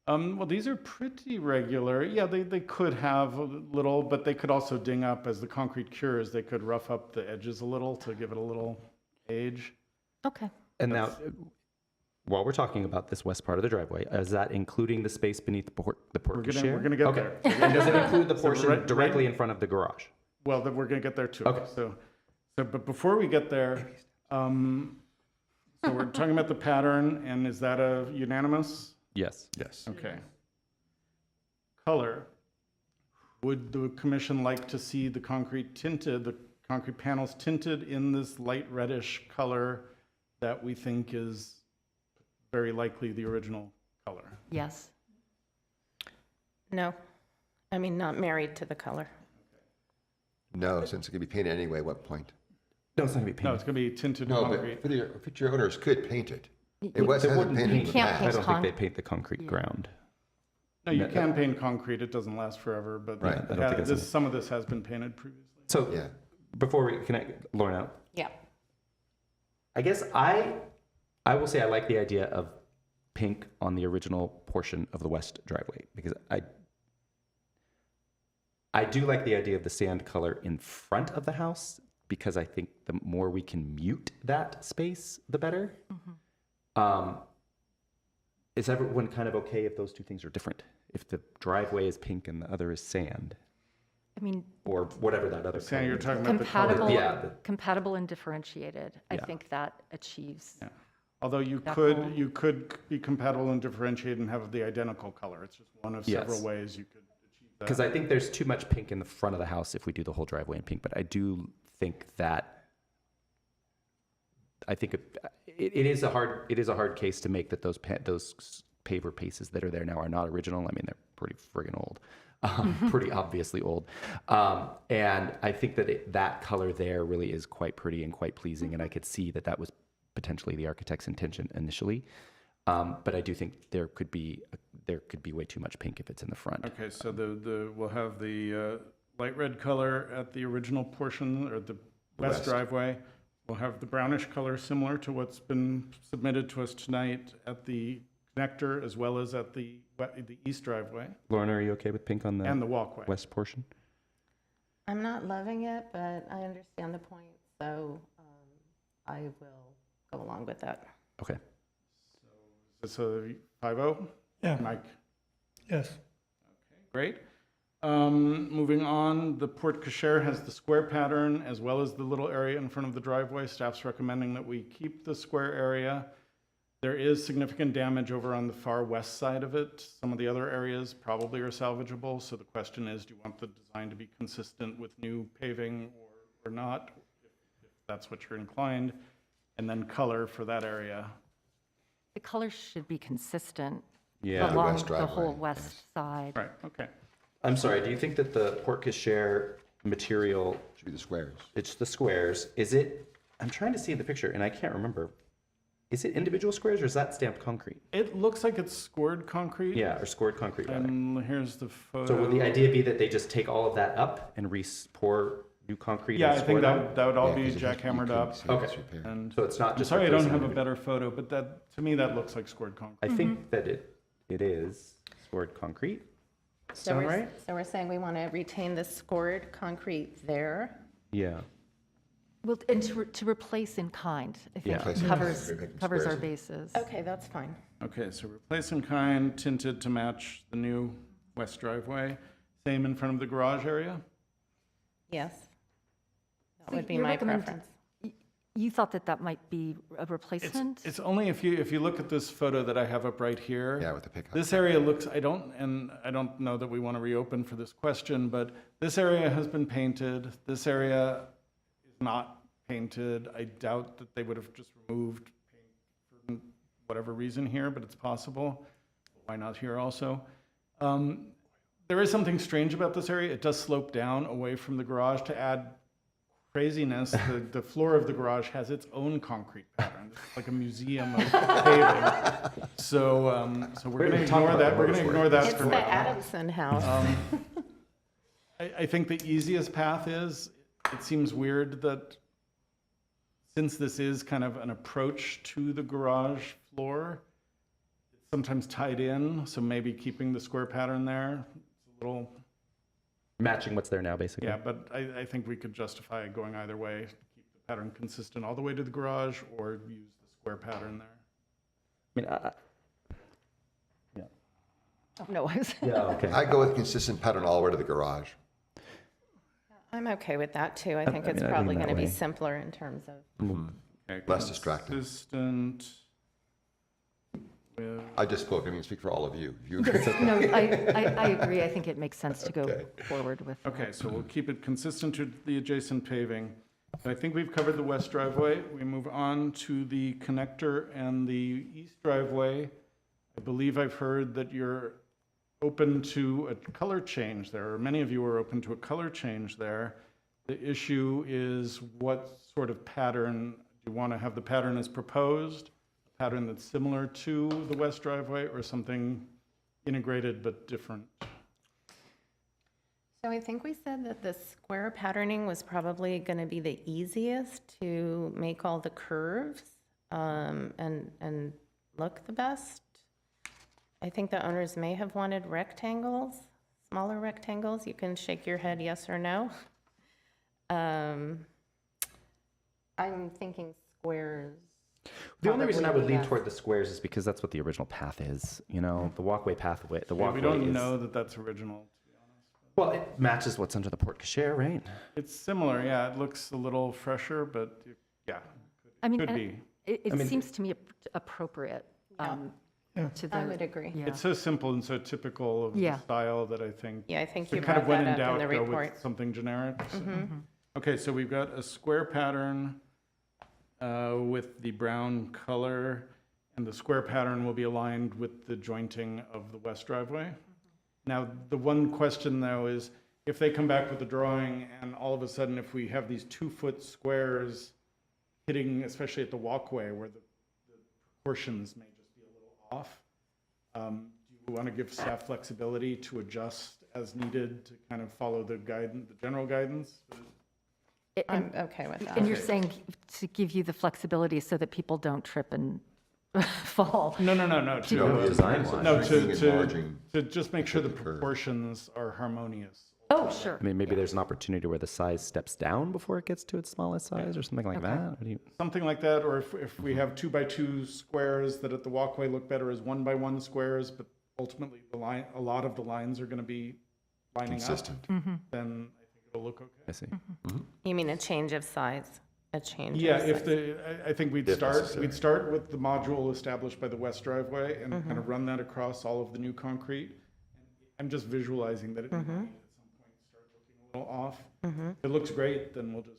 Well, these are pretty regular. Yeah, they could have a little, but they could also ding up as the concrete cures. They could rough up the edges a little to give it a little age. Okay. And now, while we're talking about this west part of the driveway, is that including the space beneath the porte We're cochere? gonna get Okay. there. And does it include the portion right- directly in front of the garage? Well, then we're gonna get there too. Okay. So, but before we get there, so we're talking about the pattern, and is that a unanimous? Yes. Yes. Okay. Color. Would the commission like to see the concrete panels tinted in this light reddish color that we think is very likely the original color? Yes. No, I mean, not married to the color. No, since it can be painted anyway, what point? No, it's not gonna be No, painted. it's gonna be tinted No, concrete. but future owners could paint it. It You- was They hasn't wouldn't painted in You the can't I past. don't think they paint the concrete ground. No, you can paint concrete, it doesn't last forever, but Right. I don't think it's some of this has been painted previously. So Yeah. before we connect, Lauren out. Yeah. I guess I will say I like the idea of pink on the original portion of the west driveway because I do like the idea of the sand color in front of the house because I think the more we can mute that space, the better. Is everyone kind of okay if those two things are different? If the driveway is pink and the other is sand, I mean, or whatever that other Sam, you're color is. talking about the color. compatible, Yeah, compatible and differentiated. I Yeah. think that achieves. Yeah. Although That whole- you could be compatible and differentiate and have the identical color. It's just one of several Yes. ways you could achieve that. Because I think there's too much pink in the front of the house if we do the whole driveway in pink. But I do think that it is a hard case to make that those paver paces that are there now are not original. I mean, they're pretty friggin' old, pretty obviously old. And I think that that color there really is quite pretty and quite pleasing. And I could see that was potentially the architect's intention initially. But I do think there could be way too much pink if it's in the front. Okay, so we'll have the light red color at the original portion, or the west driveway. We'll have the brownish color similar to what's been submitted to us tonight at the connector, as well as at the east driveway Lorna, are you okay with pink on the and the walkway. west portion? I'm not loving it, but I understand the point, so I will go along with that. Okay. Is this a 5-0? Yeah, Mike? yes. Great. Moving on, the porte cochere has the square pattern as well as the little area in front of the driveway. Staff's recommending that we keep the square area. There is significant damage over on the far west side of it. Some of the other areas probably are salvageable. So the question is, do you want the design to be consistent with new paving or not, if that's what you're inclined? And then color for that area. The color should be consistent Yeah. along west the whole driveway, west side. Right, okay. I'm sorry, do you think that the porte cochere material, Should be the squares. it's the squares. Is it, I'm trying to see the picture and I can't remember. Is it individual squares or is that stamped concrete? It looks like it's scored concrete. Yeah, or scored concrete rather. And here's the photo. So would the idea be that they just take all of that up and pour new concrete? Yeah, and I think score them? that would all be Yeah, 'cause it has- you jackhammered couldn't up. see Okay. it's repaired. And So it's not I'm just sorry I don't replacing have a individual- better photo, but that, to me, that looks like scored concrete. I think that it is scored concrete. So Sound we're, right? so we're saying we want to retain the scored concrete there. Yeah. Well, and to replace in kind, I think Yeah. Replace in covers, kind, making covers our squares. bases. Okay, that's fine. Okay, so replace in kind, tinted to match the new west driveway. Same in front of the garage area. Yes. That So would be you're my recommend- preference. You thought that might be a replacement? It's only if you look at this photo that I have up right here. Yeah, with the pickup. This area looks, I don't know that we want to reopen for this question, but this area has been painted. This area is not painted. I doubt that they would have just removed paint for whatever reason here, but it's possible. Why not here also? There is something strange about this area. It does slope down away from the garage to add craziness. The floor of the garage has its own concrete pattern. It's like a museum of paving. So we're going to ignore that. We're going to ignore that It's for the now. Adamson house. I think the easiest path is, it seems weird that since this is kind of an approach to the garage floor, it's sometimes tied in, so maybe keeping the square pattern there, it's a little, Matching what's there now, basically. yeah, but I think we could justify going either way, keep the pattern consistent all the way to the garage, or use the square pattern there. I mean, Oh, no, I was. yeah, okay. I go with consistent pattern all the way to the garage. I'm okay with that too. I think I it's mean, I probably lean going that to be way. simpler in terms of. Okay, Less distracting. Consistent with, I just spoke, I mean, speak for all of you. You- No, I agree. I think it makes sense to go Okay. forward with. okay, so we'll keep it consistent to the adjacent paving. So I think we've covered the west driveway. We move on to the connector and the east driveway. I believe I've heard that you're open to a color change there, or many of you are open to a color change there. The issue is what sort of pattern, do you want to have the pattern as proposed? A pattern that's similar to the west driveway, or something integrated but different? So I think we said that the square patterning was probably going to be the easiest to make all the curves and look the best. I think the owners may have wanted rectangles, smaller rectangles. You can shake your head yes or no. I'm thinking squares. The only reason I would probably lean best. toward the squares is because that's what the original path is. You know, the walkway pathway. The Yeah, walkway we don't is, know that that's original, to be honest. Well, it matches what's under the porte cochere, right? It's similar, yeah, it looks a little fresher, but yeah, I mean, could and be. it seems to me appropriate to the. I would agree. Yeah. It's so simple and so typical of the Yeah. style that I think. Yeah, I think we you kind of brought when in that up in doubt the go report. with something generic. so. Mm-hmm. Okay, so we've got a square pattern with the brown color, and the square pattern will be aligned with the jointing of the west driveway. Now, the one question though is, if they come back with the drawing and all of a sudden, if we have these 2-foot squares hitting, especially at the walkway where the proportions may just be a little off, do you want to give staff flexibility to adjust as needed to kind of follow the guidance, the general guidance? I'm okay with that. And you're saying to give you the flexibility so that people don't trip and fall. No. No, To, design-wise, no, shrinking and to enlarging. just make sure the the curve. proportions are harmonious. Oh, sure. I mean, maybe there's an opportunity where the size steps down before it gets to its smallest size or something like that. What do you, Something like that, or if we have 2x2 squares that at the walkway look better as 1x1 squares, but ultimately the line, a lot of the lines are going to be lining Consistent. up, then I think it'll look okay. I see. You mean a change of size? A change Yeah, of if size. the, I think If necessary. we'd start with the module established by the west driveway and kind of run that across all of the new concrete. I'm just visualizing that it might at some point start looking a little off. If it looks great, then we'll just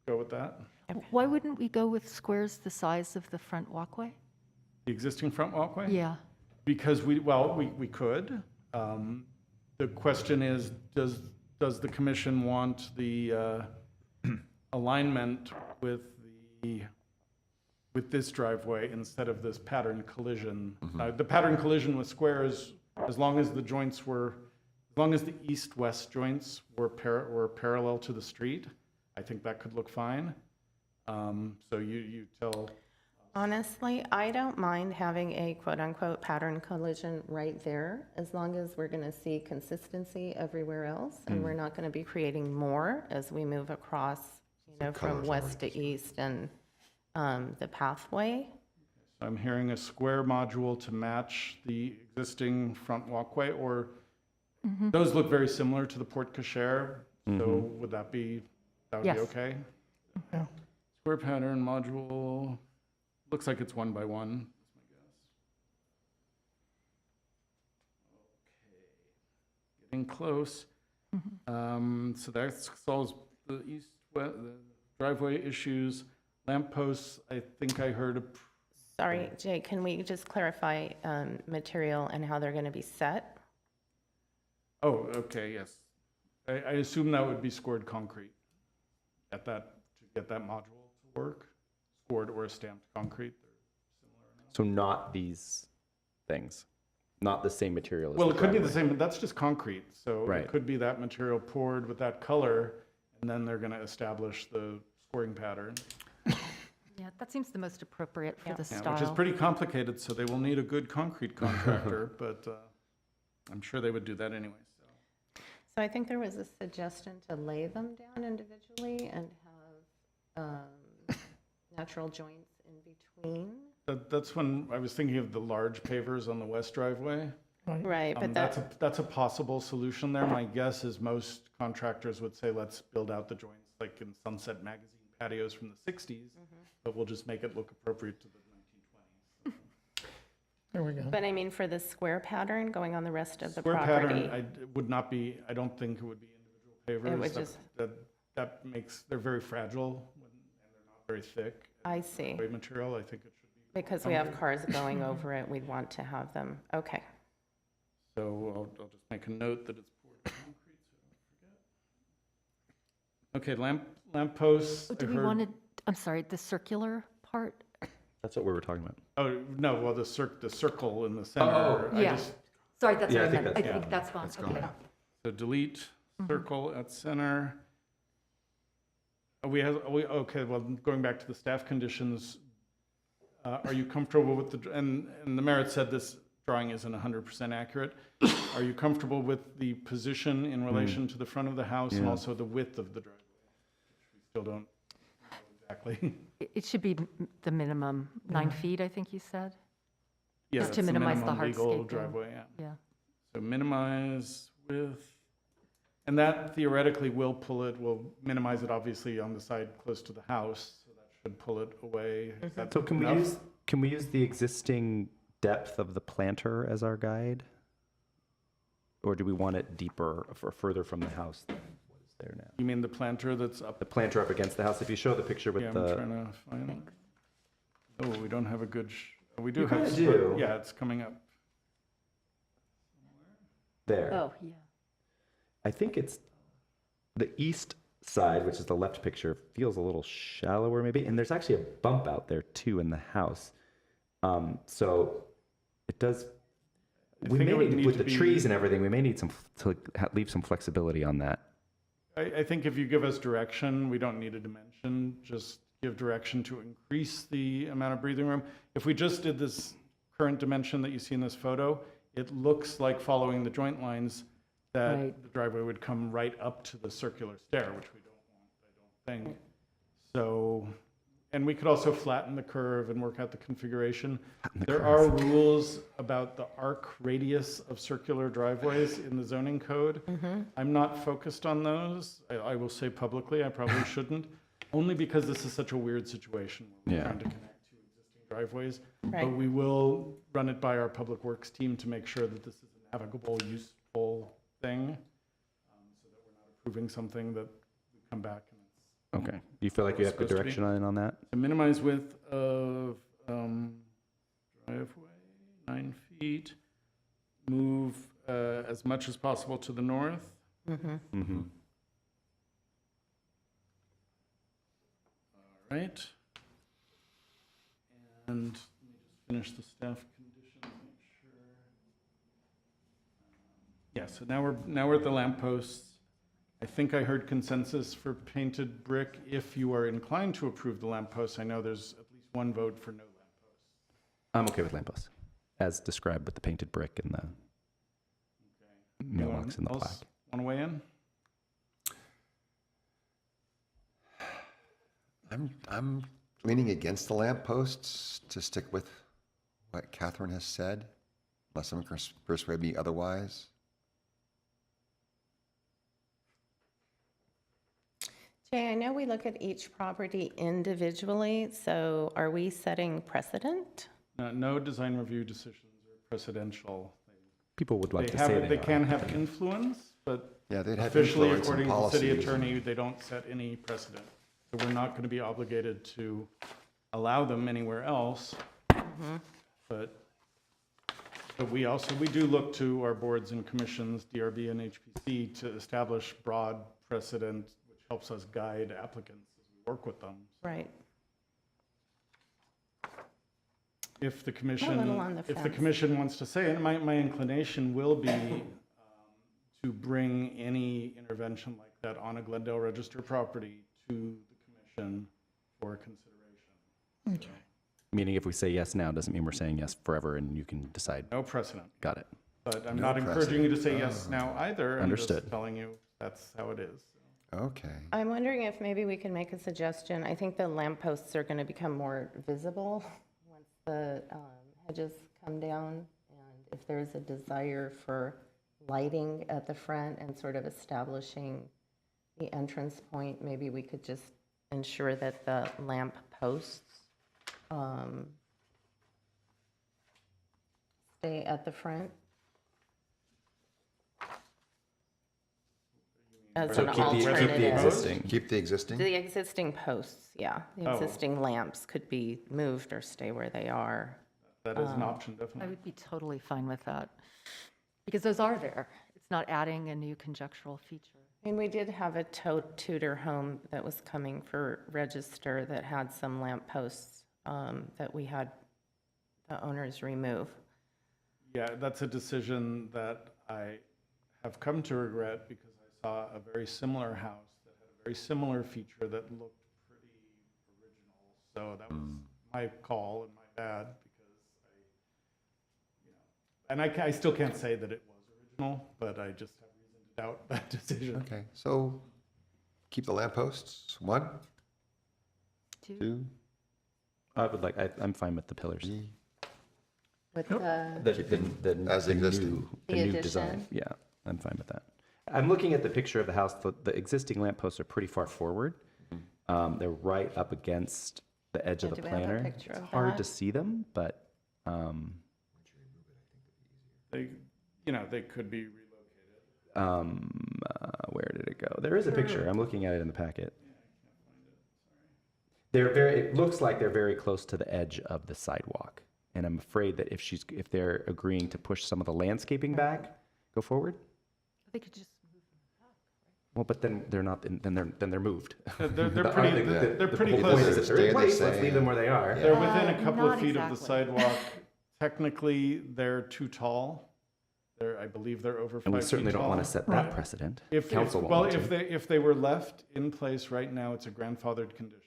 go with that. Why wouldn't we go with squares the size of the front walkway? The existing front walkway? Yeah. Because we could. The question is, does does the commission want the alignment with this driveway instead of this pattern collision? The pattern collision with squares, as long as the joints were, as long as the east-west joints were parallel to the street, I think that could look fine. So you tell. Honestly, I don't mind having a quote-unquote pattern collision right there, as long as we're going to see consistency everywhere else, and we're not going to be creating more as we move across, from west to east and the pathway. I'm hearing a square module to match the existing front walkway, or those look very similar to the porte cochere. So would that be Yes. be okay? Yeah. Square pattern module, looks like it's 1 by 1. That's my guess. Okay, getting close. So that solves the the driveway issues. Lampposts, I think I heard. Sorry, Jay, can we just clarify material and how they're going to be set? Oh, okay, yes. I assume that would be scored concrete at that, to get that module to work. Scored or stamped concrete. They're similar enough. So not these things, not the same material as Well, the it could be the driveway. same, but that's just concrete. So Right. it could be that material poured with that color, and then they're going to establish the scoring pattern. Yeah, that seems the most appropriate for the Yeah, style. which is pretty complicated, so they will need a good concrete contractor, but I'm sure they would do that anyway. So I think there was a suggestion to lay them down individually and have natural joints in between. That's when I was thinking of the large pavers on the west driveway. Right, but That's a possible solution there. My guess is most contractors would say, let's build out the joints like in Sunset Magazine patios from the 60s, but we'll just make it look appropriate to the 1920s. There we go. But I mean, for the square pattern going on the rest of the Square property. pattern, would not be, I don't think it would be individual pavers. It would That- just- That makes, they're very fragile and they're not very thick. I see. Weight material, I think it should be. Because we have cars going over it, we'd want to have them. Okay. So I'll just make a note that it's poured concrete so I don't forget. Okay, lampposts. Oh, do I we heard- want to, I'm sorry, the circular part? That's what we were talking about. Oh, no, well, the circle in the center. Oh, Yeah. Sorry, that's Yeah, what I I think meant. that's- I think that's fine. Okay. So delete circle at center. Okay, well, going back to the staff conditions, are you comfortable with and the Merit said this drawing isn't 100% accurate. Are you comfortable with the position in relation to the front of the house and also the width of the driveway? Which we still don't know exactly. It should be the minimum, 9 feet, I think you said? Yeah, Just to that's the minimize the minimum legal hardscape, yeah. driveway, yeah. Yeah. So minimize width, and that theoretically will minimize it obviously on the side close to the house, so that should pull it away. Is that So can we enough? use the existing depth of the planter as our guide? Or do we want it deeper or further from the house than what is there now? You mean the planter that's up? The planter up against the house, if you show the picture with Yeah, I'm the, trying to find. Thanks. Oh, we don't have a good, we do You have. kinda do. Yeah, it's coming up. there. Oh, yeah. I think it's the east side, which is the left picture, feels a little shallower maybe. And there's actually a bump out there too in the house. So it does, we think may it would need, need with to the be- trees and everything, we may need to leave some flexibility on that. I think if you give us direction, we don't need a dimension, just give direction to increase the amount of breathing room. If we just did this current dimension that you see in this photo, it looks like following the joint lines that Right. the driveway would come right up to the circular stair, which we don't want, I don't think. So, and we could also flatten the curve and work out the configuration. There are rules about the arc radius of circular driveways in the zoning code. I'm not focused on those. I will say publicly, I probably shouldn't, only because this is such a weird situation. Where we're Yeah. trying to connect two existing driveways. Right. But we will run it by our public works team to make sure that this is a navigable, useful thing, so that we're not approving something that we come back and it's Okay. Do you feel like you have good Supposed to be. direction on that? to minimize width of driveway, 9 feet, move as much as possible to the north, Right. And let me just finish the staff conditions, make sure. Yeah, so now we're at the lampposts. I think I heard consensus for painted brick if you are inclined to approve the lampposts. I know there's at least one vote for no lampposts. I'm okay with lampposts, as described with the painted brick and the mailbox and the plaque. Want to weigh in? I'm leaning against the lampposts to stick with what Catherine has said, unless someone can persuade me otherwise. Jay, I know we look at each property individually, so are we setting precedent? No design review decisions are precedential. People would like They to have, say they can have influence, but Yeah, they'd have officially, influence and according to the city policies. attorney, they don't set any precedent. So we're not going to be obligated to allow them anywhere else. But we do look to our boards and commissions, DRB and HPC, to establish broad precedent, which helps us guide applicants as we work with them. Right. If the little on the fence. commission wants to say, and my inclination will be to bring any intervention like that on a Glendale Register property to the commission for consideration. Okay. Meaning if we say yes now, doesn't mean we're saying yes forever and you can decide. No precedent, Got it. but I'm No not encouraging you to say precedent. yes now either. I'm Understood. just telling you that's how it is. Okay. I'm wondering if maybe we can make a suggestion. I think the lampposts are going to become more visible once the hedges come down. And if there's a desire for lighting at the front and sort of establishing the entrance point, maybe we could just ensure that the lamp posts stay at the front as So an keep the alternative. existing. Keep the existing? The existing posts, yeah. The Oh. existing lamps could be moved or stay where they are. That is an option, I definitely. would be totally fine with that, because those are there. It's not adding a new conjectural feature. I mean, we did have a Tudor home that was coming for register that had some lamp posts that we had the owners remove. Yeah, that's a decision that I have come to regret because I saw a very similar house that had a very similar feature that looked pretty original. So that was my call and my bad because and I still can't say that it was original, but I just have reason to doubt that decision. Okay, so keep the lampposts. 1, 2, I would like, I'm fine with the pillars. 3. With the, As existing. The The new addition? design. Yeah, I'm fine with that. I'm looking at the picture of the house. The existing lampposts are pretty far forward. They're right up against the edge of Yeah, the do we have a planter. picture of It's hard that? to see them, but They could be relocated. where did it go? There is a picture. I'm looking at it in the packet. It looks like they're very close to the edge of the sidewalk. And I'm afraid that if they're agreeing to push some of the landscaping back, go forward. They could just move them back. Well, but then they're not. Then they're moved. They're The- pretty, the- they're the pretty whole close. point is that they're Stay in the place. Let's same. leave them where they are. They're within a couple Not of feet of the exactly. sidewalk. Technically, they're too tall. I believe they're over 5 feet And we certainly don't want to tall. set that precedent. If Council won't well, want if to. they were left in place right now, it's a grandfathered condition.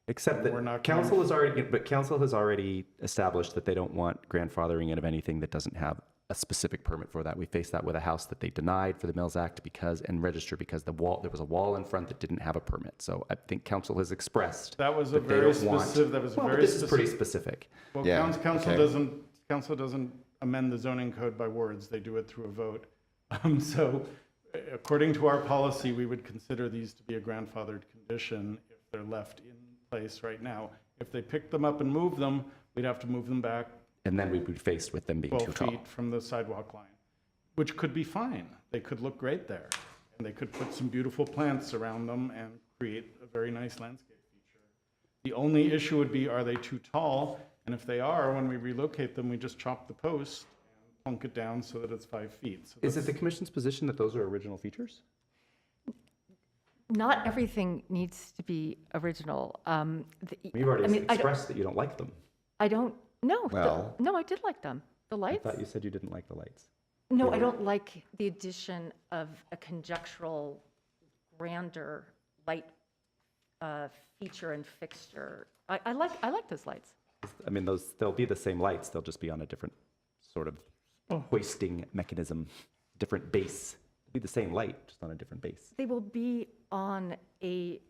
Except we're not that council has already established that they don't want grandfathering in of anything that doesn't have a specific permit for that. We faced that with a house that they denied for the Mills Act and registered because there was a wall in front that didn't have a permit. So I think council has expressed That was a that they very don't want- specific. That was Well, but very this specific. is pretty specific. Well, Yeah, council okay. doesn't amend the zoning code by words. They do it through a vote. So, according to our policy, we would consider these to be a grandfathered condition if they're left in place right now. If they pick them up and move them, we'd have to move them back And then we'd be faced with them being 12 too tall. feet from the sidewalk line, which could be fine. They could look great there. And they could put some beautiful plants around them and create a very nice landscape feature. The only issue would be, are they too tall? And if they are, when we relocate them, we just chop the post and plunk it down so that it's 5 feet. So Is it the commission's position that those are original features? Not everything needs to be original. You've already I mean, I don't- expressed that you don't like them. I don't, no, Well- no, I did like them. The I lights? thought you said you didn't like the lights. No, I don't like the addition of a conjectural, grander light feature and fixture. I like those lights. I mean, they'll be the same lights. They'll just be on a different sort of hoisting mechanism, different base. It'll be the same light, just on a different base. They will be on a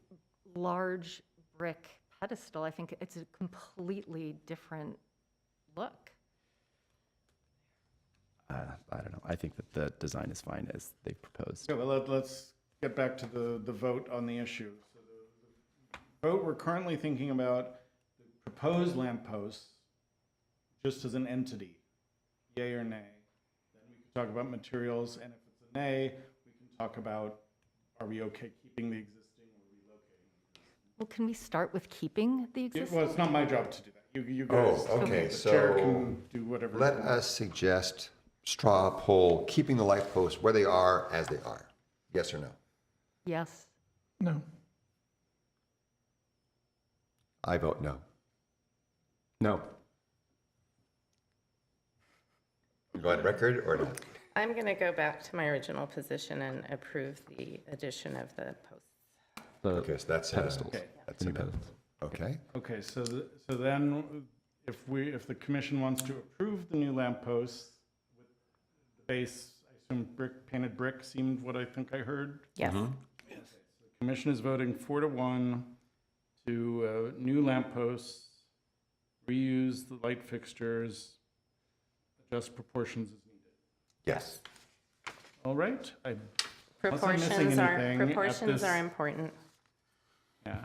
large brick pedestal. I think it's a completely different look. I don't know. I think that the design is fine as they've proposed. Okay, well, let's get back to the vote on the issue. So the vote, we're currently thinking about the proposed lampposts just as an entity, yay or nay. Then we can talk about materials, and if it's a nay, we can talk about, are we okay keeping the existing or relocating? Well, can we start with keeping the existing? Well, it's not my job to do that. You guys. Oh, okay, The chair so can do whatever. let us suggest straw poll, keeping the light posts where they are as they are. Yes or no? Yes. No. I vote no. No. Go on record or not? I'm going to go back to my original position and approve the addition of the posts. The Okay, so that's pedestals. that's a no. Okay. Okay, so then if the commission wants to approve the new lampposts with the base, I assume painted brick seemed what I think I heard. Yes. The commission is voting 4-1 to new lampposts, reuse the light fixtures, adjust proportions as needed. Yes. All right. Unless I'm missing Proportions are, anything at proportions this- are important. Yeah.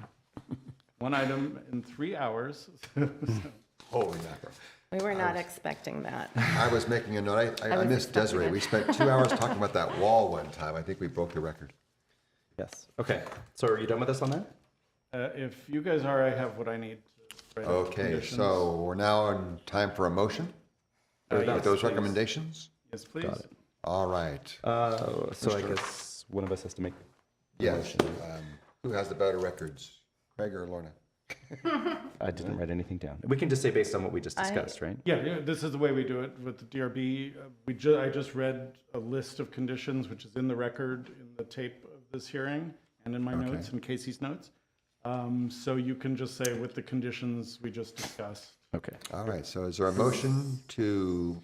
One item in 3 hours. Holy mackerel. We were not expecting that. I was making a note. I was missed expecting Desiree. it. We spent 2 hours talking about that wall one time. I think we broke the record. Yes. Okay. So are you done with us on that? If you guys are, I have what I need to write up Okay, conditions. so we're now on time for a motion Yes, with those please. recommendations? Yes, please. Got it. All right. So I guess one of us has to make. Yes. Who has the better records, Craig or Lorna? I didn't write anything down. We can just say based on what we just discussed, right? Yeah, this is the way we do it with the DRB. I just read a list of conditions, which is in the record, in the tape of this hearing, and in my notes, and Casey's notes. So you can just say with the conditions we just discussed. Okay. All right, so is there a motion to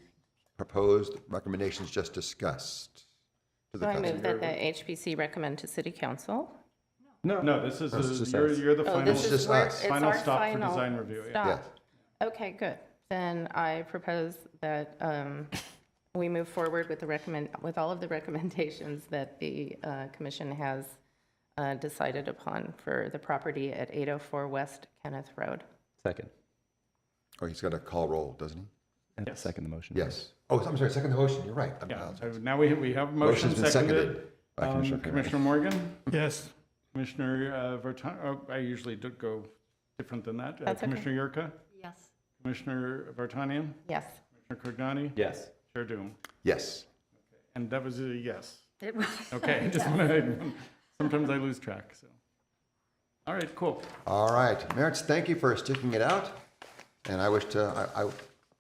propose the recommendations just discussed? To the So I council? move that the HPC recommend to City Council. No, this is, just you're the Oh, final, this just is where us. it's final our stop for final design review. stop. Yes. Okay, good. Then I propose that we move forward with with all of the recommendations that the commission has decided upon for the property at 804 West Kenneth Road. Second. Oh, he's got to call roll, doesn't he? And Yes. second the motion. Yes. Oh, I'm sorry, second the motion, you're right. I Yeah, apologize. so now we have a motion Motion's been seconded. seconded by Commissioner Kenneth. Commissioner Morgan, Yes. Commissioner Vertan, I usually do go different than that. That's okay. Commissioner Yurka, Yes. Commissioner Vartanian, Yes. Commissioner Kognani, Yes. Chair Doom. Yes. And that was a yes. It was. Okay, sometimes I lose track, so. All right, cool. All right, Merritts, thank you for sticking it out. And I wish to, I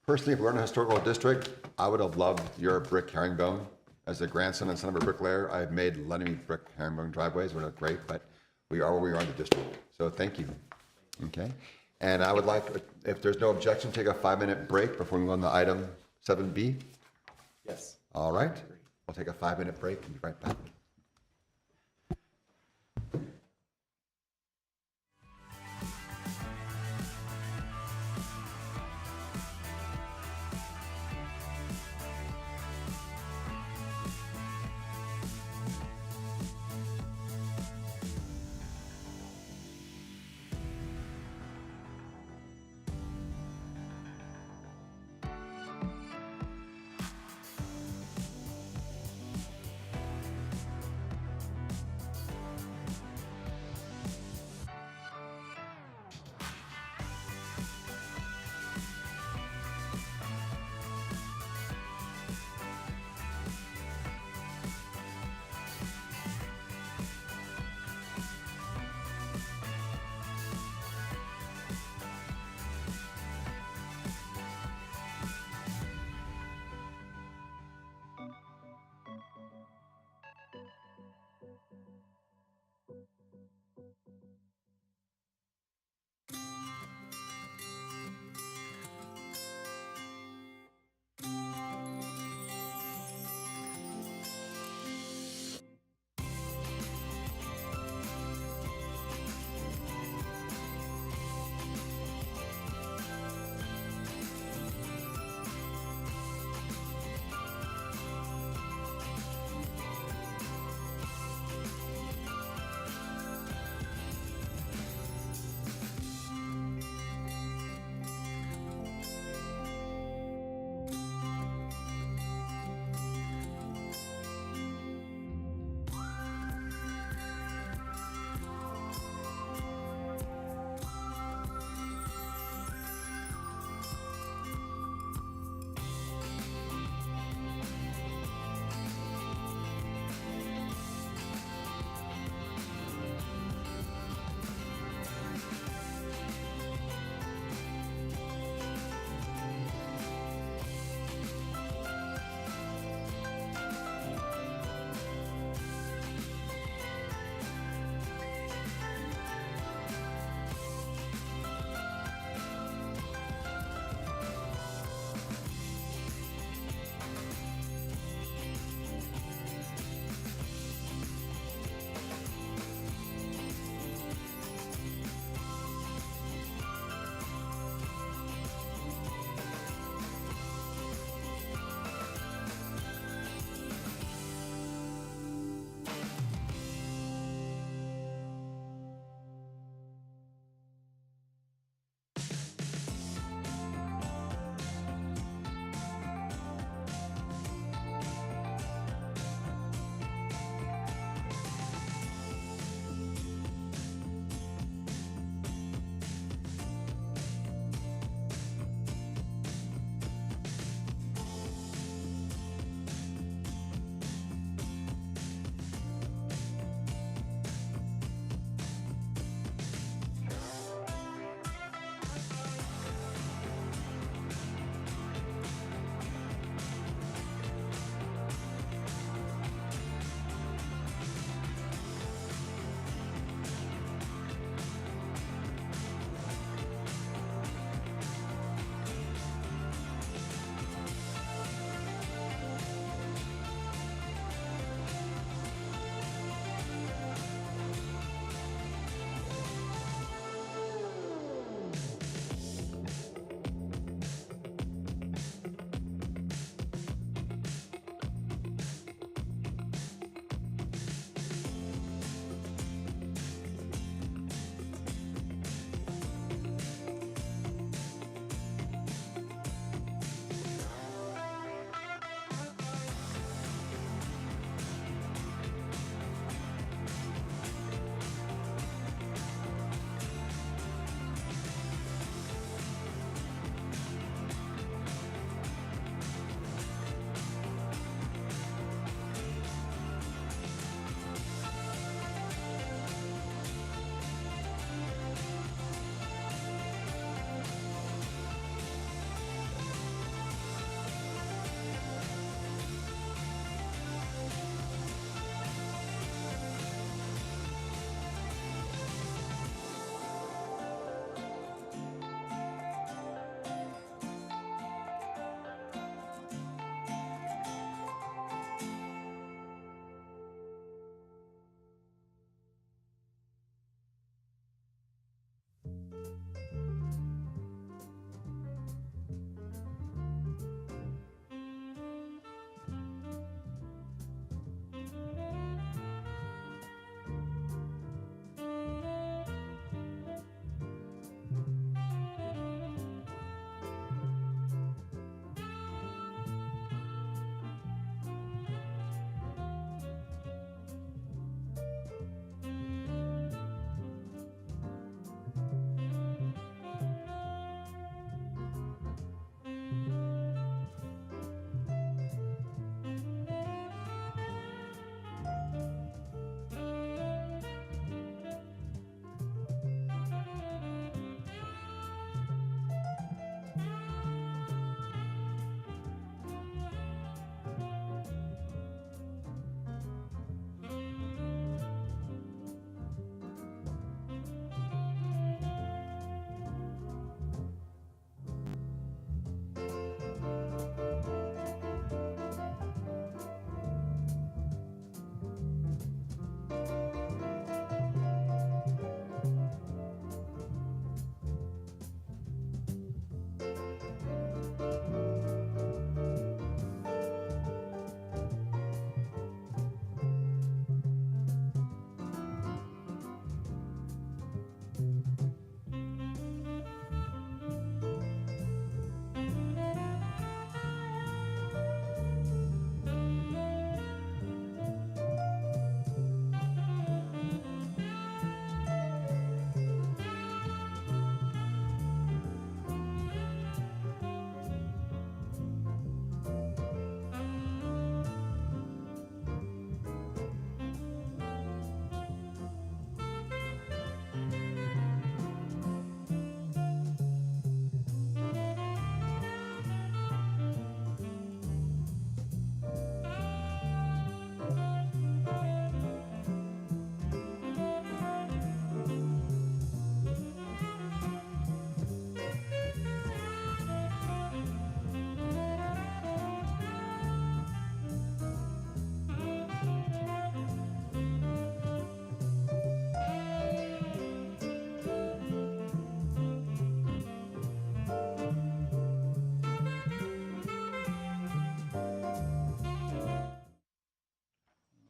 personally, if we were in a historical district, I would have loved your brick herringbone. As a grandson and son of a bricklayer, I've made Lenny brick herringbone driveways, which are great, but we are where we are in the district. So thank you. Okay. And I would like, if there's no objection, take a 5-minute break before we go on to item 7B. Yes. All right. We'll take a 5-minute break and be right back.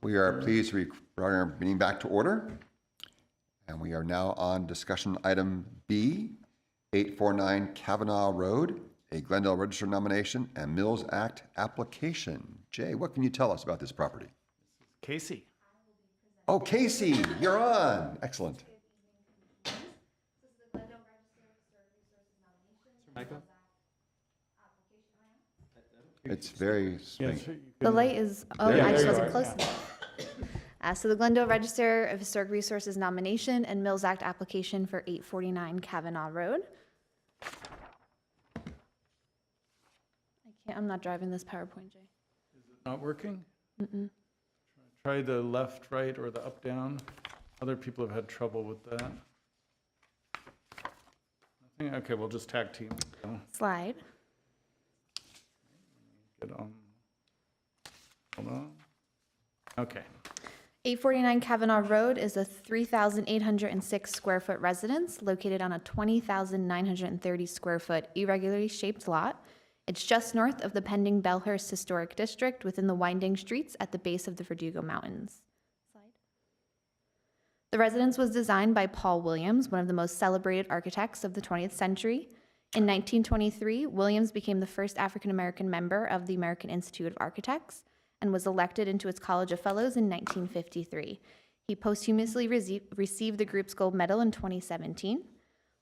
We are pleased to bring our meeting back to order. And we are now on discussion item B, 849 Kavanaugh Road, a Glendale Register nomination and Mills Act application. Jay, what can you tell us about this property? Casey. Oh, Casey, you're on. Excellent. It's very Yes, swanky. The light is, oh, There I you just are. wasn't close enough. So the Glendale Register of Historic Resources nomination and Mills Act application for 849 Kavanaugh Road. I'm not driving this PowerPoint, Jay. not working? Try the left, right, or the up, down. Other people have had trouble with that. Nothing? Okay, we'll just tag team. So, Slide. get on. Hold on. Okay. 849 Kavanaugh Road is a 3,806 square foot residence located on a 20,930 square foot irregularly shaped lot. It's just north of the pending Bellhurst Historic District within the winding streets at the base of the Verdugo Mountains. Slide. The residence was designed by Paul Williams, one of the most celebrated architects of the 20th century. In 1923, Williams became the first African-American member of the American Institute of Architects and was elected into its College of Fellows in 1953. He posthumously received the group's gold medal in 2017.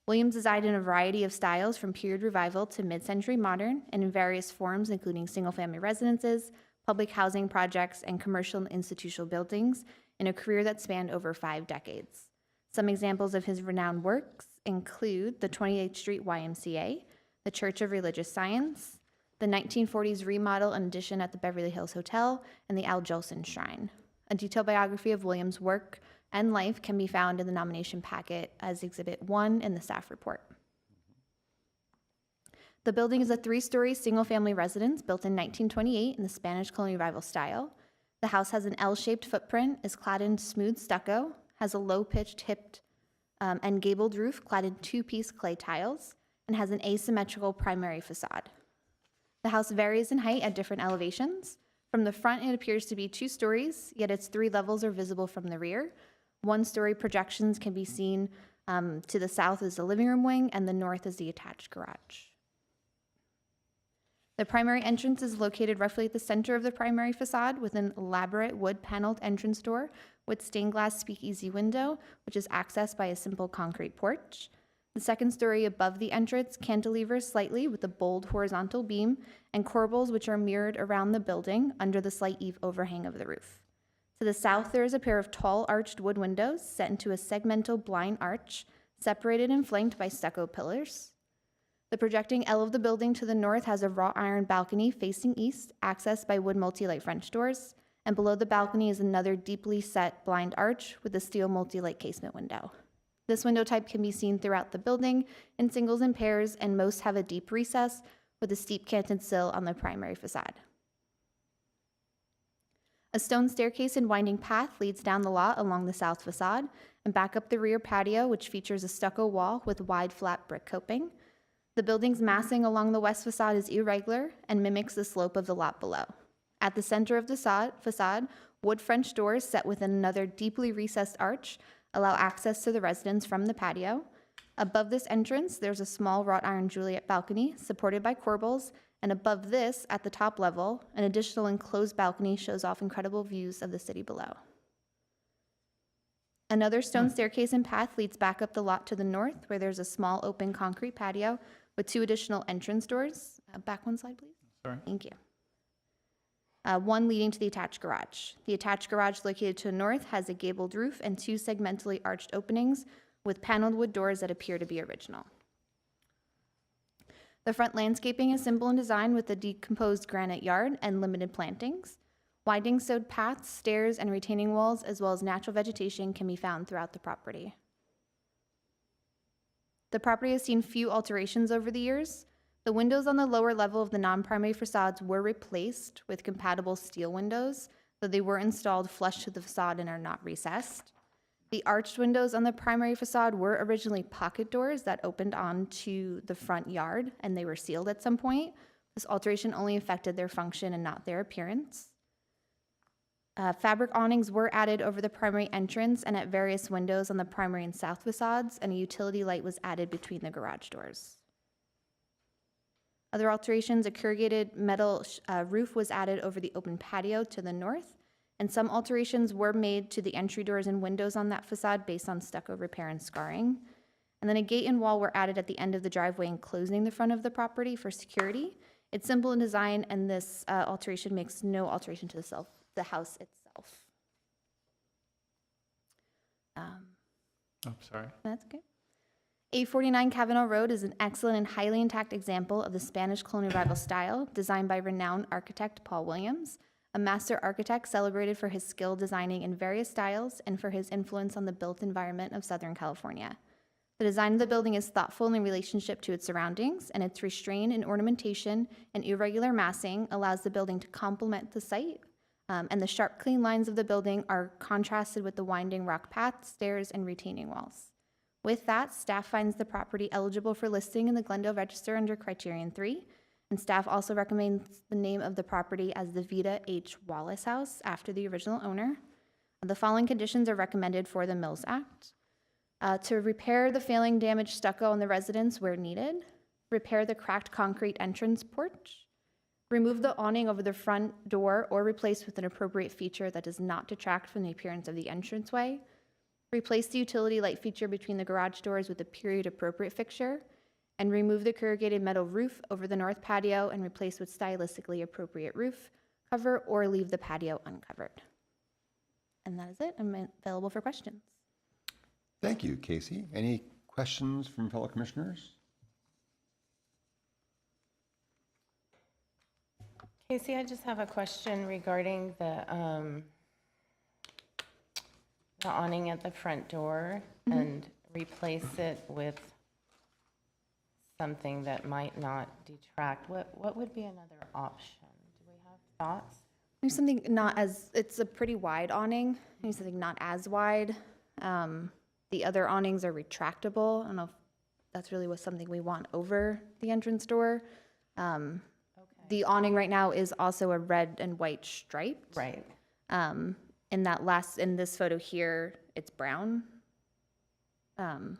Williams designed in a variety of styles from period revival to mid-century modern and in various forms, including single-family residences, public housing projects, and commercial and institutional buildings in a career that spanned over 5 decades. Some examples of his renowned works include the 28th Street YMCA, the Church of Religious Science, the 1940s remodel and addition at the Beverly Hills Hotel, and the Al Jolson Shrine. A detailed biography of Williams' work and life can be found in the nomination packet as Exhibit 1 in the staff report. The building is a 3-story single-family residence built in 1928 in the Spanish Colonial Revival style. The house has an L-shaped footprint, is clad in smooth stucco, has a low-pitched hipped and gabled roof clad in 2-piece clay tiles, and has an asymmetrical primary facade. The house varies in height at different elevations. From the front, it appears to be 2 stories, yet its 3 levels are visible from the rear. 1-story projections can be seen to the south as the living room wing, and the north is the attached garage. The primary entrance is located roughly at the center of the primary facade with an elaborate wood-paneled entrance door with stained glass speakeasy window, which is accessed by a simple concrete porch. The second story above the entrance cantilevers slightly with a bold horizontal beam and corbels which are mirrored around the building under the slight eave overhang of the roof. To the south, there is a pair of tall arched wood windows set into a segmental blind arch, separated and flanked by stucco pillars. The projecting L of the building to the north has a wrought iron balcony facing east, accessed by wood multi-light French doors, and below the balcony is another deeply set blind arch with a steel multi-light casement window. This window type can be seen throughout the building in singles and pairs, and most have a deep recess with a steep canted sill on the primary facade. A stone staircase and winding path leads down the lot along the south facade and back up the rear patio, which features a stucco wall with wide flat brick coping. The building's massing along the west facade is irregular and mimics the slope of the lot below. At the center of the facade, wood French doors set within another deeply recessed arch allow access to the residence from the patio. Above this entrance, there's a small wrought iron Juliet balcony supported by corbels, and above this, at the top level, an additional enclosed balcony shows off incredible views of the city below. Another stone staircase and path leads back up the lot to the north, where there's a small open concrete patio with 2 additional entrance doors. Back 1 slide, please. Sorry. Thank you. One leading to the attached garage. The attached garage located to the north has a gabled roof and 2 segmentally arched openings with paneled wood doors that appear to be original. The front landscaping is simple in design with a decomposed granite yard and limited plantings. Winding sod paths, stairs, and retaining walls, as well as natural vegetation, can be found throughout the property. The property has seen few alterations over the years. The windows on the lower level of the non-primary facades were replaced with compatible steel windows, though they were installed flush to the facade and are not recessed. The arched windows on the primary facade were originally pocket doors that opened onto the front yard, and they were sealed at some point. This alteration only affected their function and not their appearance. Fabric awnings were added over the primary entrance and at various windows on the primary and south facades, and a utility light was added between the garage doors. Other alterations, a corrugated metal roof was added over the open patio to the north, and some alterations were made to the entry doors and windows on that facade based on stucco repair and scarring. And then a gate and wall were added at the end of the driveway enclosing the front of the property for security. It's simple in design, and this alteration makes no alteration to the house itself. Oh, sorry. That's okay. 849 Kavanaugh Road is an excellent and highly intact example of the Spanish colonial revival style, designed by renowned architect Paul Williams, a master architect celebrated for his skill designing in various styles and for his influence on the built environment of Southern California. The design of the building is thoughtful in relationship to its surroundings, and its restraint in ornamentation and irregular massing allows the building to complement the site, and the sharp, clean lines of the building are contrasted with the winding rock path, stairs, and retaining walls. With that, staff finds the property eligible for listing in the Glendale Register under Criterion 3, and staff also recommends the name of the property as the Vita H. Wallace House after the original owner. The following conditions are recommended for the Mills Act. To repair the failing damaged stucco on the residence where needed, repair the cracked concrete entrance porch, remove the awning over the front door or replace with an appropriate feature that does not detract from the appearance of the entranceway, replace the utility light feature between the garage doors with a period-appropriate fixture, and remove the corrugated metal roof over the north patio and replace with stylistically appropriate roof cover or leave the patio uncovered. And that is it. I'm available for questions. Thank you, Casey. Any questions from fellow commissioners? Casey, I just have a question regarding the awning at the front door and replace it with something that might not detract. What would be another option? Do we have thoughts? Maybe something not as, it's a pretty wide awning, maybe something not as wide. The other awnings are retractable. I don't know if that's really something we want over the entrance door. The awning right now is also a red and white striped. Right. In this photo here, it's brown. One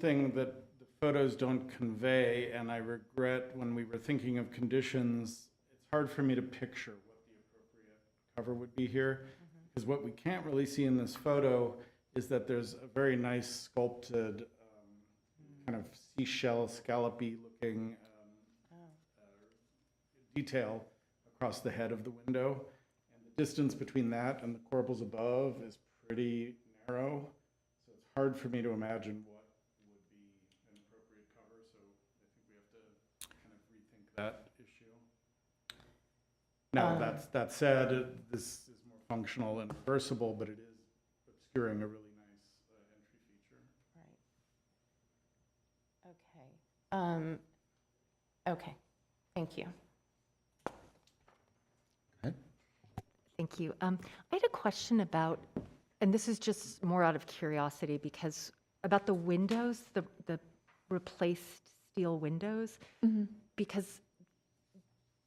thing that the photos don't convey, and I regret when we were thinking of conditions, it's hard for me to picture what the appropriate cover would be here, because what we can't really see in this photo is that there's a very nice sculpted kind of seashell, scallopy looking detail across the head of the window. And the distance between that and the corbels above is pretty narrow. So it's hard for me to imagine what would be an appropriate cover. So I think we have to kind of rethink that issue. Now, that said, this is more functional and reversible, but it is obscuring a really nice entry feature. Right. Okay. Thank you. Thank you. I had a question about, and this is just more out of curiosity, because about the windows, the replaced steel windows, because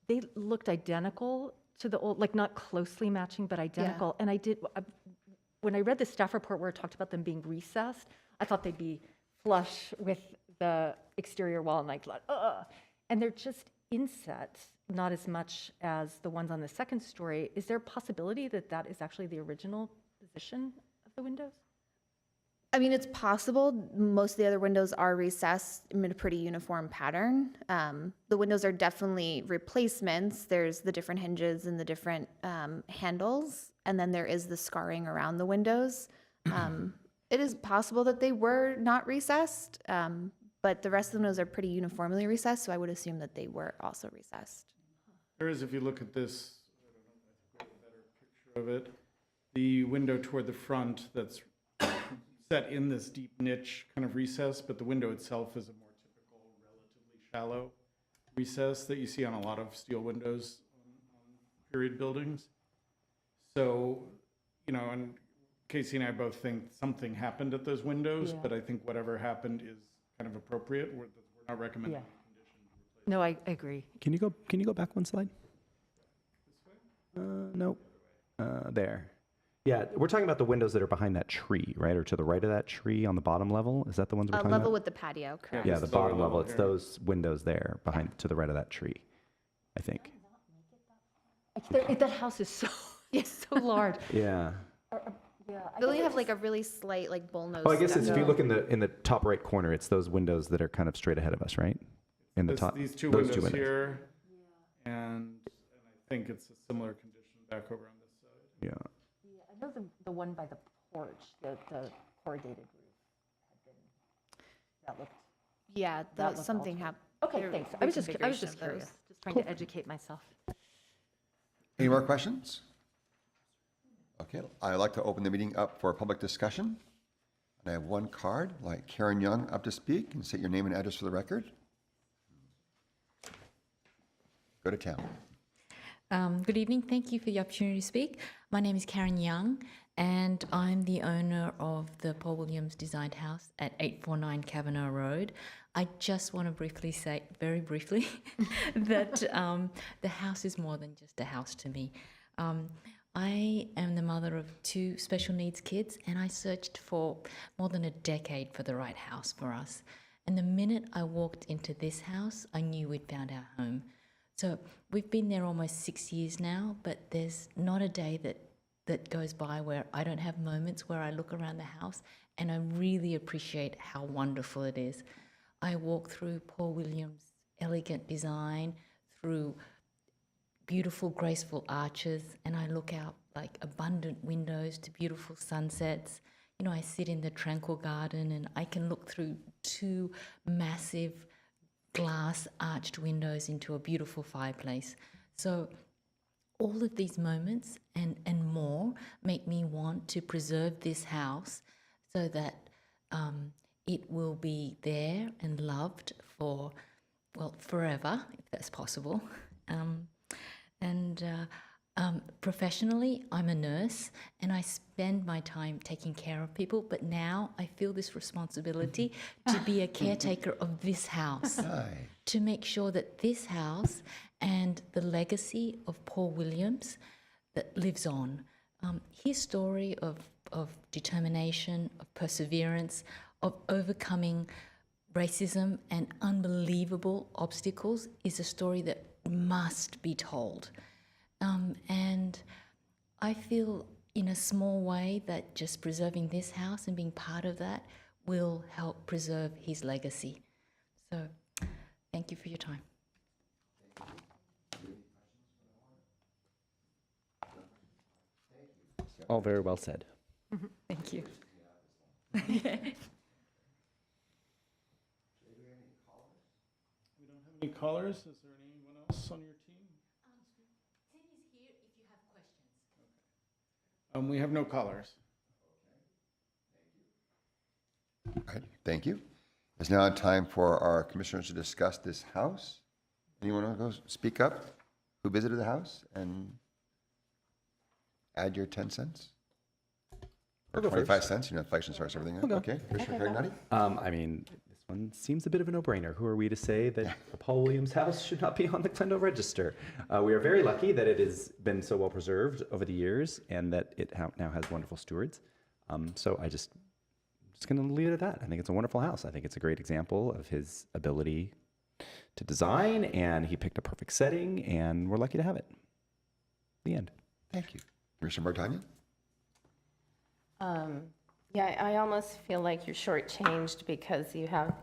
they looked identical to the old, like not closely matching, but identical. And when I read the staff report where it talked about them being recessed, I thought they'd be flush with the exterior wall, and I thought, and they're just inset, not as much as the ones on the second story. Is there a possibility that that is actually the original position of the windows? I mean, it's possible. Most of the other windows are recessed in a pretty uniform pattern. The windows are definitely replacements. There's the different hinges and the different handles, and then there is the scarring around the windows. It is possible that they were not recessed, but the rest of the windows are pretty uniformly recessed, so I would assume that they were also recessed. There is, if you look at this, I don't know, I think we have a better picture of it. The window toward the front that's set in this deep niche kind of recess, but the window itself is a more typical, relatively shallow recess that you see on a lot of steel windows on period buildings. So, you know, and Casey and I both think something happened at those windows, but I think whatever happened is kind of appropriate. We're not recommending conditions. No, I agree. Can you go back one slide? No. There. Yeah, we're talking about the windows that are behind that tree, right? Or to the right of that tree on the bottom level? Is that the ones we're talking Level about? with the patio, correct? Yeah, the bottom level. It's those windows there behind to the right of that tree, I think. That house is so, it's so large. Yeah. They only have like a really slight like bullnose. Oh, I guess it's, if you stucco. look in the top right corner, it's those windows that are kind of straight ahead of us, right? In the top. These two those windows here, and I think it's a similar condition back over on this side. Yeah. I know the one by the porch, the corrugated roof had been, that looked, Yeah, that looked something altered. happened. Okay, thanks. I was just curious, just trying to educate myself. Any more questions? Okay, I'd like to open the meeting up for public discussion. And I have one card, like Karen Young up to speak, and state your name and address for the record. Go to town. Good evening. Thank you for the opportunity to speak. My name is Karen Young, and I'm the owner of the Paul Williams designed house at 849 Kavanagh Road. I just want to briefly say, very briefly, that the house is more than just a house to me. I am the mother of 2 special needs kids, and I searched for more than a decade for the right house for us. And the minute I walked into this house, I knew we'd found our home. So we've been there almost 6 years now, but there's not a day that goes by where I don't have moments where I look around the house and I really appreciate how wonderful it is. I walk through Paul Williams' elegant design, through beautiful, graceful arches, and I look out like abundant windows to beautiful sunsets. You know, I sit in the tranquil garden and I can look through 2 massive glass arched windows into a beautiful fireplace. So all of these moments and more make me want to preserve this house so that it will be there and loved for, well, forever, if that's possible. Professionally, I'm a nurse and I spend my time taking care of people, but now I feel this responsibility to be a caretaker of this house, to make sure that this house and the legacy of Paul Williams that lives on. His story of determination, of perseverance, of overcoming racism and unbelievable obstacles is a story that must be told. And I feel in a small way that just preserving this house and being part of that will help preserve his legacy. So thank you for your time. All very well said. Thank you. We don't have any callers. Is there anyone else on your team? Tim is here if you have questions. We have no callers. All right, thank you. It's now time for our commissioners to discuss this house. Anyone want to go speak up? Who visited the house and add your 10 cents? Or 25 cents, you know, inflation starts everything. Okay, Commissioner Craig-Nutty? I mean, this one seems a bit of a no-brainer. Who are we to say that the Paul Williams house should not be on the Glendale Register? We are very lucky that it has been so well preserved over the years and that it now has wonderful stewards. So I'm just going to leave it at that. I think it's a wonderful house. I think it's a great example of his ability to design, and he picked a perfect setting, and we're lucky to have it. The end. Thank you. Commissioner Bartagnan? Yeah, I almost feel like you're shortchanged because you have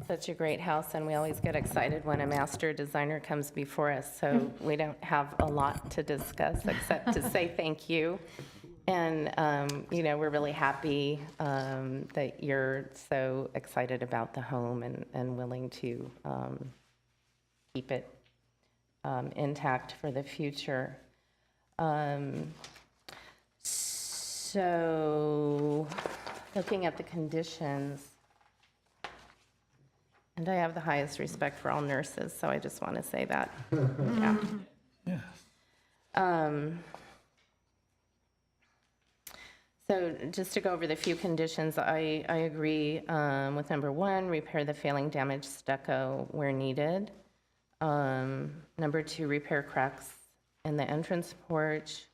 such a great house, and we always get excited when a master designer comes before us, so we don't have a lot to discuss except to say thank you. And, you know, we're really happy that you're so excited about the home and willing to keep it intact for the future. So, looking at the conditions, and I have the highest respect for all nurses, so I just want to say that. Yeah. Yes. So just to go over the few conditions, I agree with number 1, repair the failing damaged stucco where needed. Number 2, repair cracks in the entrance porch.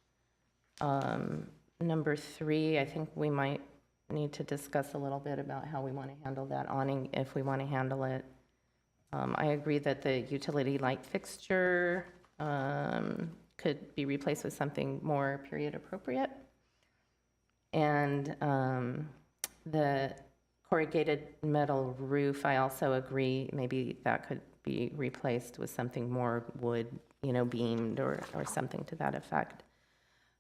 Number 3, I think we might need to discuss a little bit about how we want to handle that awning, if we want to handle it. I agree that the utility light fixture could be replaced with something more period appropriate. And the corrugated metal roof, I also agree, maybe that could be replaced with something more wood, beamed or something to that effect.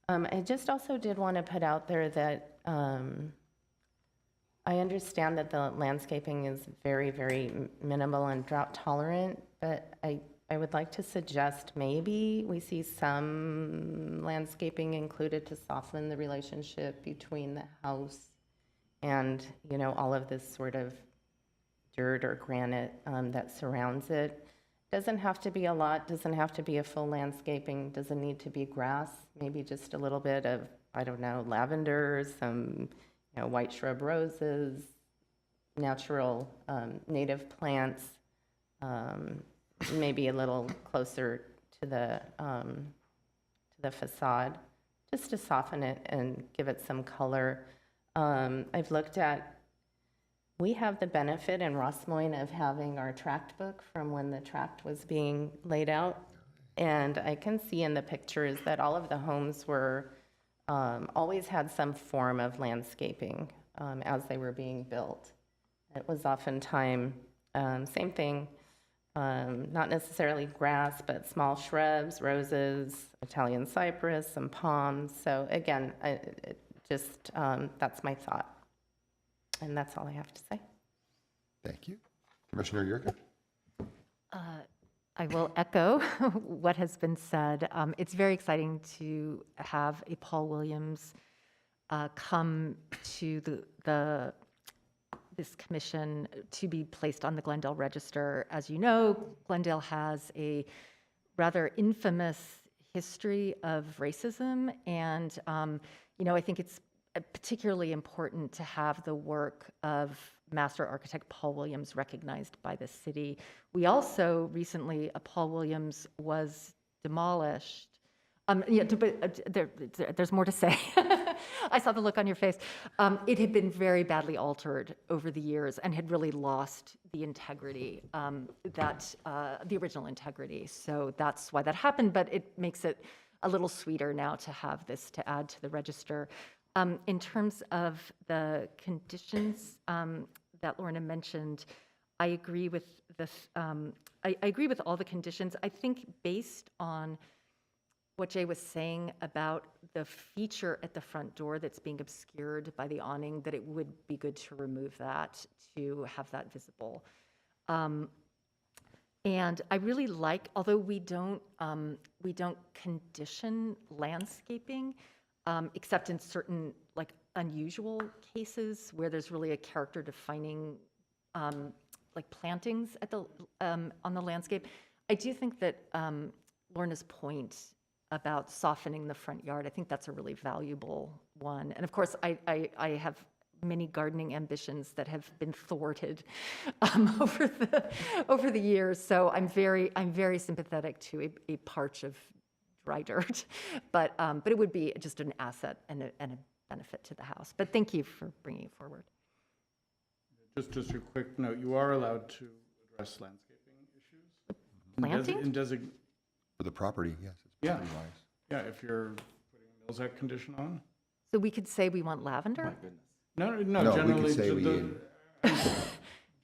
I just also did want to put out there that I understand that the landscaping is very, very minimal and drought tolerant, but I would like to suggest maybe we see some landscaping included to soften the relationship between the house and, all of this sort of dirt or granite that surrounds it. Doesn't have to be a lot, doesn't have to be a full landscaping, doesn't need to be grass, maybe just a little bit of, lavender, some white shrub roses, natural native plants, maybe a little closer to the facade, just to soften it and give it some color. I've looked at, we have the benefit in Ross Moines of having our tract book from when the tract was being laid out. And I can see in the pictures that all of the homes were, always had some form of landscaping as they were being built. It was oftentimes, same thing, not necessarily grass, but small shrubs, roses, Italian cypress, some palms. So again, that's my thought. And that's all I have to say. Thank you. Commissioner Yurka? I will echo what has been said. It's very exciting to have a Paul Williams come to this commission to be placed on the Glendale Register. As you know, Glendale has a rather infamous history of racism, and I think it's particularly important to have the work of master architect Paul Williams recognized by the city. We also recently, Paul Williams was demolished. There's more to say. I saw the look on your face. It had been very badly altered over the years and had really lost the integrity, the original integrity. So that's why that happened, but it makes it a little sweeter now to have this to add to the register. In terms of the conditions that Lorna mentioned, I agree with this. I agree with all the conditions. I think based on what Jay was saying about the feature at the front door that's being obscured by the awning, that it would be good to remove that to have that visible. And I really like, although we don't condition landscaping, except in certain unusual cases where there's really a character defining plantings at the on the landscape. I do think that Lorna's point about softening the front yard, I think that's a really valuable one. And of course, I have many gardening ambitions that have been thwarted over the years. So I'm very sympathetic to a parch of dry dirt, but it would be just an asset and a benefit to the house. But thank you for bringing it forward. Just a quick note, you are allowed to address landscaping issues. Planting? For the property, yes. Yeah. Property wise. Yeah, if you're putting a Mills Act condition on. So we could say we want lavender? No, No, generally, we could say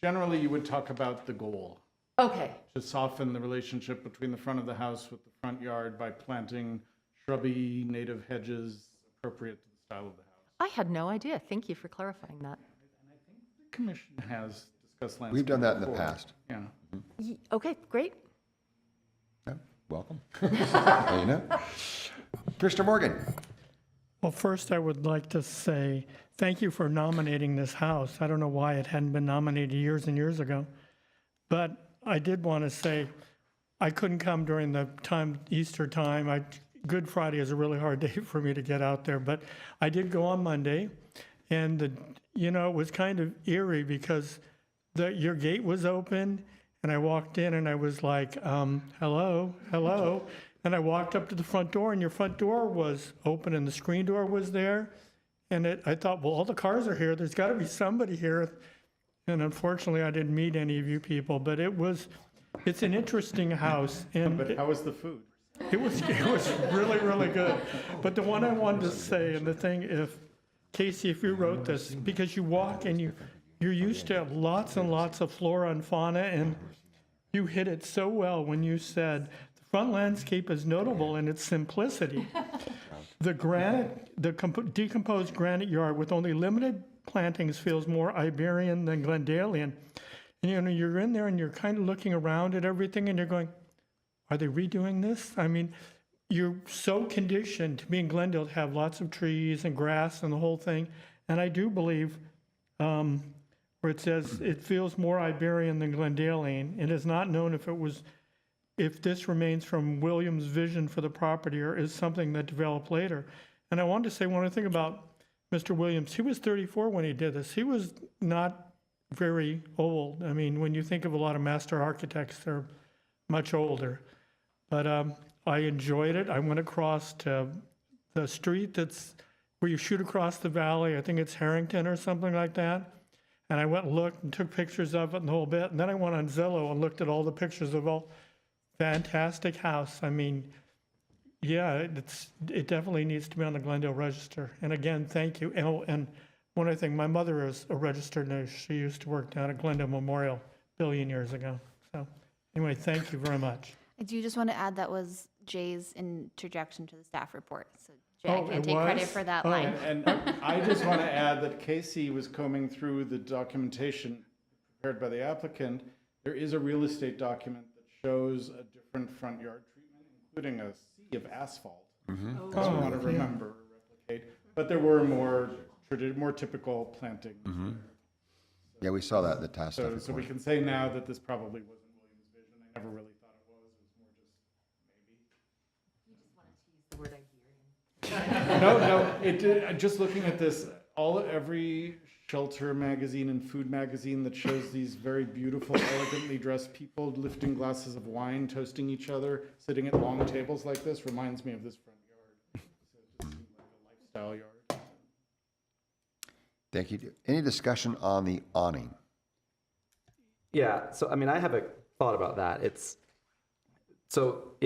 generally you would talk about the goal. Okay. To soften the relationship between the front of the house with the front yard by planting shrubby native hedges appropriate to the style of the house. I had no idea. Thank you for clarifying that. And I think the commission has discussed landscaping. We've done that in the before. past. Yeah. Okay, great. Yeah, welcome. You know. Commissioner Morgan? Well, first I would like to say thank you for nominating this house. I don't know why it hadn't been nominated years and years ago. But I did want to say I couldn't come during the Easter time. Good Friday is a really hard day for me to get out there, but I did go on Monday, and it was kind of eerie because your gate was open, and I walked in and I was like, hello, And I walked up to the front door, and your front door was open, and the screen door was there. And I thought, well, all the cars are here. There's got to be somebody here. And unfortunately, I didn't meet any of you people, but it's an interesting house. And But how was the food? it was really, really good. But the one I wanted to say, and the thing, Casey, if you wrote this, because you walk and you're used to lots and lots of flora and fauna, and you hit it so well when you said the front landscape is notable in its simplicity. The decomposed granite yard with only limited plantings feels more Iberian than Glendalian. And you're in there and you're kind of looking around at everything and you're going, are they redoing this? I mean, you're so conditioned to be in Glendale to have lots of trees and grass and the whole thing. And I do believe where it says it feels more Iberian than Glendalian. It is not known if this remains from Williams' vision for the property or is something that developed later. And I wanted to say one other thing about Mr. Williams. He was 34 when he did this. He was not very old. I mean, when you think of a lot of master architects, they're much older. But I enjoyed it. I went across to the street that's where you shoot across the valley. I think it's Harrington or something like that. And I went and looked and took pictures of it and the whole bit. And then I went on Zillow and looked at all the pictures of all. Fantastic house. I mean, yeah, it definitely needs to be on the Glendale Register. And again, thank you. And one other thing, my mother is a registered nurse. She used to work down at Glendale Memorial a billion years ago. So anyway, thank you very much. I do just want to add that was Jay's interjection to the staff report. So Jay, I Oh, can't it take credit was? for that Oh. line. And I just want to add that Casey was combing through the documentation prepared by the applicant. There is a real estate document that shows a different front yard treatment, including a sea of asphalt. Because we want to remember or replicate. But there were more typical plantings. Yeah, we saw that in the task staff So we report. can say now that this probably wasn't Williams' vision. I never really thought it was. It was more just maybe. No, it did. Just looking at this, every shelter magazine and food magazine that shows these very beautiful, elegantly dressed people lifting glasses of wine, toasting each other, sitting at long tables like this reminds me of this front yard. So it just seemed like a lifestyle yard. Thank you. Any discussion on the awning? Yeah, so I mean, I have a thought about that. It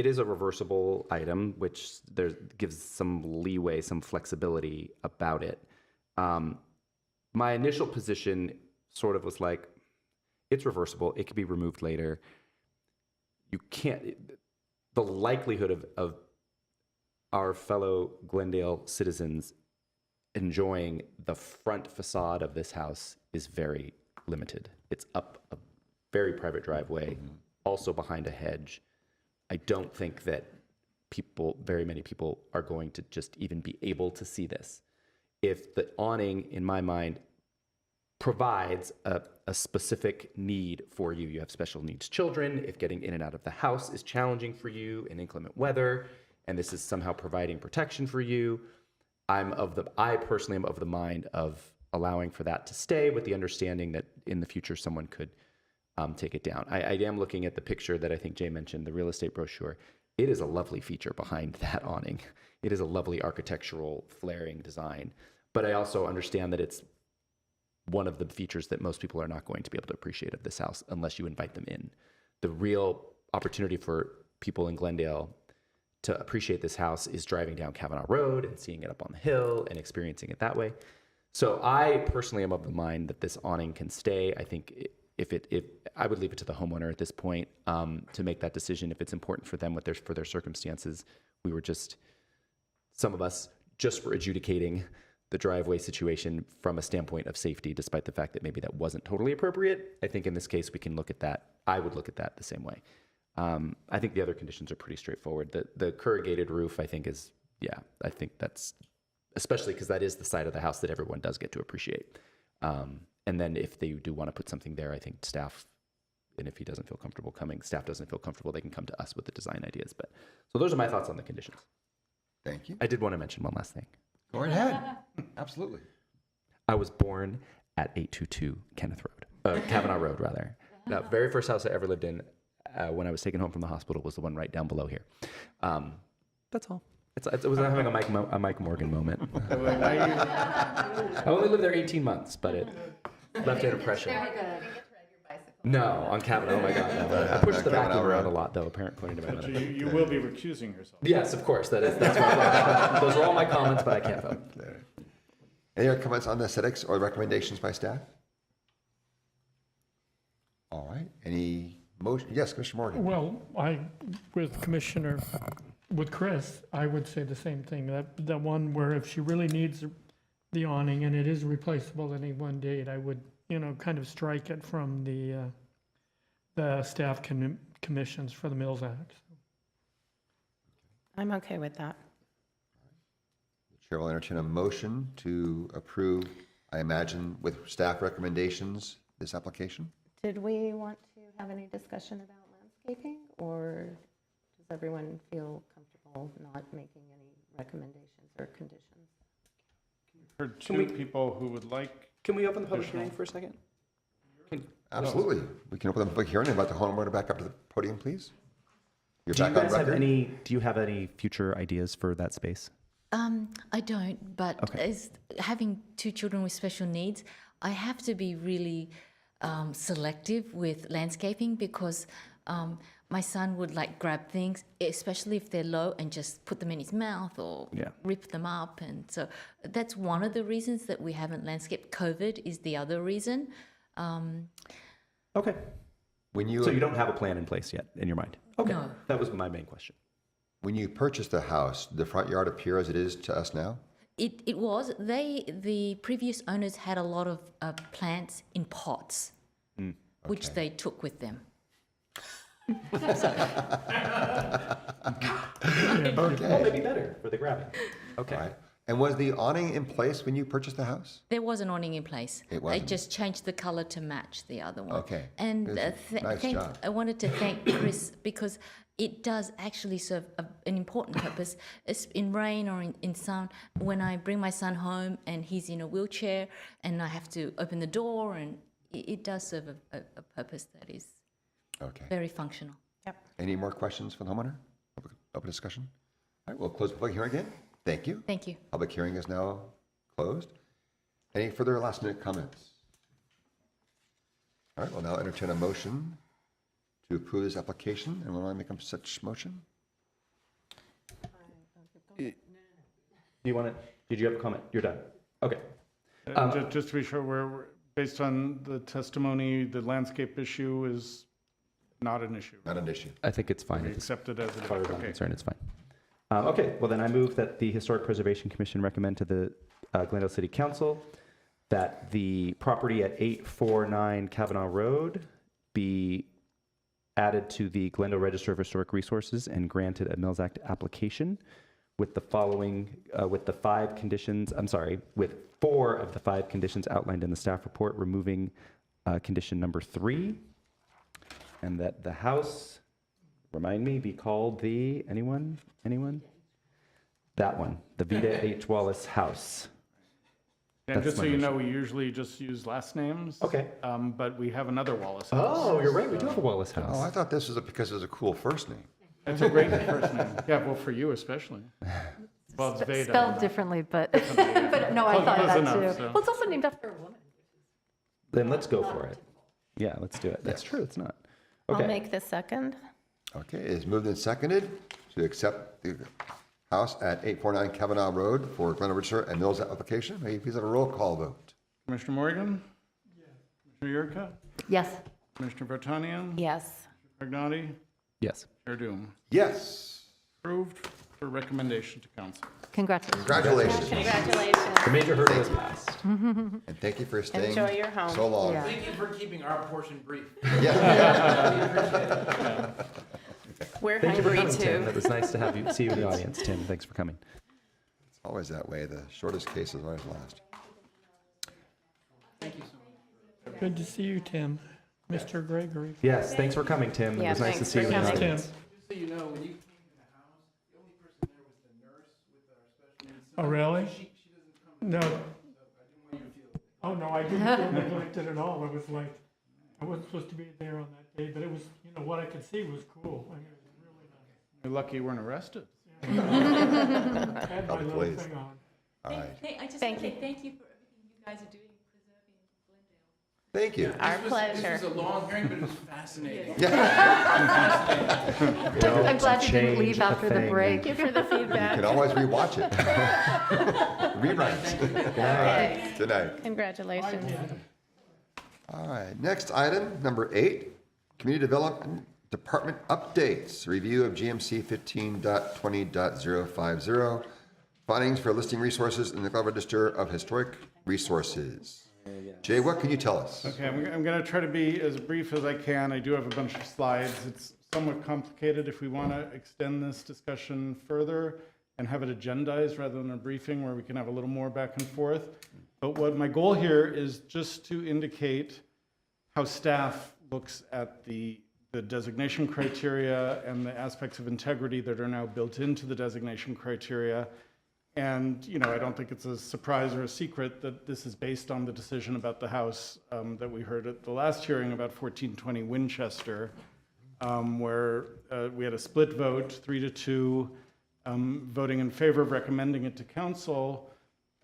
is a reversible item, which gives some leeway, some flexibility about it. My initial position sort of was like, it's reversible. It can be removed later. You can't. The likelihood of our fellow Glendale citizens enjoying the front facade of this house is very limited. It's up a very private driveway, also behind a hedge. I don't think that very many people are going to just even be able to see this. If the awning, in my mind, provides a specific need for you, you have special needs children, if getting in and out of the house is challenging for you in inclement weather, and this is somehow providing protection for you, I personally am of the mind of allowing for that to stay with the understanding that in the future someone could take it down. I am looking at the picture that I think Jay mentioned, the real estate brochure. It is a lovely feature behind that awning. It is a lovely architectural flaring design. But I also understand that it's one of the features that most people are not going to be able to appreciate of this house unless you invite them in. The real opportunity for people in Glendale to appreciate this house is driving down Kavanaugh Road and seeing it up on the hill and experiencing it that way. So I personally am of the mind that this awning can stay. I think if I would leave it to the homeowner at this point to make that decision if it's important for them for their circumstances. Some of us just were adjudicating the driveway situation from a standpoint of safety, despite the fact that maybe that wasn't totally appropriate. I think in this case we can look at that. I would look at that the same way. I think the other conditions are pretty straightforward. The corrugated roof, I think that's, especially because that is the side of the house that everyone does get to appreciate. And then if they do want to put something there, I think staff, and if he doesn't feel comfortable coming, staff doesn't feel comfortable, they can come to us with the design ideas. So those are my thoughts on the conditions. Thank you. I did want to mention one last thing. Go right ahead. Absolutely. I was born at 822 Kenneth Road, Kavanaugh Road, rather. The very first house I ever lived in when I was taken home from the hospital was the one right down below here. That's all. It was having a Mike Morgan moment. I only lived there 18 months, but it left an impression. No, on Kavanaugh. Oh my God, no. I pushed the vacuum around a lot, though. According to my mother. You will be recusing yourself. Yes, of course. That's my those are all my comments, but I can't vote. Any other comments on the aesthetics or recommendations by staff? All right. Any motion? Yes, Commissioner Morgan. Well, with Chris, I would say the same thing. That one where if she really needs the awning and it is replaceable at any one date, I would, kind of strike it from the staff commissions for the Mills Act. I'm okay with that. The chair will entertain a motion to approve, I imagine, with staff recommendations, this application. Did we want to have any discussion about landscaping, or does everyone feel comfortable not making any recommendations or conditions? Heard two people who would like. Can we open the public hearing for a second? Absolutely. We can open the public hearing. Invite the homeowner back up to the podium, please. You're Do you back on guys have record. do you have any future ideas for that space? I don't, but Okay. as having two children with special needs, I have to be really selective with landscaping because my son would like grab things, especially if they're low, and just put them in his mouth or rip them up. And so that's one of the reasons that we haven't landscaped. COVID is the other reason. Okay. So So you don't have a plan in place yet in your mind? Okay. No. That was my main question. When you purchased the house, did the front yard appear as it is to us now? It was. The previous owners had a lot of plants in pots, which they took with them. Well, maybe better for the grabbing. Okay. All right. And was the awning in place when you purchased the house? There was an awning in place. It They wasn't. just changed the color to match the other one. Okay. And Good. Nice job. I wanted to thank Chris because it does actually serve an important purpose. It's in rain or in sun. When I bring my son home and he's in a wheelchair and I have to open the door, and it does serve a purpose that is very functional. Any more questions from the homeowner? Open discussion? All right, we'll close the public hearing again. Thank you. Thank you. Public hearing is now closed. Any further last minute comments? All right, we'll now entertain a motion to approve this application. And will I make such motion? Do you want to? Did you have a comment? You're done. Okay. Just to be sure, we're based on the testimony, the landscape issue is not an issue. Not an issue. I think it's fine. We accept it as it As far is. as I'm Okay. concerned, it's fine. Okay, well then I move that the Historic Preservation Commission recommend to the Glendale City Council that the property at 849 Kavanaugh Road be added to the Glendale Register of Historic Resources and granted a Mills Act application with the following, with 4 of the 5 conditions outlined in the staff report, removing condition number 3, and that the house, remind me, be called the, anyone? That one, the Vida H. Wallace House. And That's just so my you know, motion. we usually just use last names. Okay. But we have another Wallace house. Oh, you're right, we do have a Wallace House. Oh, I thought this was because it was a cool first name. It's a great first name. Yeah, well, for you especially. Well, it's Veda. Spelled differently, but, but no, I Close- thought close that enough, too. so. Well, it's also named after a woman. Then let's go for it. Yeah, let's do it. That's true, it's not. Okay. I'll make the second. Okay, it is moved and seconded to accept the house at 849 Kavanaugh Road for Glendale Register and Mills application. May you please have a roll call vote? Commissioner Morgan? Yes. Commissioner Yurka? Yes. Commissioner Bertanian? Yes. Magnati? Yes. Chair Doom? Yes. Approved for recommendation to council. Congratulations. Congratulations. Congratulations. The major hurdle is passed. And thank you for staying Enjoy your home. so long. Yeah. Thank you for keeping our portion brief. Yeah. We're Thank you for hungry coming, Tim. too. It was nice to see you in the audience, Tim. Thanks for coming. It's always that way. The shortest case is always last. Good to see you, Tim. Mr. Gregory. Yes, thanks for coming, Tim. It Yeah, was nice to thanks see for you in the coming. audience. Tim. Just so you know, when you came to the house, the only person there was the nurse with our special needs. Oh, really? She doesn't come. No. So I didn't want you to feel. Oh, no, I didn't feel neglected at all. It was like, I wasn't supposed to be there on that day, but it was, And what I could see was cool. I mean, it was really nice. You're lucky you weren't arrested. I had my little Please. thing on. All right. I just Thank want to you. say thank you for everything you guys are doing preserving Glendale. Thank you. Our pleasure. This was a long hearing, but it was fascinating. I'm glad you didn't leave change a after the thing. break. Thank you for the You feedback. can always rewatch it. Reruns. Good night. Congratulations. All right, next item, number 8, Community Development Department updates. Review of GMC 15.20.050. Findings for listing resources in the Global Register of Historic Resources. Jay, what can you tell us? Okay, I'm going to try to be as brief as I can. I do have a bunch of slides. It's somewhat complicated if we want to extend this discussion further and have it agendized rather than a briefing where we can have a little more back and forth. But what my goal here is just to indicate how staff looks at the designation criteria and the aspects of integrity that are now built into the designation criteria. And, you know, I don't think it's a surprise or a secret that this is based on the decision about the house that we heard at the last hearing about 1420 Winchester, where we had a split vote, 3-2, voting in favor of recommending it to council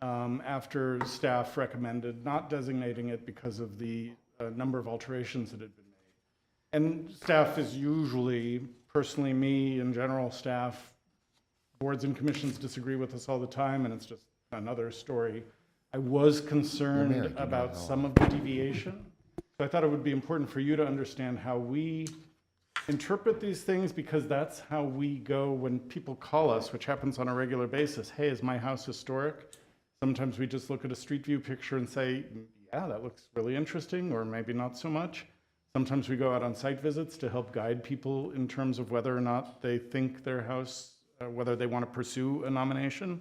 after staff recommended not designating it because of the number of alterations that had been made. And staff is usually, personally me, in general, staff, boards and commissions disagree with us all the time, and it's just another story. I was concerned about some of the deviation, so I thought it would be important for you to understand how we interpret these things, because that's how we go when people call us, which happens on a regular basis. Hey, is my house historic? Sometimes we just look at a street view picture and say, yeah, that looks really interesting, or maybe not so much. Sometimes we go out on site visits to help guide people in terms of whether or not they think their house, whether they want to pursue a nomination.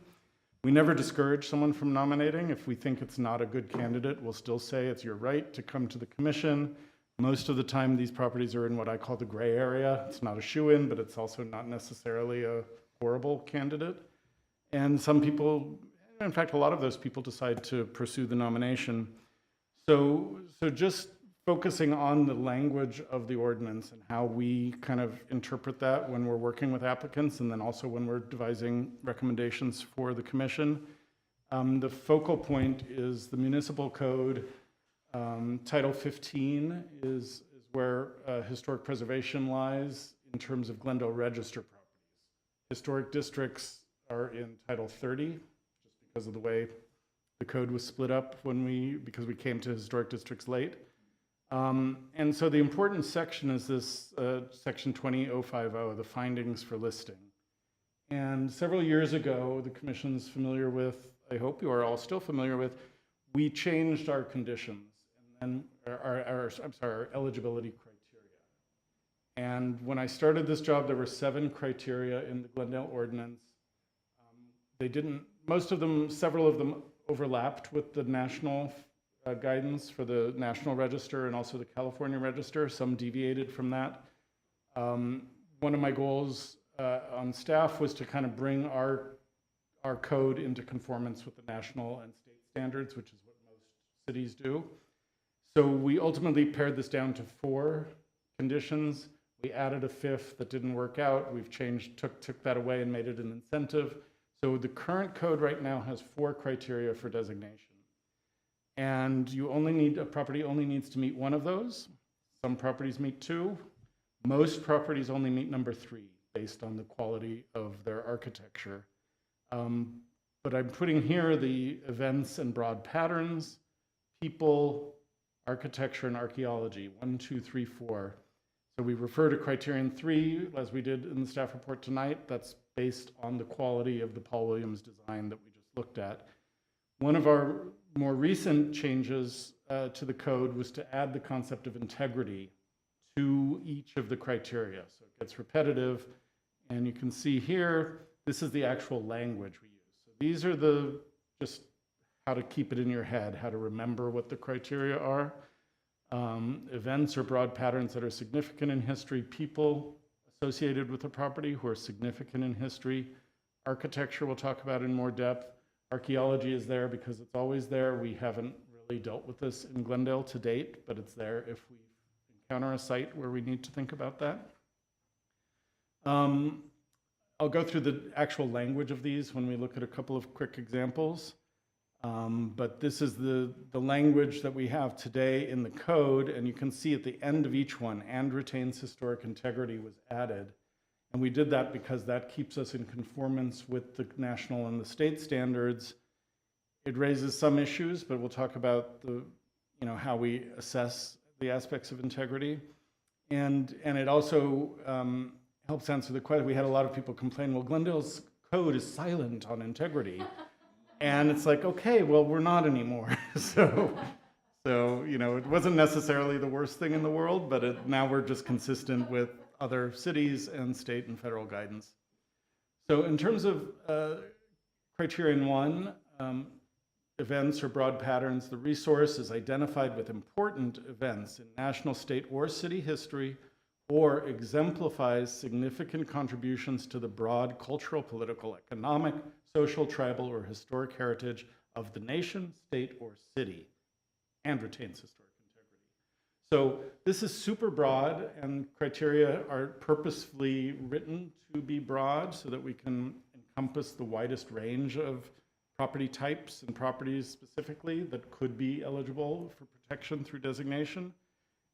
We never discourage someone from nominating. If we think it's not a good candidate, we'll still say it's your right to come to the commission. Most of the time, these properties are in what I call the gray area. It's not a shoe-in, but it's also not necessarily a horrible candidate. And some people, in fact, a lot of those people decide to pursue the nomination. So just focusing on the language of the ordinance and how we kind of interpret that when we're working with applicants, and then also when we're devising recommendations for the commission. The focal point is the municipal code. Title 15 is where historic preservation lies in terms of Glendale Register properties. Historic districts are in Title 30, just because of the way the code was split up because we came to historic districts late. And so the important section is this section 20050, the findings for listing. And several years ago, the commission's familiar with, I hope you are all still familiar with, we changed our conditions and our eligibility criteria. And when I started this job, there were 7 criteria in the Glendale ordinance. Several of them overlapped with the national guidance for the National Register and also the California Register. Some deviated from that. One of my goals on staff was to kind of bring our code into conformance with the national and state standards, which is what most cities do. So we ultimately pared this down to 4 conditions. We added a 5th that didn't work out. We've took that away and made it an incentive. So the current code right now has 4 criteria for designation. And a property only needs to meet one of those. Some properties meet 2. Most properties only meet number 3 based on the quality of their architecture. But I'm putting here the events and broad patterns, people, architecture, and archaeology, 1, 2, 3, 4. So we refer to criterion 3, as we did in the staff report tonight. That's based on the quality of the Paul Williams design that we just looked at. One of our more recent changes to the code was to add the concept of integrity to each of the criteria. So it gets repetitive, and you can see here, this is the actual language we use. So these are just how to keep it in your head, how to remember what the criteria are. Events or broad patterns that are significant in history, people associated with the property who are significant in history, architecture we'll talk about in more depth. Archaeology is there because it's always there. We haven't really dealt with this in Glendale to date, but it's there if we encounter a site where we need to think about that. I'll go through the actual language of these when we look at a couple of quick examples. But this is the language that we have today in the code, and you can see at the end of each one, "and retains historic integrity" was added. And we did that because that keeps us in conformance with the national and the state standards. It raises some issues, but we'll talk about how we assess the aspects of integrity. And it also helps answer the question. We had a lot of people complain, well, Glendale's code is silent on integrity. And it's like, okay, well, we're not anymore. So it wasn't necessarily the worst thing in the world, but now we're just consistent with other cities and state and federal guidance. So in terms of criterion 1, events or broad patterns, the resource is identified with important events in national, state, or city history, or exemplifies significant contributions to the broad cultural, political, economic, social, tribal, or historic heritage of the nation, state, or city, and retains historic integrity. So this is super broad, and criteria are purposefully written to be broad so that we can encompass the widest range of property types and properties specifically that could be eligible for protection through designation.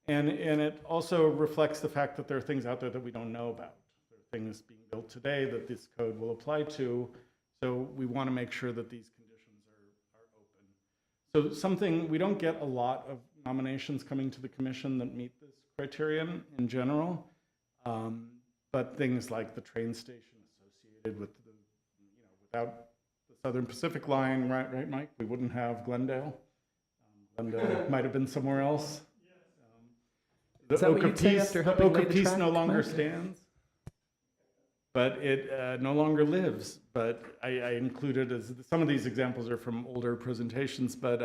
And it also reflects the fact that there are things out there that we don't know about. There are things being built today that this code will apply to, so we want to make sure that these conditions are open. So we don't get a lot of nominations coming to the commission that meet this criterion in general, but things like the train station associated with without the Southern Pacific line, right, Mike? We wouldn't have Glendale. Glendale might have been somewhere else. The Oak of Peace no longer stands, but it no longer lives. But I included, as some of these examples are from older presentations, but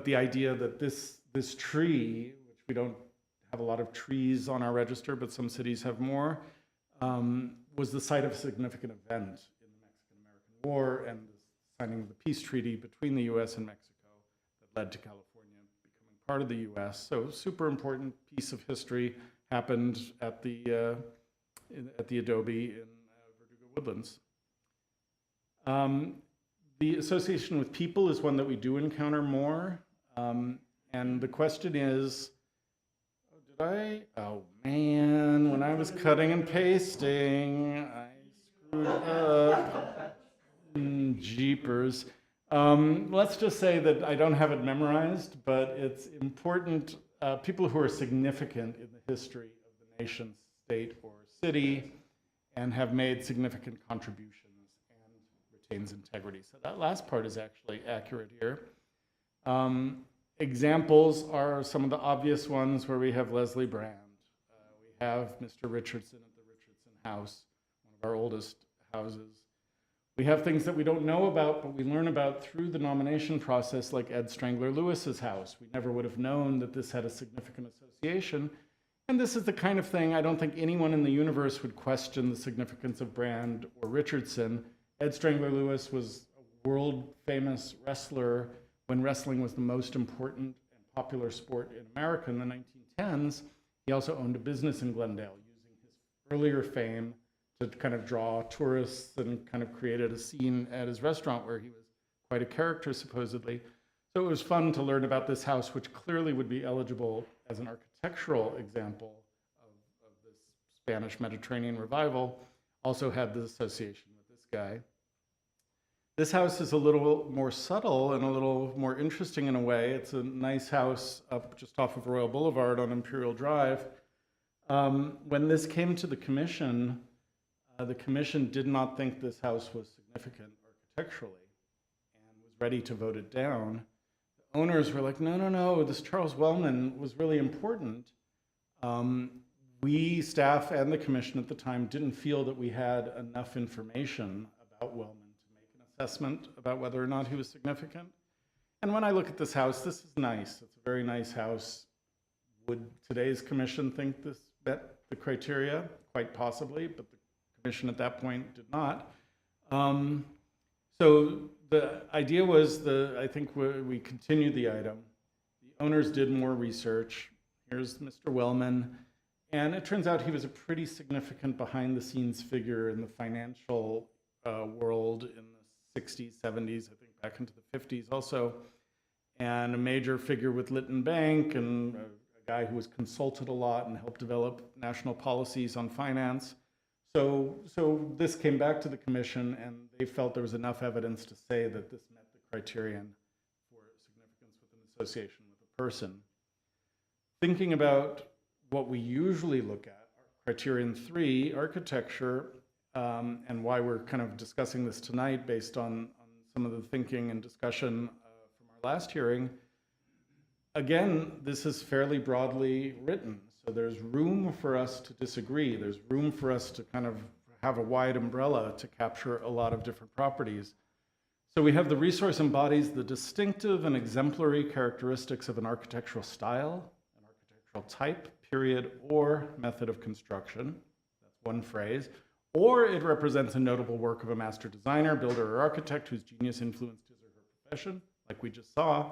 the idea that this tree, which we don't have a lot of trees on our register, but some cities have more, was the site of a significant event in the Mexican-American War and the signing of the peace treaty between the U.S. and Mexico that led to California part of the U.S. So super important piece of history happened at the Adobe in Verdugo Woodlands. The association with people is one that we do encounter more. And the question is, oh man, when I was cutting and pasting, I screwed up. Jeepers. Let's just say that I don't have it memorized, but it's important. People who are significant in the history of the nation, state, or city, and have made significant contributions and retains integrity. So that last part is actually accurate here. Examples are some of the obvious ones where we have Leslie Brand. We have Mr. Richardson at the Richardson House, one of our oldest houses. We have things that we don't know about, but we learn about through the nomination process, like Ed Strangler Lewis's house. We never would have known that this had a significant association. And this is the kind of thing I don't think anyone in the universe would question the significance of Brand or Richardson. Ed Strangler Lewis was a world-famous wrestler when wrestling was the most important and popular sport in America in the 1910s. He also owned a business in Glendale, using his earlier fame to kind of draw tourists, and kind of created a scene at his restaurant where he was quite a character, supposedly. So it was fun to learn about this house, which clearly would be eligible as an architectural example of this Spanish Mediterranean revival, also had the association with this guy. This house is a little more subtle and a little more interesting in a way. It's a nice house up just off of Royal Boulevard on Imperial Drive. When this came to the commission did not think this house was significant architecturally and was ready to vote it down. The owners were like, no, this Charles Wellman was really important. We, staff and the commission at the time, didn't feel that we had enough information about Wellman to make an assessment about whether or not he was significant. And when I look at this house, this is nice. It's a very nice house. Would today's commission think this met the criteria? Quite possibly, but the commission at that point did not. So the idea was, I think we continued the item. The owners did more research. Here's Mr. Wellman. And it turns out he was a pretty significant behind-the-scenes figure in the financial world in the 60s, 70s, I think back into the 50s also, and a major figure with Lytton Bank, and a guy who was consulted a lot and helped develop national policies on finance. So this came back to the commission, and they felt there was enough evidence to say that this met the criterion for significance with an association with a person. Thinking about what we usually look at, criterion 3, architecture, and why we're kind of discussing this tonight based on some of the thinking and discussion from our last hearing. Again, this is fairly broadly written, so there's room for us to disagree. There's room for us to kind of have a wide umbrella to capture a lot of different properties. So we have the resource embodies the distinctive and exemplary characteristics of an architectural style, an architectural type, period, or method of construction. That's one phrase. Or it represents a notable work of a master designer, builder, or architect whose genius influenced his or her profession, like we just saw.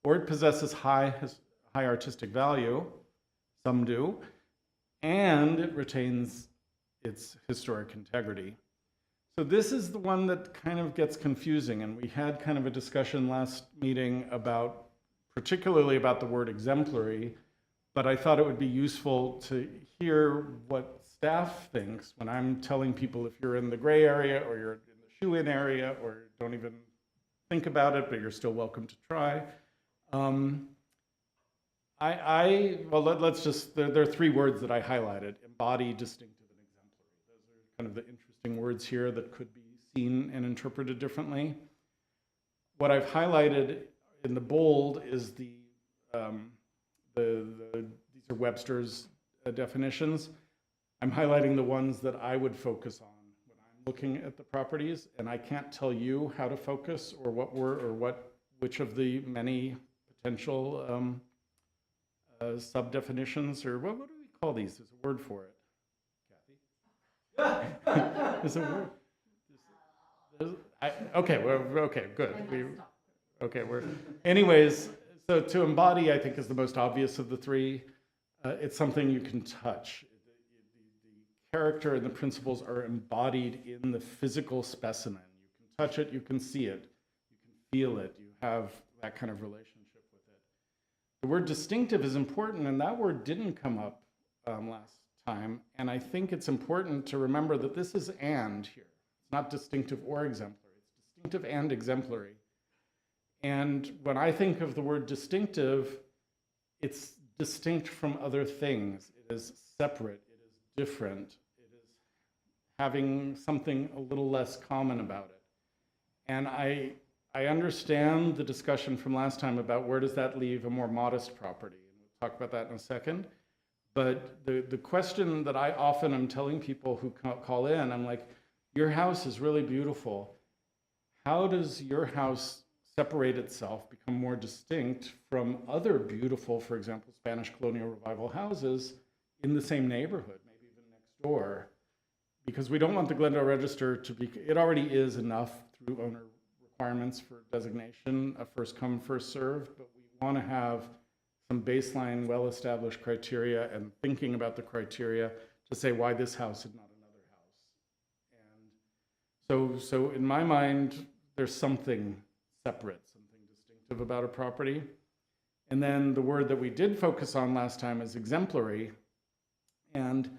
Or it possesses high artistic value, some do, and it retains its historic integrity. So this is the one that kind of gets confusing, and we had kind of a discussion last meeting about, particularly about the word exemplary, but I thought it would be useful to hear what staff thinks when I'm telling people if you're in the gray area or you're in the shoe-in area or don't even think about it, but you're still welcome to try. Let's just, there are 3 words that I highlighted: embody, distinctive, and exemplary. Those are kind of the interesting words here that could be seen and interpreted differently. What I've highlighted in the bold is these are Webster's definitions. I'm highlighting the ones that I would focus on when I'm looking at the properties, and I can't tell you how to focus or which of the many potential sub-definitions, or what do we call these? There's a word for it. Kathy? There's a word. Okay, good. Anyways, so to embody, I think, is the most obvious of the 3. It's something you can touch. The character and the principles are embodied in the physical specimen. You can touch it, you can see it, you can feel it, you have that kind of relationship with it. The word distinctive is important, and that word didn't come up last time, and I think it's important to remember that this is and here. It's not distinctive or exemplary, it's distinctive and exemplary. And when I think of the word distinctive, it's distinct from other things. It is separate, it is different, it is having something a little less common about it. And I understand the discussion from last time about where does that leave a more modest property, and we'll talk about that in a second. But the question that I often am telling people who call in, I'm like, your house is really beautiful. How does your house separate itself, become more distinct from other beautiful, for example, Spanish colonial revival houses in the same neighborhood, maybe even next door? Because we don't want the Glendale Register to be, it already is enough through owner requirements for designation, a first come, first served, but we want to have some baseline, well-established criteria and thinking about the criteria to say why this house and not another house. And so in my mind, there's something separate, something distinctive about a property. And then the word that we did focus on last time is exemplary. And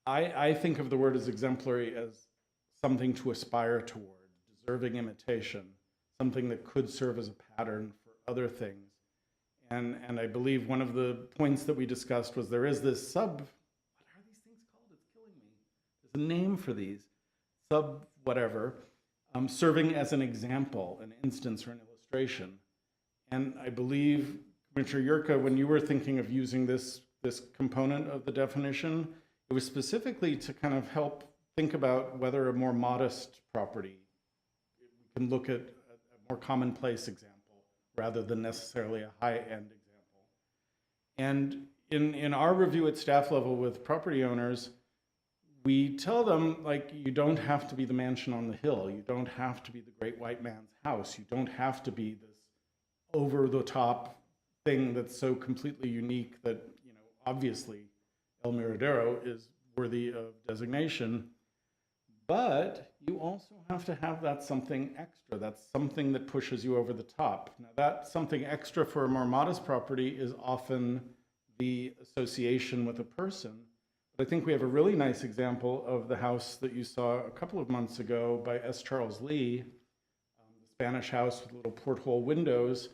I think of the word as exemplary as something to aspire toward, deserving imitation, something that could serve as a pattern for other things. And I believe one of the points that we discussed was there is this what are these things called? It's killing me. There's a name for these, whatever, serving as an example, an instance, or an illustration. And I believe, Commissioner Yurka, when you were thinking of using this component of the definition, it was specifically to kind of help think about whether a more modest property, we can look at a more commonplace example rather than necessarily a high-end example. And in our review at staff level with property owners, we tell them, like, you don't have to be the mansion on the hill. You don't have to be the great white man's house. You don't have to be this over-the-top thing that's so completely unique that, obviously El Miradero is worthy of designation, but you also have to have that something extra. That's something that pushes you over the top. Now, that something extra for a more modest property is often the association with a person. But I think we have a really nice example of the house that you saw a couple of months ago by S. Charles Lee, the Spanish house with little porthole windows,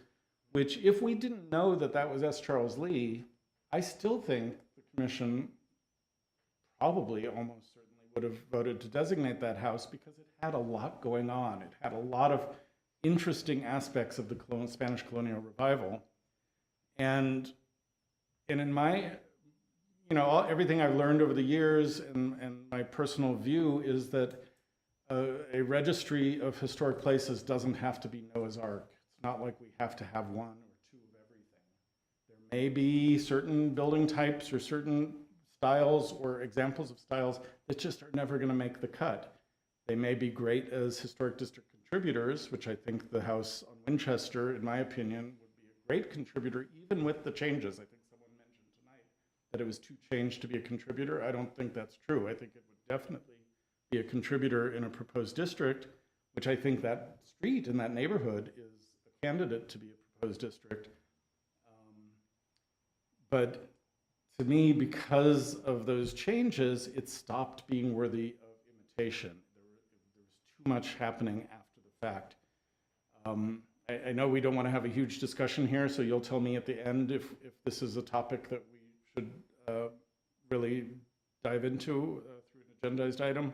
which if we didn't know that that was S. Charles Lee, I still think the commission probably almost certainly would have voted to designate that house because it had a lot going on. It had a lot of interesting aspects of the Spanish colonial revival. And in my, everything I've learned over the years and my personal view is that a registry of historic places doesn't have to be Noah's Ark. It's not like we have to have one or two of everything. There may be certain building types or certain styles or examples of styles that just are never going to make the cut. They may be great as historic district contributors, which I think the house on Winchester, in my opinion, would be a great contributor, even with the changes. I think someone mentioned tonight that it was too changed to be a contributor. I don't think that's true. I think it would definitely be a contributor in a proposed district, which I think that street in that neighborhood is a candidate to be a proposed district. But to me, because of those changes, it stopped being worthy of imitation. There was too much happening after the fact. I know we don't want to have a huge discussion here, so you'll tell me at the end if this is a topic that we should really dive into through an agendized item.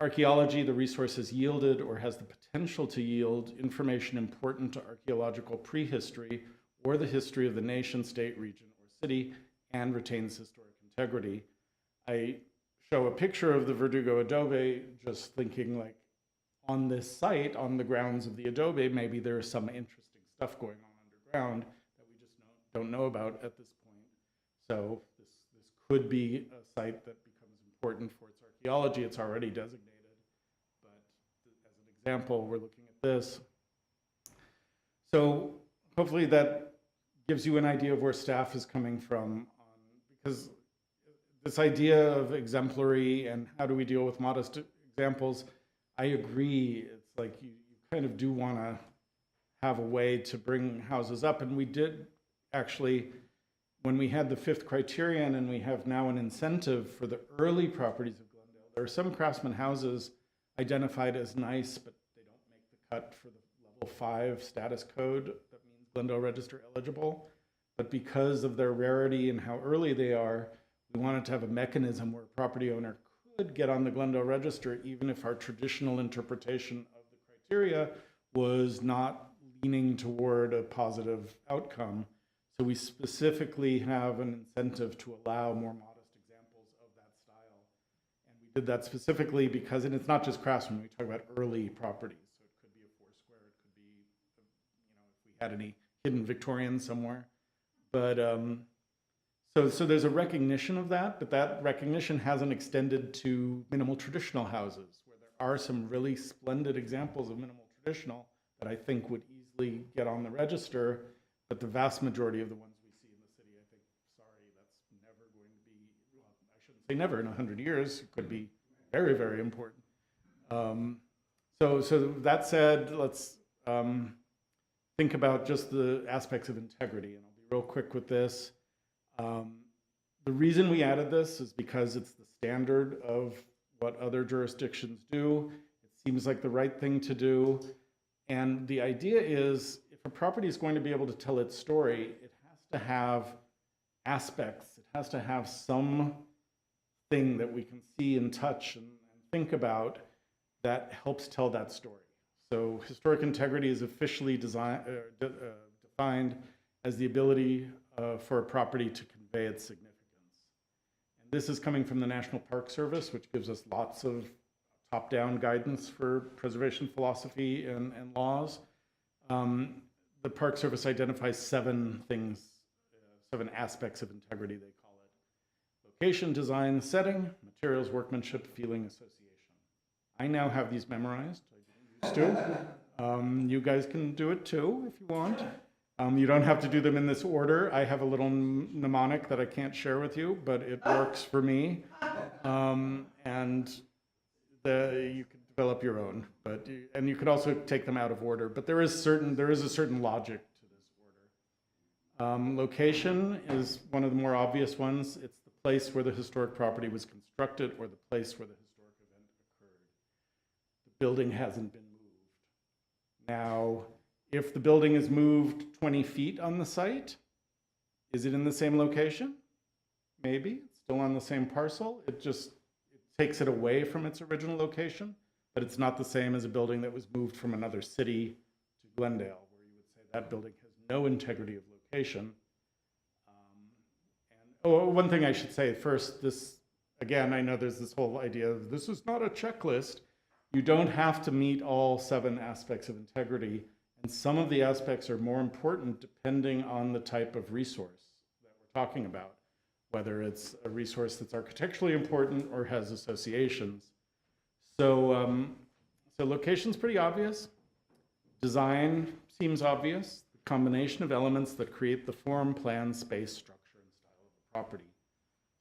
Archaeology, the resource has yielded or has the potential to yield information important to archaeological prehistory or the history of the nation, state, region, or city, and retains historic integrity. I show a picture of the Verdugo adobe, just thinking like on this site, on the grounds of the adobe, maybe there is some interesting stuff going on underground that we just don't know about at this point. So this could be a site that becomes important for its archaeology. It's already designated, but as an example, we're looking at this. So hopefully that gives you an idea of where staff is coming from, because this idea of exemplary and how do we deal with modest examples, I agree. It's like you kind of do want to have a way to bring houses up. And we did actually, when we had the 5th criterion and we have now an incentive for the early properties of Glendale, there are some craftsman houses identified as nice, but they don't make the cut for the level 5 status code. That means Glendale Register eligible. But because of their rarity and how early they are, we wanted to have a mechanism where a property owner could get on the Glendale Register even if our traditional interpretation of the criteria was not leaning toward a positive outcome. So we specifically have an incentive to allow more modest examples of that style. And we did that specifically because, and it's not just craftsmen, we talk about early properties. So it could be a Foursquare, it could be, if we had any hidden Victorians somewhere. But so there's a recognition of that, but that recognition hasn't extended to minimal traditional houses, where there are some really splendid examples of minimal traditional that I think would easily get on the register. But the vast majority of the ones we see in the city, I think, sorry, that's never going to be, well, I shouldn't say never, in 100 years, it could be very, very important. So that said, let's think about just the aspects of integrity, and I'll be real quick with this. The reason we added this is because it's the standard of what other jurisdictions do. It seems like the right thing to do. And the idea is, if a property is going to be able to tell its story, it has to have aspects. It has to have some thing that we can see and touch and think about that helps tell that story. So historic integrity is officially defined as the ability for a property to convey its significance. And this is coming from the National Park Service, which gives us lots of top-down guidance for preservation philosophy and laws. The Park Service identifies 7 things, 7 aspects of integrity, they call it. Location, design, setting, materials, workmanship, feeling, association. I now have these memorized. I didn't used to. You guys can do it too if you want. You don't have to do them in this order. I have a little mnemonic that I can't share with you, but it works for me. And you can develop your own, and you could also take them out of order. But there is a certain logic to this order. Location is one of the more obvious ones. It's the place where the historic property was constructed or the place where the historic event occurred. The building hasn't been moved. Now, if the building is moved 20 feet on the site, is it in the same location? Maybe. It's still on the same parcel. It takes it away from its original location, but it's not the same as a building that was moved from another city to Glendale, where you would say that building has no integrity of location. One thing I should say first, again, I know there's this whole idea of this is not a checklist. You don't have to meet all 7 aspects of integrity. And some of the aspects are more important depending on the type of resource that we're talking about, whether it's a resource that's architecturally important or has associations. So, location's pretty obvious. Design seems obvious. The combination of elements that create the form, plan, space, structure, and style of the property.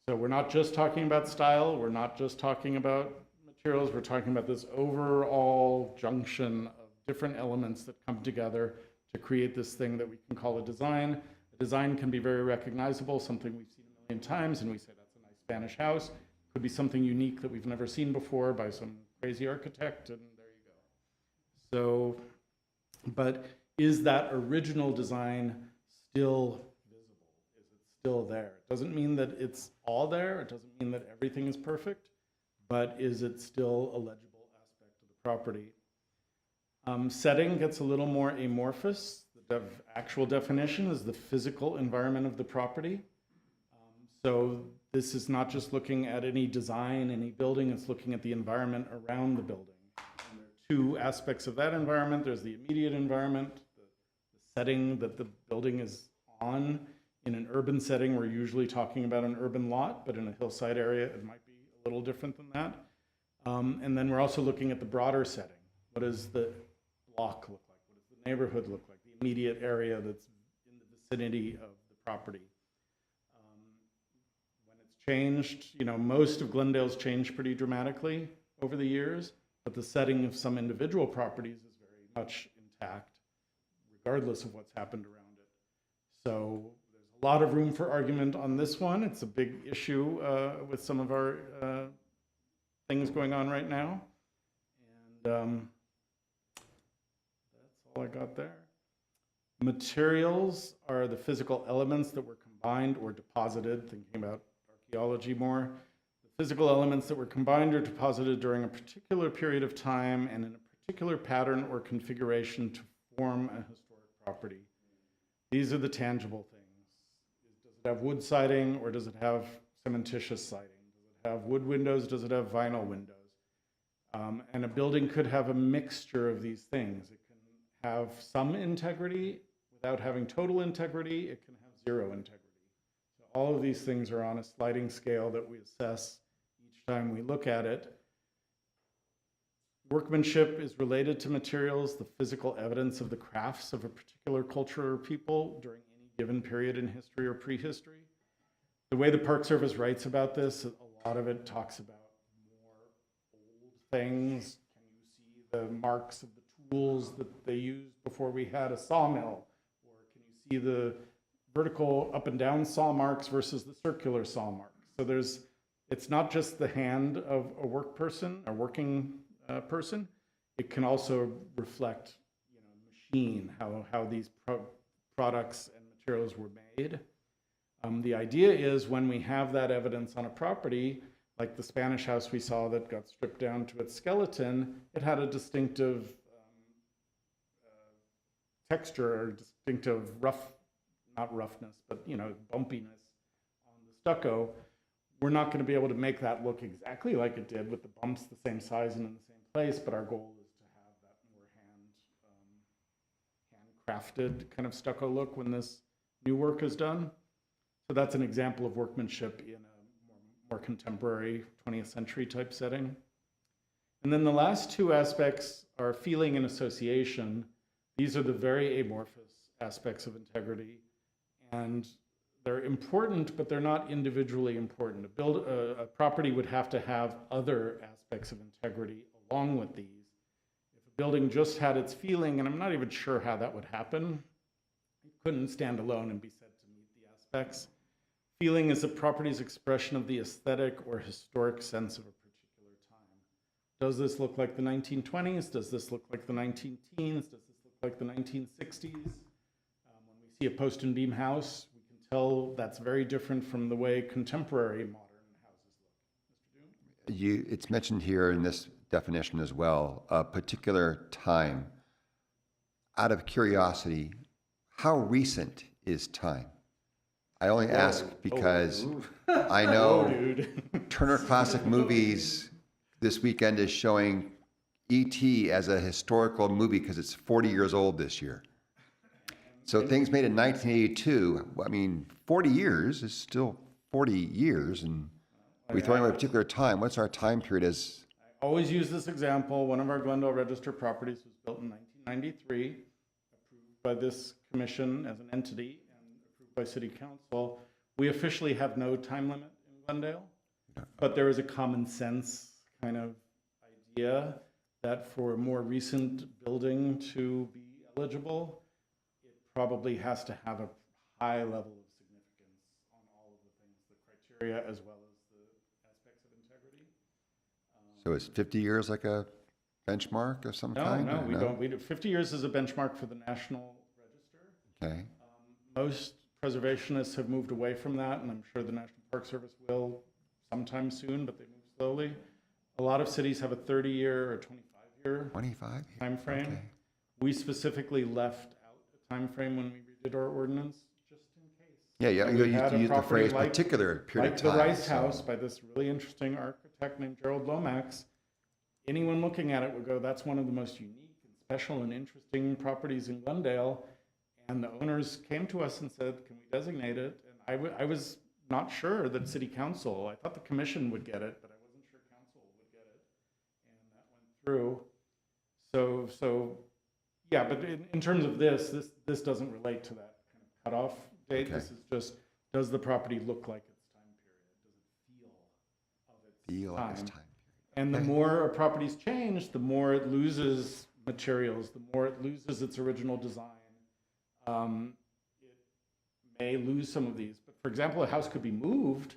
So we're not just talking about style. We're not just talking about materials. We're talking about this overall junction different elements that come together to create this thing that we can call a design. A design can be very recognizable, something we've seen a million times, and we say that's a nice Spanish house. It could be something unique that we've never seen before by some crazy architect, and there you go. So, but is that original design still visible? Is it still there? It doesn't mean that it's all there. It doesn't mean that everything is perfect, but is it still a legible aspect of the property? Setting gets a little more amorphous. The actual definition is the physical environment of the property. So this is not just looking at any design, any building, it's looking at the environment around the building. And there are 2 aspects of that environment. There's the immediate environment, the setting that the building is on. In an urban setting, we're usually talking about an urban lot, but in a hillside area, it might be a little different than that. And then we're also looking at the broader setting. What does the block look like? What does the neighborhood look like? The immediate area that's in the vicinity of the property. When it's changed, most of Glendale's changed pretty dramatically over the years, but the setting of some individual properties is very much intact, regardless of what's happened around it. So there's a lot of room for argument on this one. It's a big issue with some of our things going on right now. And that's all I got there. Materials are the physical elements that were combined or deposited, thinking about archaeology more. The physical elements that were combined or deposited during a particular period of time and in a particular pattern or configuration to form a historic property. These are the tangible things. Does it have wood siding or does it have cementitious siding? Does it have wood windows? Does it have vinyl windows? And a building could have a mixture of these things. It can have some integrity without having total integrity. It can have 0 integrity. So all of these things are on a sliding scale that we assess each time we look at it. Workmanship is related to materials, the physical evidence of the crafts of a particular culture or people during any given period in history or prehistory. The way the Park Service writes about this, a lot of it talks about things. Can you see the marks of the tools that they used before we had a sawmill? Or can you see the vertical up and down saw marks versus the circular saw marks? So it's not just the hand of a working person. It can also reflect, machine, how these products and materials were made. The idea is when we have that evidence on a property, like the Spanish house we saw that got stripped down to its skeleton, it had a distinctive texture or distinctive not roughness, but bumpiness on the stucco. We're not going to be able to make that look exactly like it did with the bumps the same size and in the same place, but our goal is to have that more handcrafted kind of stucco look when this new work is done. So that's an example of workmanship in a more contemporary 20th century type setting. And then the last 2 aspects are feeling and association. These are the very amorphous aspects of integrity, and they're important, but they're not individually important. A property would have to have other aspects of integrity along with these. If a building just had its feeling, and I'm not even sure how that would happen, it couldn't stand alone and be said to meet the aspects. Feeling is a property's expression of the aesthetic or historic sense of a particular time. Does this look like the 1920s? Does this look like the 19-teens? Does this look like the 1960s? When we see a post and beam house, we can tell that's very different from the way contemporary modern houses look. Mr. Doom? It's mentioned here in this definition as well, a particular time. Out of curiosity, how recent is time? I only ask because I know Turner Classic Movies this weekend is showing E.T. as a historical movie because it's 40 years old this year. So things made in 1982, I mean, 40 years is still 40 years, and we throwing away a particular time. What's our time period as? I always use this example. One of our Glendale Register properties was built in 1993, approved by this commission as an entity, by City Council. We officially have no time limit in Glendale, but there is a common sense kind of idea that for a more recent building to be eligible, it probably has to have a high level of significance on all of the things, the criteria as well as the aspects of integrity. So is 50 years like a benchmark of some kind? No, we don't. 50 years is a benchmark for the National Register. Okay. Most preservationists have moved away from that, and I'm sure the National Park Service will sometime soon, but they move slowly. A lot of cities have a 30-year or 25-year 25 time frame. Okay. We specifically left out a time frame when we redid our ordinance, just in case. Yeah, So you we had a used the property phrase particular period of time. Like the Rice so- House by this really interesting architect named Gerald Lomax. Anyone looking at it would go, that's one of the most unique and special and interesting properties in Glendale. And the owners came to us and said, can we designate it? And I was not sure that City Council, I thought the commission would get it, but I wasn't sure council would get it. And that went through. So yeah, but in terms of this doesn't relate to that kind of cutoff date. Okay. This is just, does the property look like its time period? Does it feel of its Feel time? like it's time. And the more a property's changed, the more it loses materials, the more it loses its original design. It may lose some of these. But for example, a house could be moved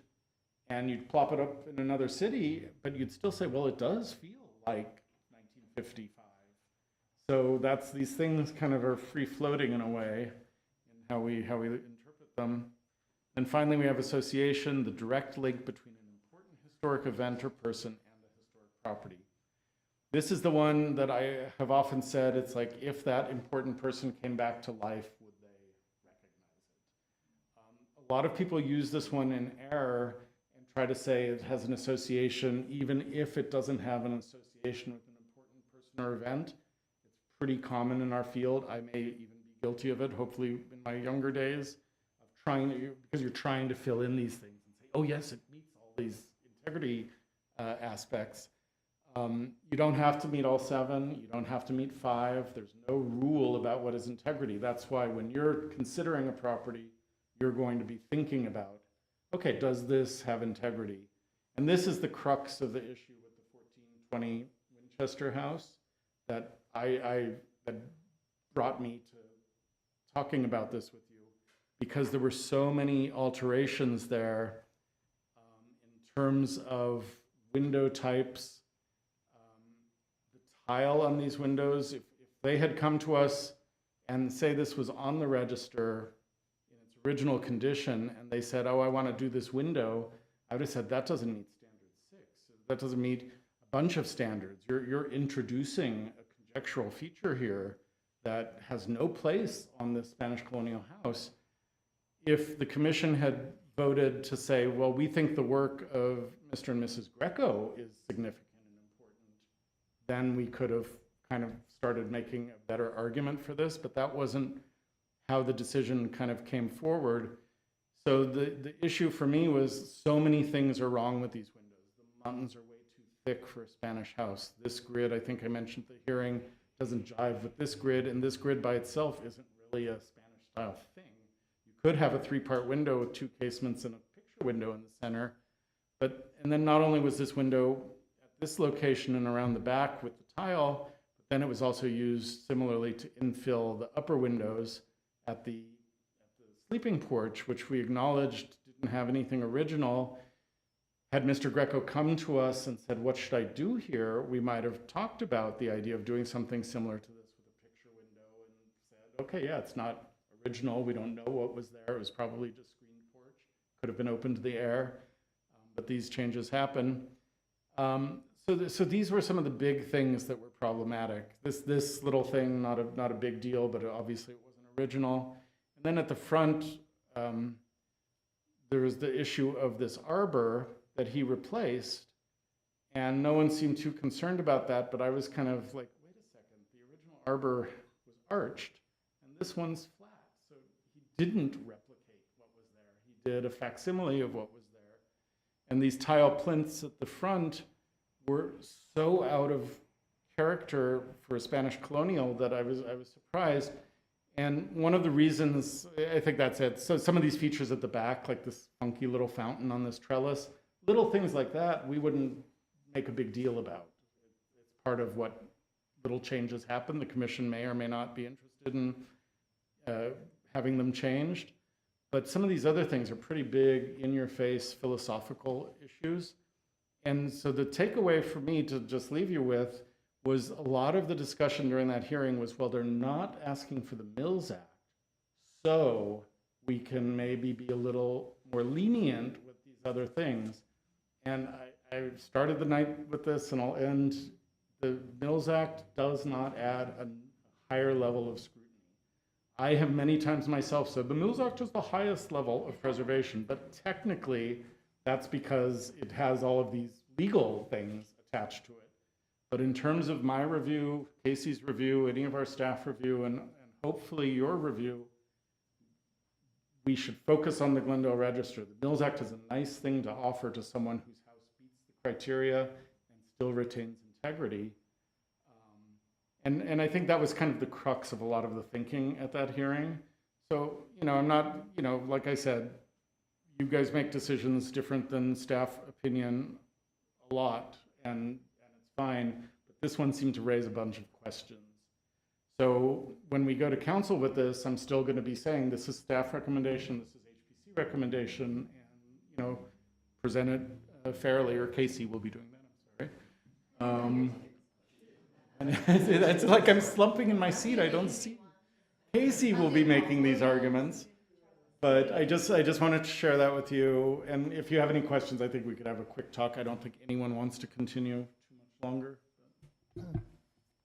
and you'd plop it up in another city, but you'd still say, well, it does feel like 1955. So these things kind of are free floating in a way in how we interpret them. And finally, we have association, the direct link between an important historic event or person and the historic property. This is the one that I have often said, it's like, if that important person came back to life, would they recognize it? A lot of people use this one in error and try to say it has an association, even if it doesn't have an association with an important person or event. It's pretty common in our field. I may even be guilty of it, hopefully in my younger days, of because you're trying to fill in these things and say, oh yes, it meets all these integrity aspects. You don't have to meet all 7. You don't have to meet 5. There's no rule about what is integrity. That's why when you're considering a property, you're going to be thinking about, okay, does this have integrity? And this is the crux of the issue with the 1420 Winchester House that that brought me to talking about this with you, because there were so many alterations there in terms of window types. Tile on these windows, if they had come to us and say this was on the register in its original condition, and they said, oh, I want to do this window, I would have said, that doesn't meet standard 6. That doesn't meet a bunch of standards. You're introducing a conjectural feature here that has no place on this Spanish colonial house. If the commission had voted to say, well, we think the work of Mr. and Mrs. Greco is significant, then we could have kind of started making a better argument for this, but that wasn't how the decision kind of came forward. So the issue for me was so many things are wrong with these windows. The mountains are way too thick for a Spanish house. This grid, I think I mentioned at the hearing, doesn't jive with this grid, and this grid by itself isn't really a Spanish style thing. You could have a 3-part window with 2 casements and a picture window in the center. And then not only was this window at this location and around the back with the tile, but then it was also used similarly to infill the upper windows at the sleeping porch, which we acknowledged didn't have anything original. Had Mr. Greco come to us and said, what should I do here? We might have talked about the idea of doing something similar to this with a picture window and said, okay, yeah, it's not original. We don't know what was there. It was probably just screened porch. Could have been open to the air, but these changes happen. So these were some of the big things that were problematic. This little thing, not a big deal, but obviously it wasn't original. And then at the front, there was the issue of this arbor that he replaced, and no one seemed too concerned about that, but I was kind of like, wait a second, the original arbor was arched, and this one's flat, so he didn't replicate what was there. He did a facsimile of what was there. And these tile plinths at the front were so out of character for a Spanish colonial that I was surprised. And one of the reasons, I think that's it. So some of these features at the back, like this funky little fountain on this trellis, little things like that, we wouldn't make a big deal about. It's part of what little changes happen. The commission may or may not be interested in having them changed. But some of these other things are pretty big, in-your-face philosophical issues. And so the takeaway for me to just leave you with was a lot of the discussion during that hearing was, well, they're not asking for the Mills Act, so we can maybe be a little more lenient with these other things. And I started the night with this, and I'll end. The Mills Act does not add a higher level of scrutiny. I have many times myself said the Mills Act is the highest level of preservation, but technically that's because it has all of these legal things attached to it. But in terms of my review, Casey's review, any of our staff review, and hopefully your review, we should focus on the Glendale Register. The Mills Act is a nice thing to offer to someone whose house meets the criteria and still retains integrity. And I think that was kind of the crux of a lot of the thinking at that hearing. So, I'm not, like I said, you guys make decisions different than staff opinion a lot, and it's fine, but this one seemed to raise a bunch of questions. So when we go to council with this, I'm still going to be saying this is staff recommendation, this is HPC recommendation, and present it fairly, or Casey will be doing that, I'm sorry. And it's like I'm slumping in my seat, I don't see. Casey will be making these arguments, but I just wanted to share that with you, and if you have any questions, I think we could have a quick talk. I don't think anyone wants to continue too much longer.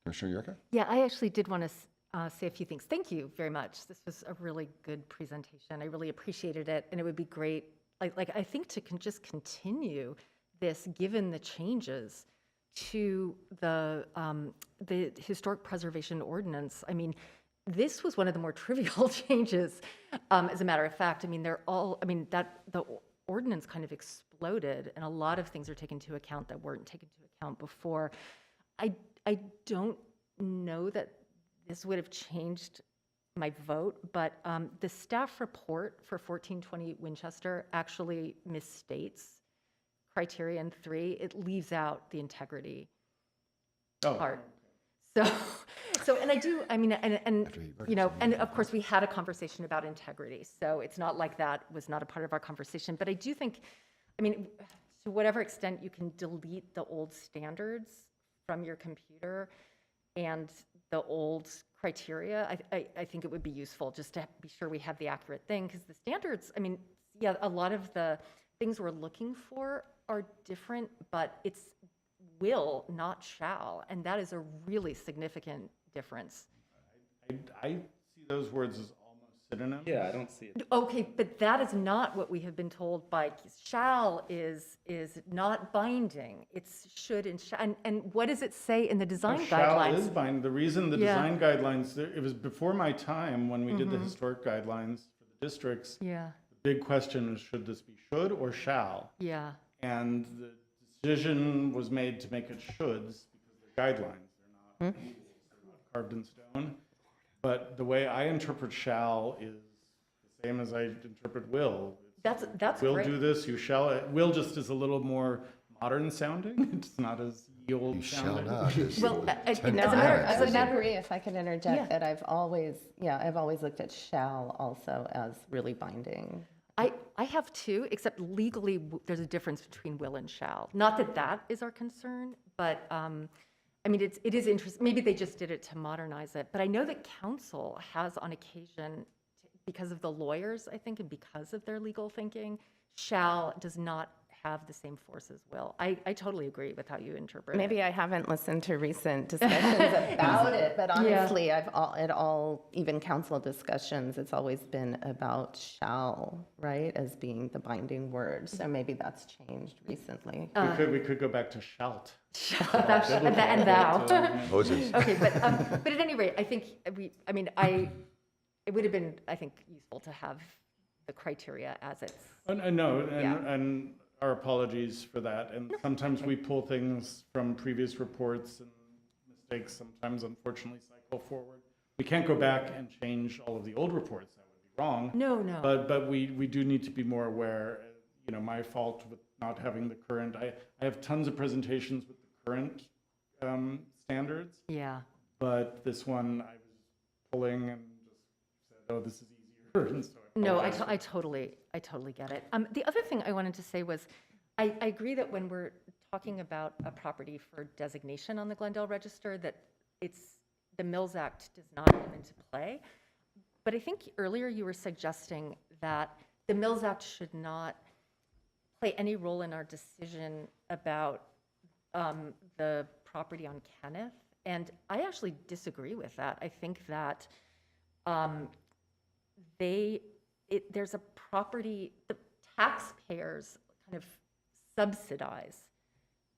Commissioner Yerka? Yeah, I actually did want to say a few things. Thank you very much. This was a really good presentation. I really appreciated it, and it would be great, I think, to just continue this, given the changes to the historic preservation ordinance. I mean, this was one of the more trivial changes, as a matter of fact. I mean, the ordinance kind of exploded, and a lot of things are taken into account that weren't taken into account before. I don't know that this would have changed my vote, but the staff report for 1420 Winchester actually misstates criterion 3. It leaves out the integrity part. And and of course we had a conversation about integrity, so it's not like that was not a part of our conversation. But I do think, to whatever extent you can delete the old standards from your computer and the old criteria, I think it would be useful just to be sure we have the accurate thing, because the standards, a lot of the things we're looking for are different, but it's will, not shall, and that is a really significant difference. I see those words as almost synonyms. Yeah, I don't see it. Okay, but that is not what we have been told by shall is not binding. It's should and shall. And what does it say in the design guidelines? Shall is binding. The reason the design guidelines, it was before my time when we did the historic guidelines for the districts. Yeah. The big question is, should this be should or shall? Yeah. And the decision was made to make it shoulds because they're guidelines. They're not carved in stone. But the way I interpret shall is the same as I interpret will. That's Will great. do this, you shall. Will just is a little more modern sounding. It's not as ye old You shall sounding. not. is Well, the as a 10th matter- commandment, I would isn't it? agree, if I could interject, that I've always looked at shall also as really binding. I have too, except legally, there's a difference between will and shall. Not that that is our concern, but I mean, it is interesting. Maybe they just did it to modernize it. But I know that council has on occasion, because of the lawyers, I think, and because of their legal thinking, shall does not have the same force as will. I totally agree with how you interpret it. Maybe I haven't listened to recent discussions about it, but honestly, even council discussions, it's always been about shall, right, as being the binding word. So maybe that's changed recently. We could go back to shalt. And thou. Moses. Okay, but at any rate, I think it would have been, I think, useful to have the criteria as it's. No, Yeah. and our apologies for that. And sometimes we pull things from previous reports and mistakes sometimes unfortunately cycle forward. We can't go back and change all of the old reports. That would be wrong. No. But we do need to be more aware. My fault with not having the current. I have tons of presentations with the current standards. Yeah. But this one I was pulling and just said, oh, this is easier. And so No, I totally get it. The other thing I wanted to say was, I agree that when we're talking about a property for designation on the Glendale Register, that the Mills Act does not come into play. But I think earlier you were suggesting that the Mills Act should not play any role in our decision about the property on Kenneth. And I actually disagree with that. I think that there's a property, the taxpayers kind of subsidize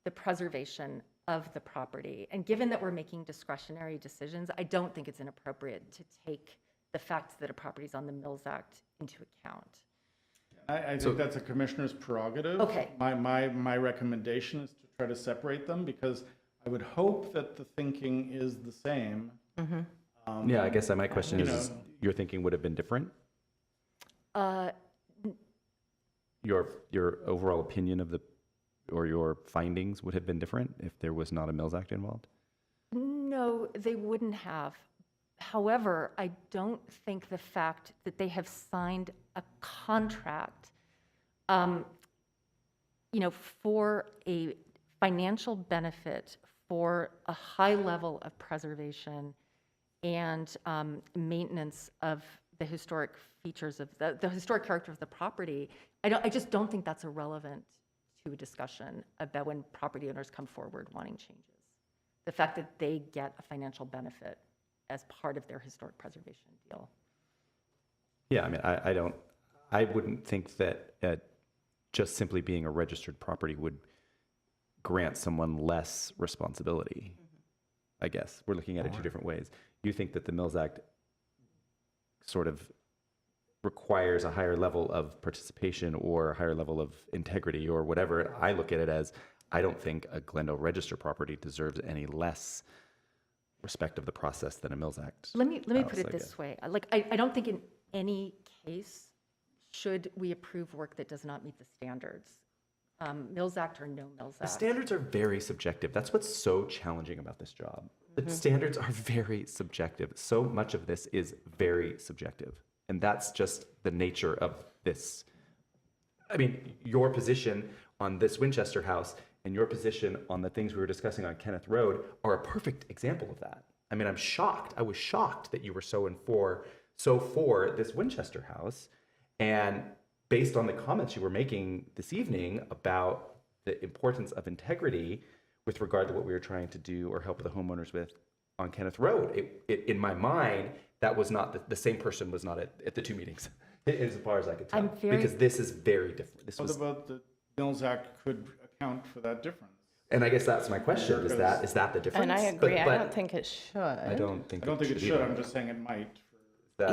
the preservation of the property. And given that we're making discretionary decisions, I don't think it's inappropriate to take the fact that a property is on the Mills Act into account. I think that's a commissioner's prerogative. Okay. My recommendation is to try to separate them, because I would hope that the thinking is the same. Yeah, I guess my question you is know. your thinking would have been different? Uh, Your overall opinion of or your findings would have been different if there was not a Mills Act involved? No, they wouldn't have. However, I don't think the fact that they have signed a contract, for a financial benefit for a high level of preservation and maintenance of the historic features of the historic character of the property, I just don't think that's irrelevant to a discussion about when property owners come forward wanting changes. The fact that they get a financial benefit as part of their historic preservation deal. Yeah, I mean, I wouldn't think that just simply being a registered property would grant someone less responsibility. I guess we're looking at it two different ways. You think that the Mills Act sort of requires a higher level of participation or a higher level of integrity or whatever. I look at it as, I don't think a Glendale Register property deserves any less respect of the process than a Mills Act. Let me house, put it I this guess. way. I don't think in any case should we approve work that does not meet the standards. Mills Act or no Mills The Act. standards are very subjective. That's what's so challenging about this job. The standards are very subjective. So much of this is very subjective. And that's just the nature of this. I mean, your position on this Winchester house and your position on the things we were discussing on Kenneth Road are a perfect example of that. I mean, I'm shocked. I was shocked that you were so for this Winchester house. And based on the comments you were making this evening about the importance of integrity with regard to what we were trying to do or help the homeowners with on Kenneth Road, in my mind, that was not, the same person was not at the two meetings, as far as I could tell. Because this is very different. What about the Mills Act could account for that difference? And I guess that's my question, is that the difference? And I agree, But I don't think it should. I don't think it should. I'm just saying it might.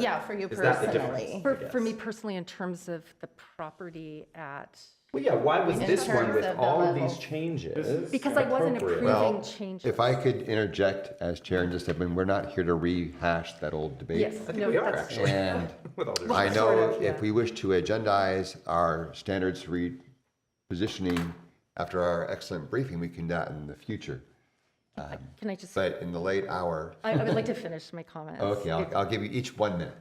Yeah, for you is that the personally. difference? For me personally, in terms of the property at, Well, yeah, why was In this one terms with of the all of these levels. changes? Because I wasn't appropriate? approving Well, changes. if I could interject as chair and just say, I mean, we're not here to rehash that old debate. Yes, I think no, we are, that's- actually. And With all due I respect. know Sort of, yeah. if we wish to agendize our standards repositioning after our excellent briefing, we can do that in the future. Can I just, But in the late hour, I would like to finish my comments. okay, I'll give you each 1 minute.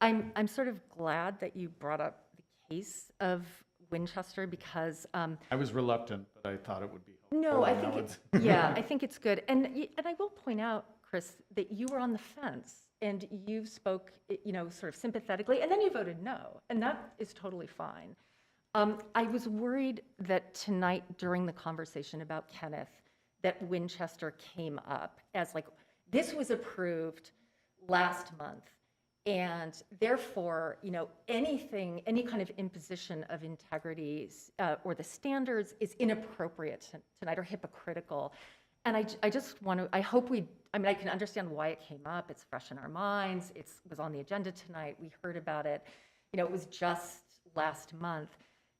I'm sort of glad that you brought up the case of Winchester because I was reluctant, but I thought it would be helpful. no, I and think now it's yeah, I think it's good, and I will point out, Chris, that you were on the fence and you spoke, sort of sympathetically, and then you voted no, and that is totally fine. I was worried that tonight during the conversation about Kenneth, that Winchester came up as like this was approved last month. And therefore, any kind of imposition of integrities or the standards is inappropriate tonight or hypocritical. And I just want to, I hope I can understand why it came up. It's fresh in our minds. It was on the agenda tonight. We heard about it. It was just last month.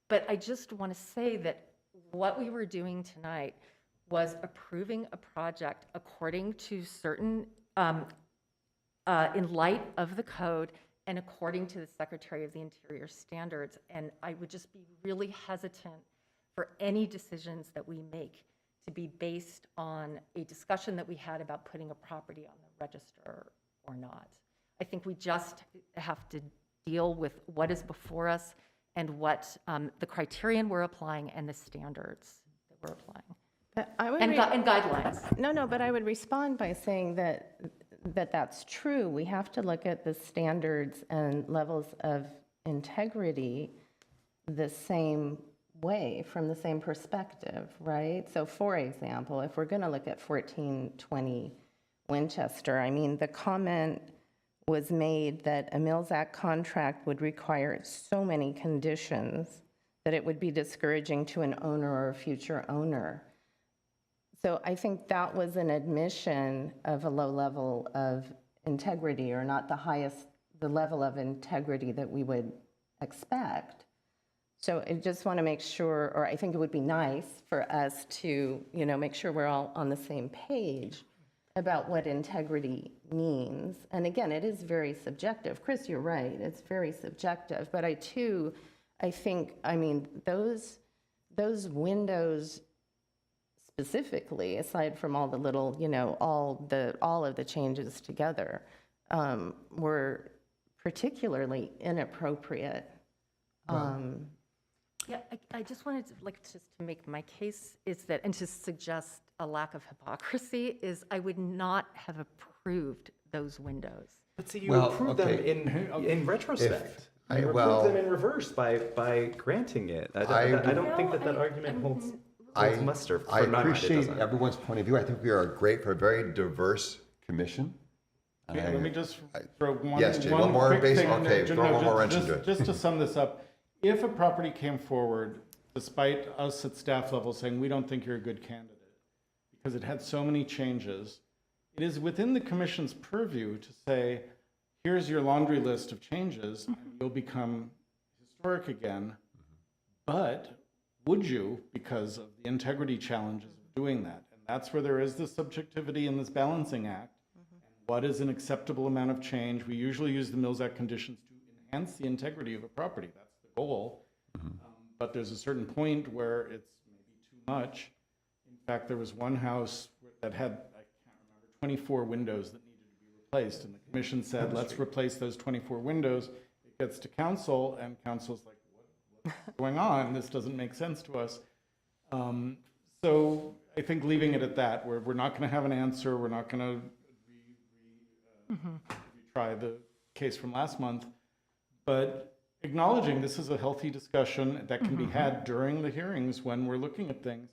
But I just want to say that what we were doing tonight was approving a project according to certain in light of the code and according to the Secretary of the Interior standards. And I would just be really hesitant for any decisions that we make to be based on a discussion that we had about putting a property on the register or not. I think we just have to deal with what is before us and what the criterion we're applying and the standards that we're applying. But I would And guidelines. No, but I would respond by saying that that's true. We have to look at the standards and levels of integrity the same way, from the same perspective, right? So for example, if we're going to look at 1420 Winchester, I mean, the comment was made that a Mills Act contract would require so many conditions that it would be discouraging to an owner or a future owner. So I think that was an admission of a low level of integrity, or not the level of integrity that we would expect. So I just want to make sure, or I think it would be nice for us to, make sure we're all on the same page about what integrity means. And again, it is very subjective. Chris, you're right, it's very subjective. But I think, those windows specifically, aside from all the little, all of the changes together, were particularly inappropriate. Yeah, I just wanted to make my case is that, and to suggest a lack of hypocrisy, is I would not have approved those windows. But see, you approved them in retrospect. You approved them in reverse by granting it. I don't think that argument holds muster. I appreciate everyone's point of view. I think we are great for a very diverse commission. Okay, let me just throw one, yes, Jay, one more quick basic, thing in okay, there. throw one more wrench into it. Just to sum this up, if a property came forward, despite us at staff level saying, we don't think you're a good candidate, because it had so many changes, it is within the commission's purview to say, here's your laundry list of changes, and you'll become historic again, but would you, because of the integrity challenges of doing that? And that's where there is this subjectivity in this balancing act. And what is an acceptable amount of change? We usually use the Mills Act conditions to enhance the integrity of a property. That's the goal. But there's a certain point where it's maybe too much. In fact, there was one house that had, I can't remember, 24 windows that needed to be replaced. And the commission said, let's replace those 24 windows. It gets to council, and council's like, what's going on? This doesn't make sense to us. So I think leaving it at that, we're not going to have an answer. We're not going to retry the case from last month. But acknowledging this is a healthy discussion that can be had during the hearings when we're looking at things.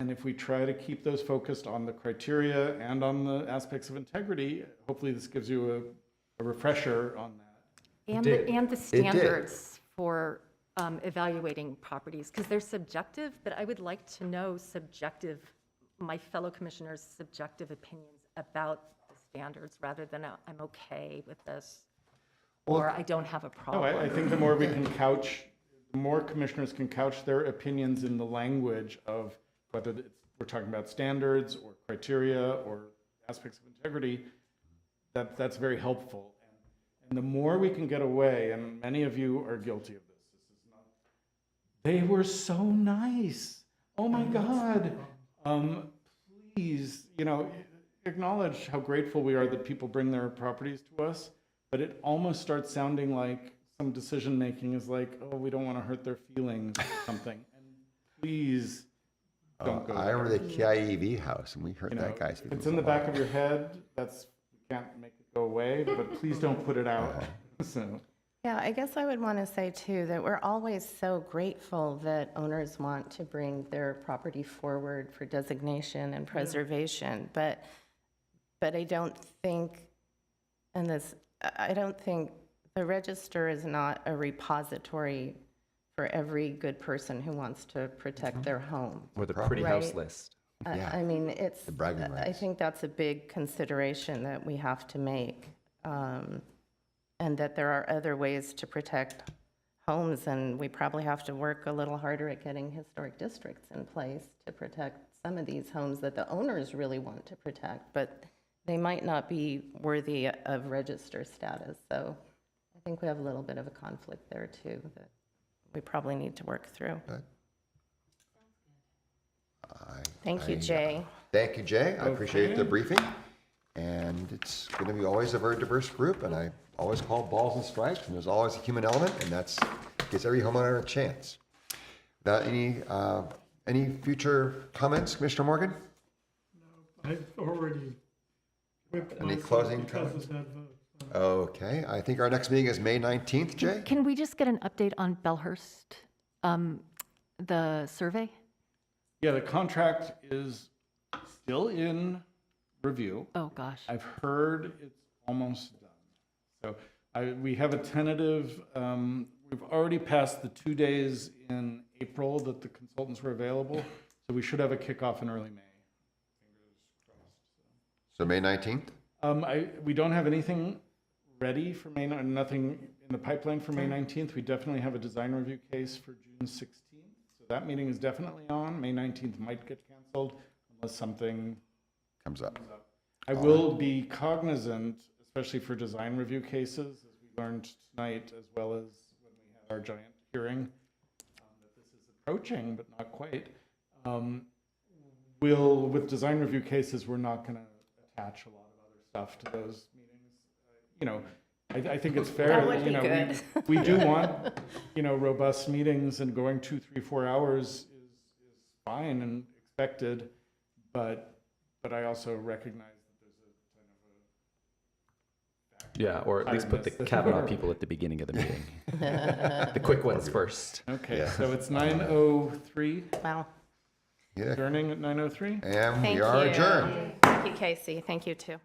And if we try to keep those focused on the criteria and on the aspects of integrity, hopefully this gives you a refresher on that. And the standards for evaluating properties, because they're subjective, but I would like to know my fellow commissioners' subjective opinions about the standards rather than I'm okay with this. or I don't have a No, problem. I think the more we can couch, the more commissioners can couch their opinions in the language of whether we're talking about standards or criteria or aspects of integrity, that's very helpful. And the more we can get away, and many of you are guilty of this, they were so nice. Oh my God. Please, acknowledge how grateful we are that people bring their properties to us, but it almost starts sounding like some decision making is like, oh, we don't want to hurt their feelings or something. And please don't go I there. remember the KIEV house, and we hurt that guy's If feelings. it's in the back of your head, we can't make it go away, but please don't put it out. So. Yeah, I guess I would want to say too that we're always so grateful that owners want to bring their property forward for designation and preservation, but I don't think, I don't think the register is not a repository for every good person who wants to protect their home. Or the pretty house Right. list. Yeah. I mean, it's, The bragging I rights. think that's a big consideration that we have to make. And that there are other ways to protect homes, and we probably have to work a little harder at getting historic districts in place to protect some of these homes that the owners really want to protect, but they might not be worthy of register status. So I think we have a little bit of a conflict there too that we probably need to work through. Thank you, Jay. Thank you, Jay. I appreciate the briefing. And it's going to be always a very diverse group, and I always call balls and strikes, and there's always a human element, and that's gives every homeowner a chance. Without any future comments, Commissioner Morgan? I've already whipped Any myself closing because comments? of that vote. Okay, I think our next meeting is May 19th, Jay? Can we just get an update on Bellhurst, the survey? Yeah, the contract is still in review. Oh, gosh. I've heard it's almost done. So we have a tentative, we've already passed the 2 days in April that the consultants were available. So we should have a kickoff in early May. So May 19th? We don't have anything ready for May, nothing in the pipeline for May 19th. We definitely have a design review case for June 16th. So that meeting is definitely on. May 19th might get canceled unless something Comes up. I will be cognizant, especially for design review cases, as we learned tonight, as well as when we had our giant hearing, that this is approaching, but not quite. With design review cases, we're not going to attach a lot of other stuff to those meetings. I think it's fair. That would be good. We do want, robust meetings, and going 2, 3, 4 hours is fine and expected, but I also recognize that there's a kind of Yeah, or at least put the Kavanaugh people at the beginning of the meeting. The quick ones first. Okay, so it's 9:03, Wow. Yeah. adjourning at 9:03? And Thank we are you. adjourned. Thank you, Casey. Thank you, too.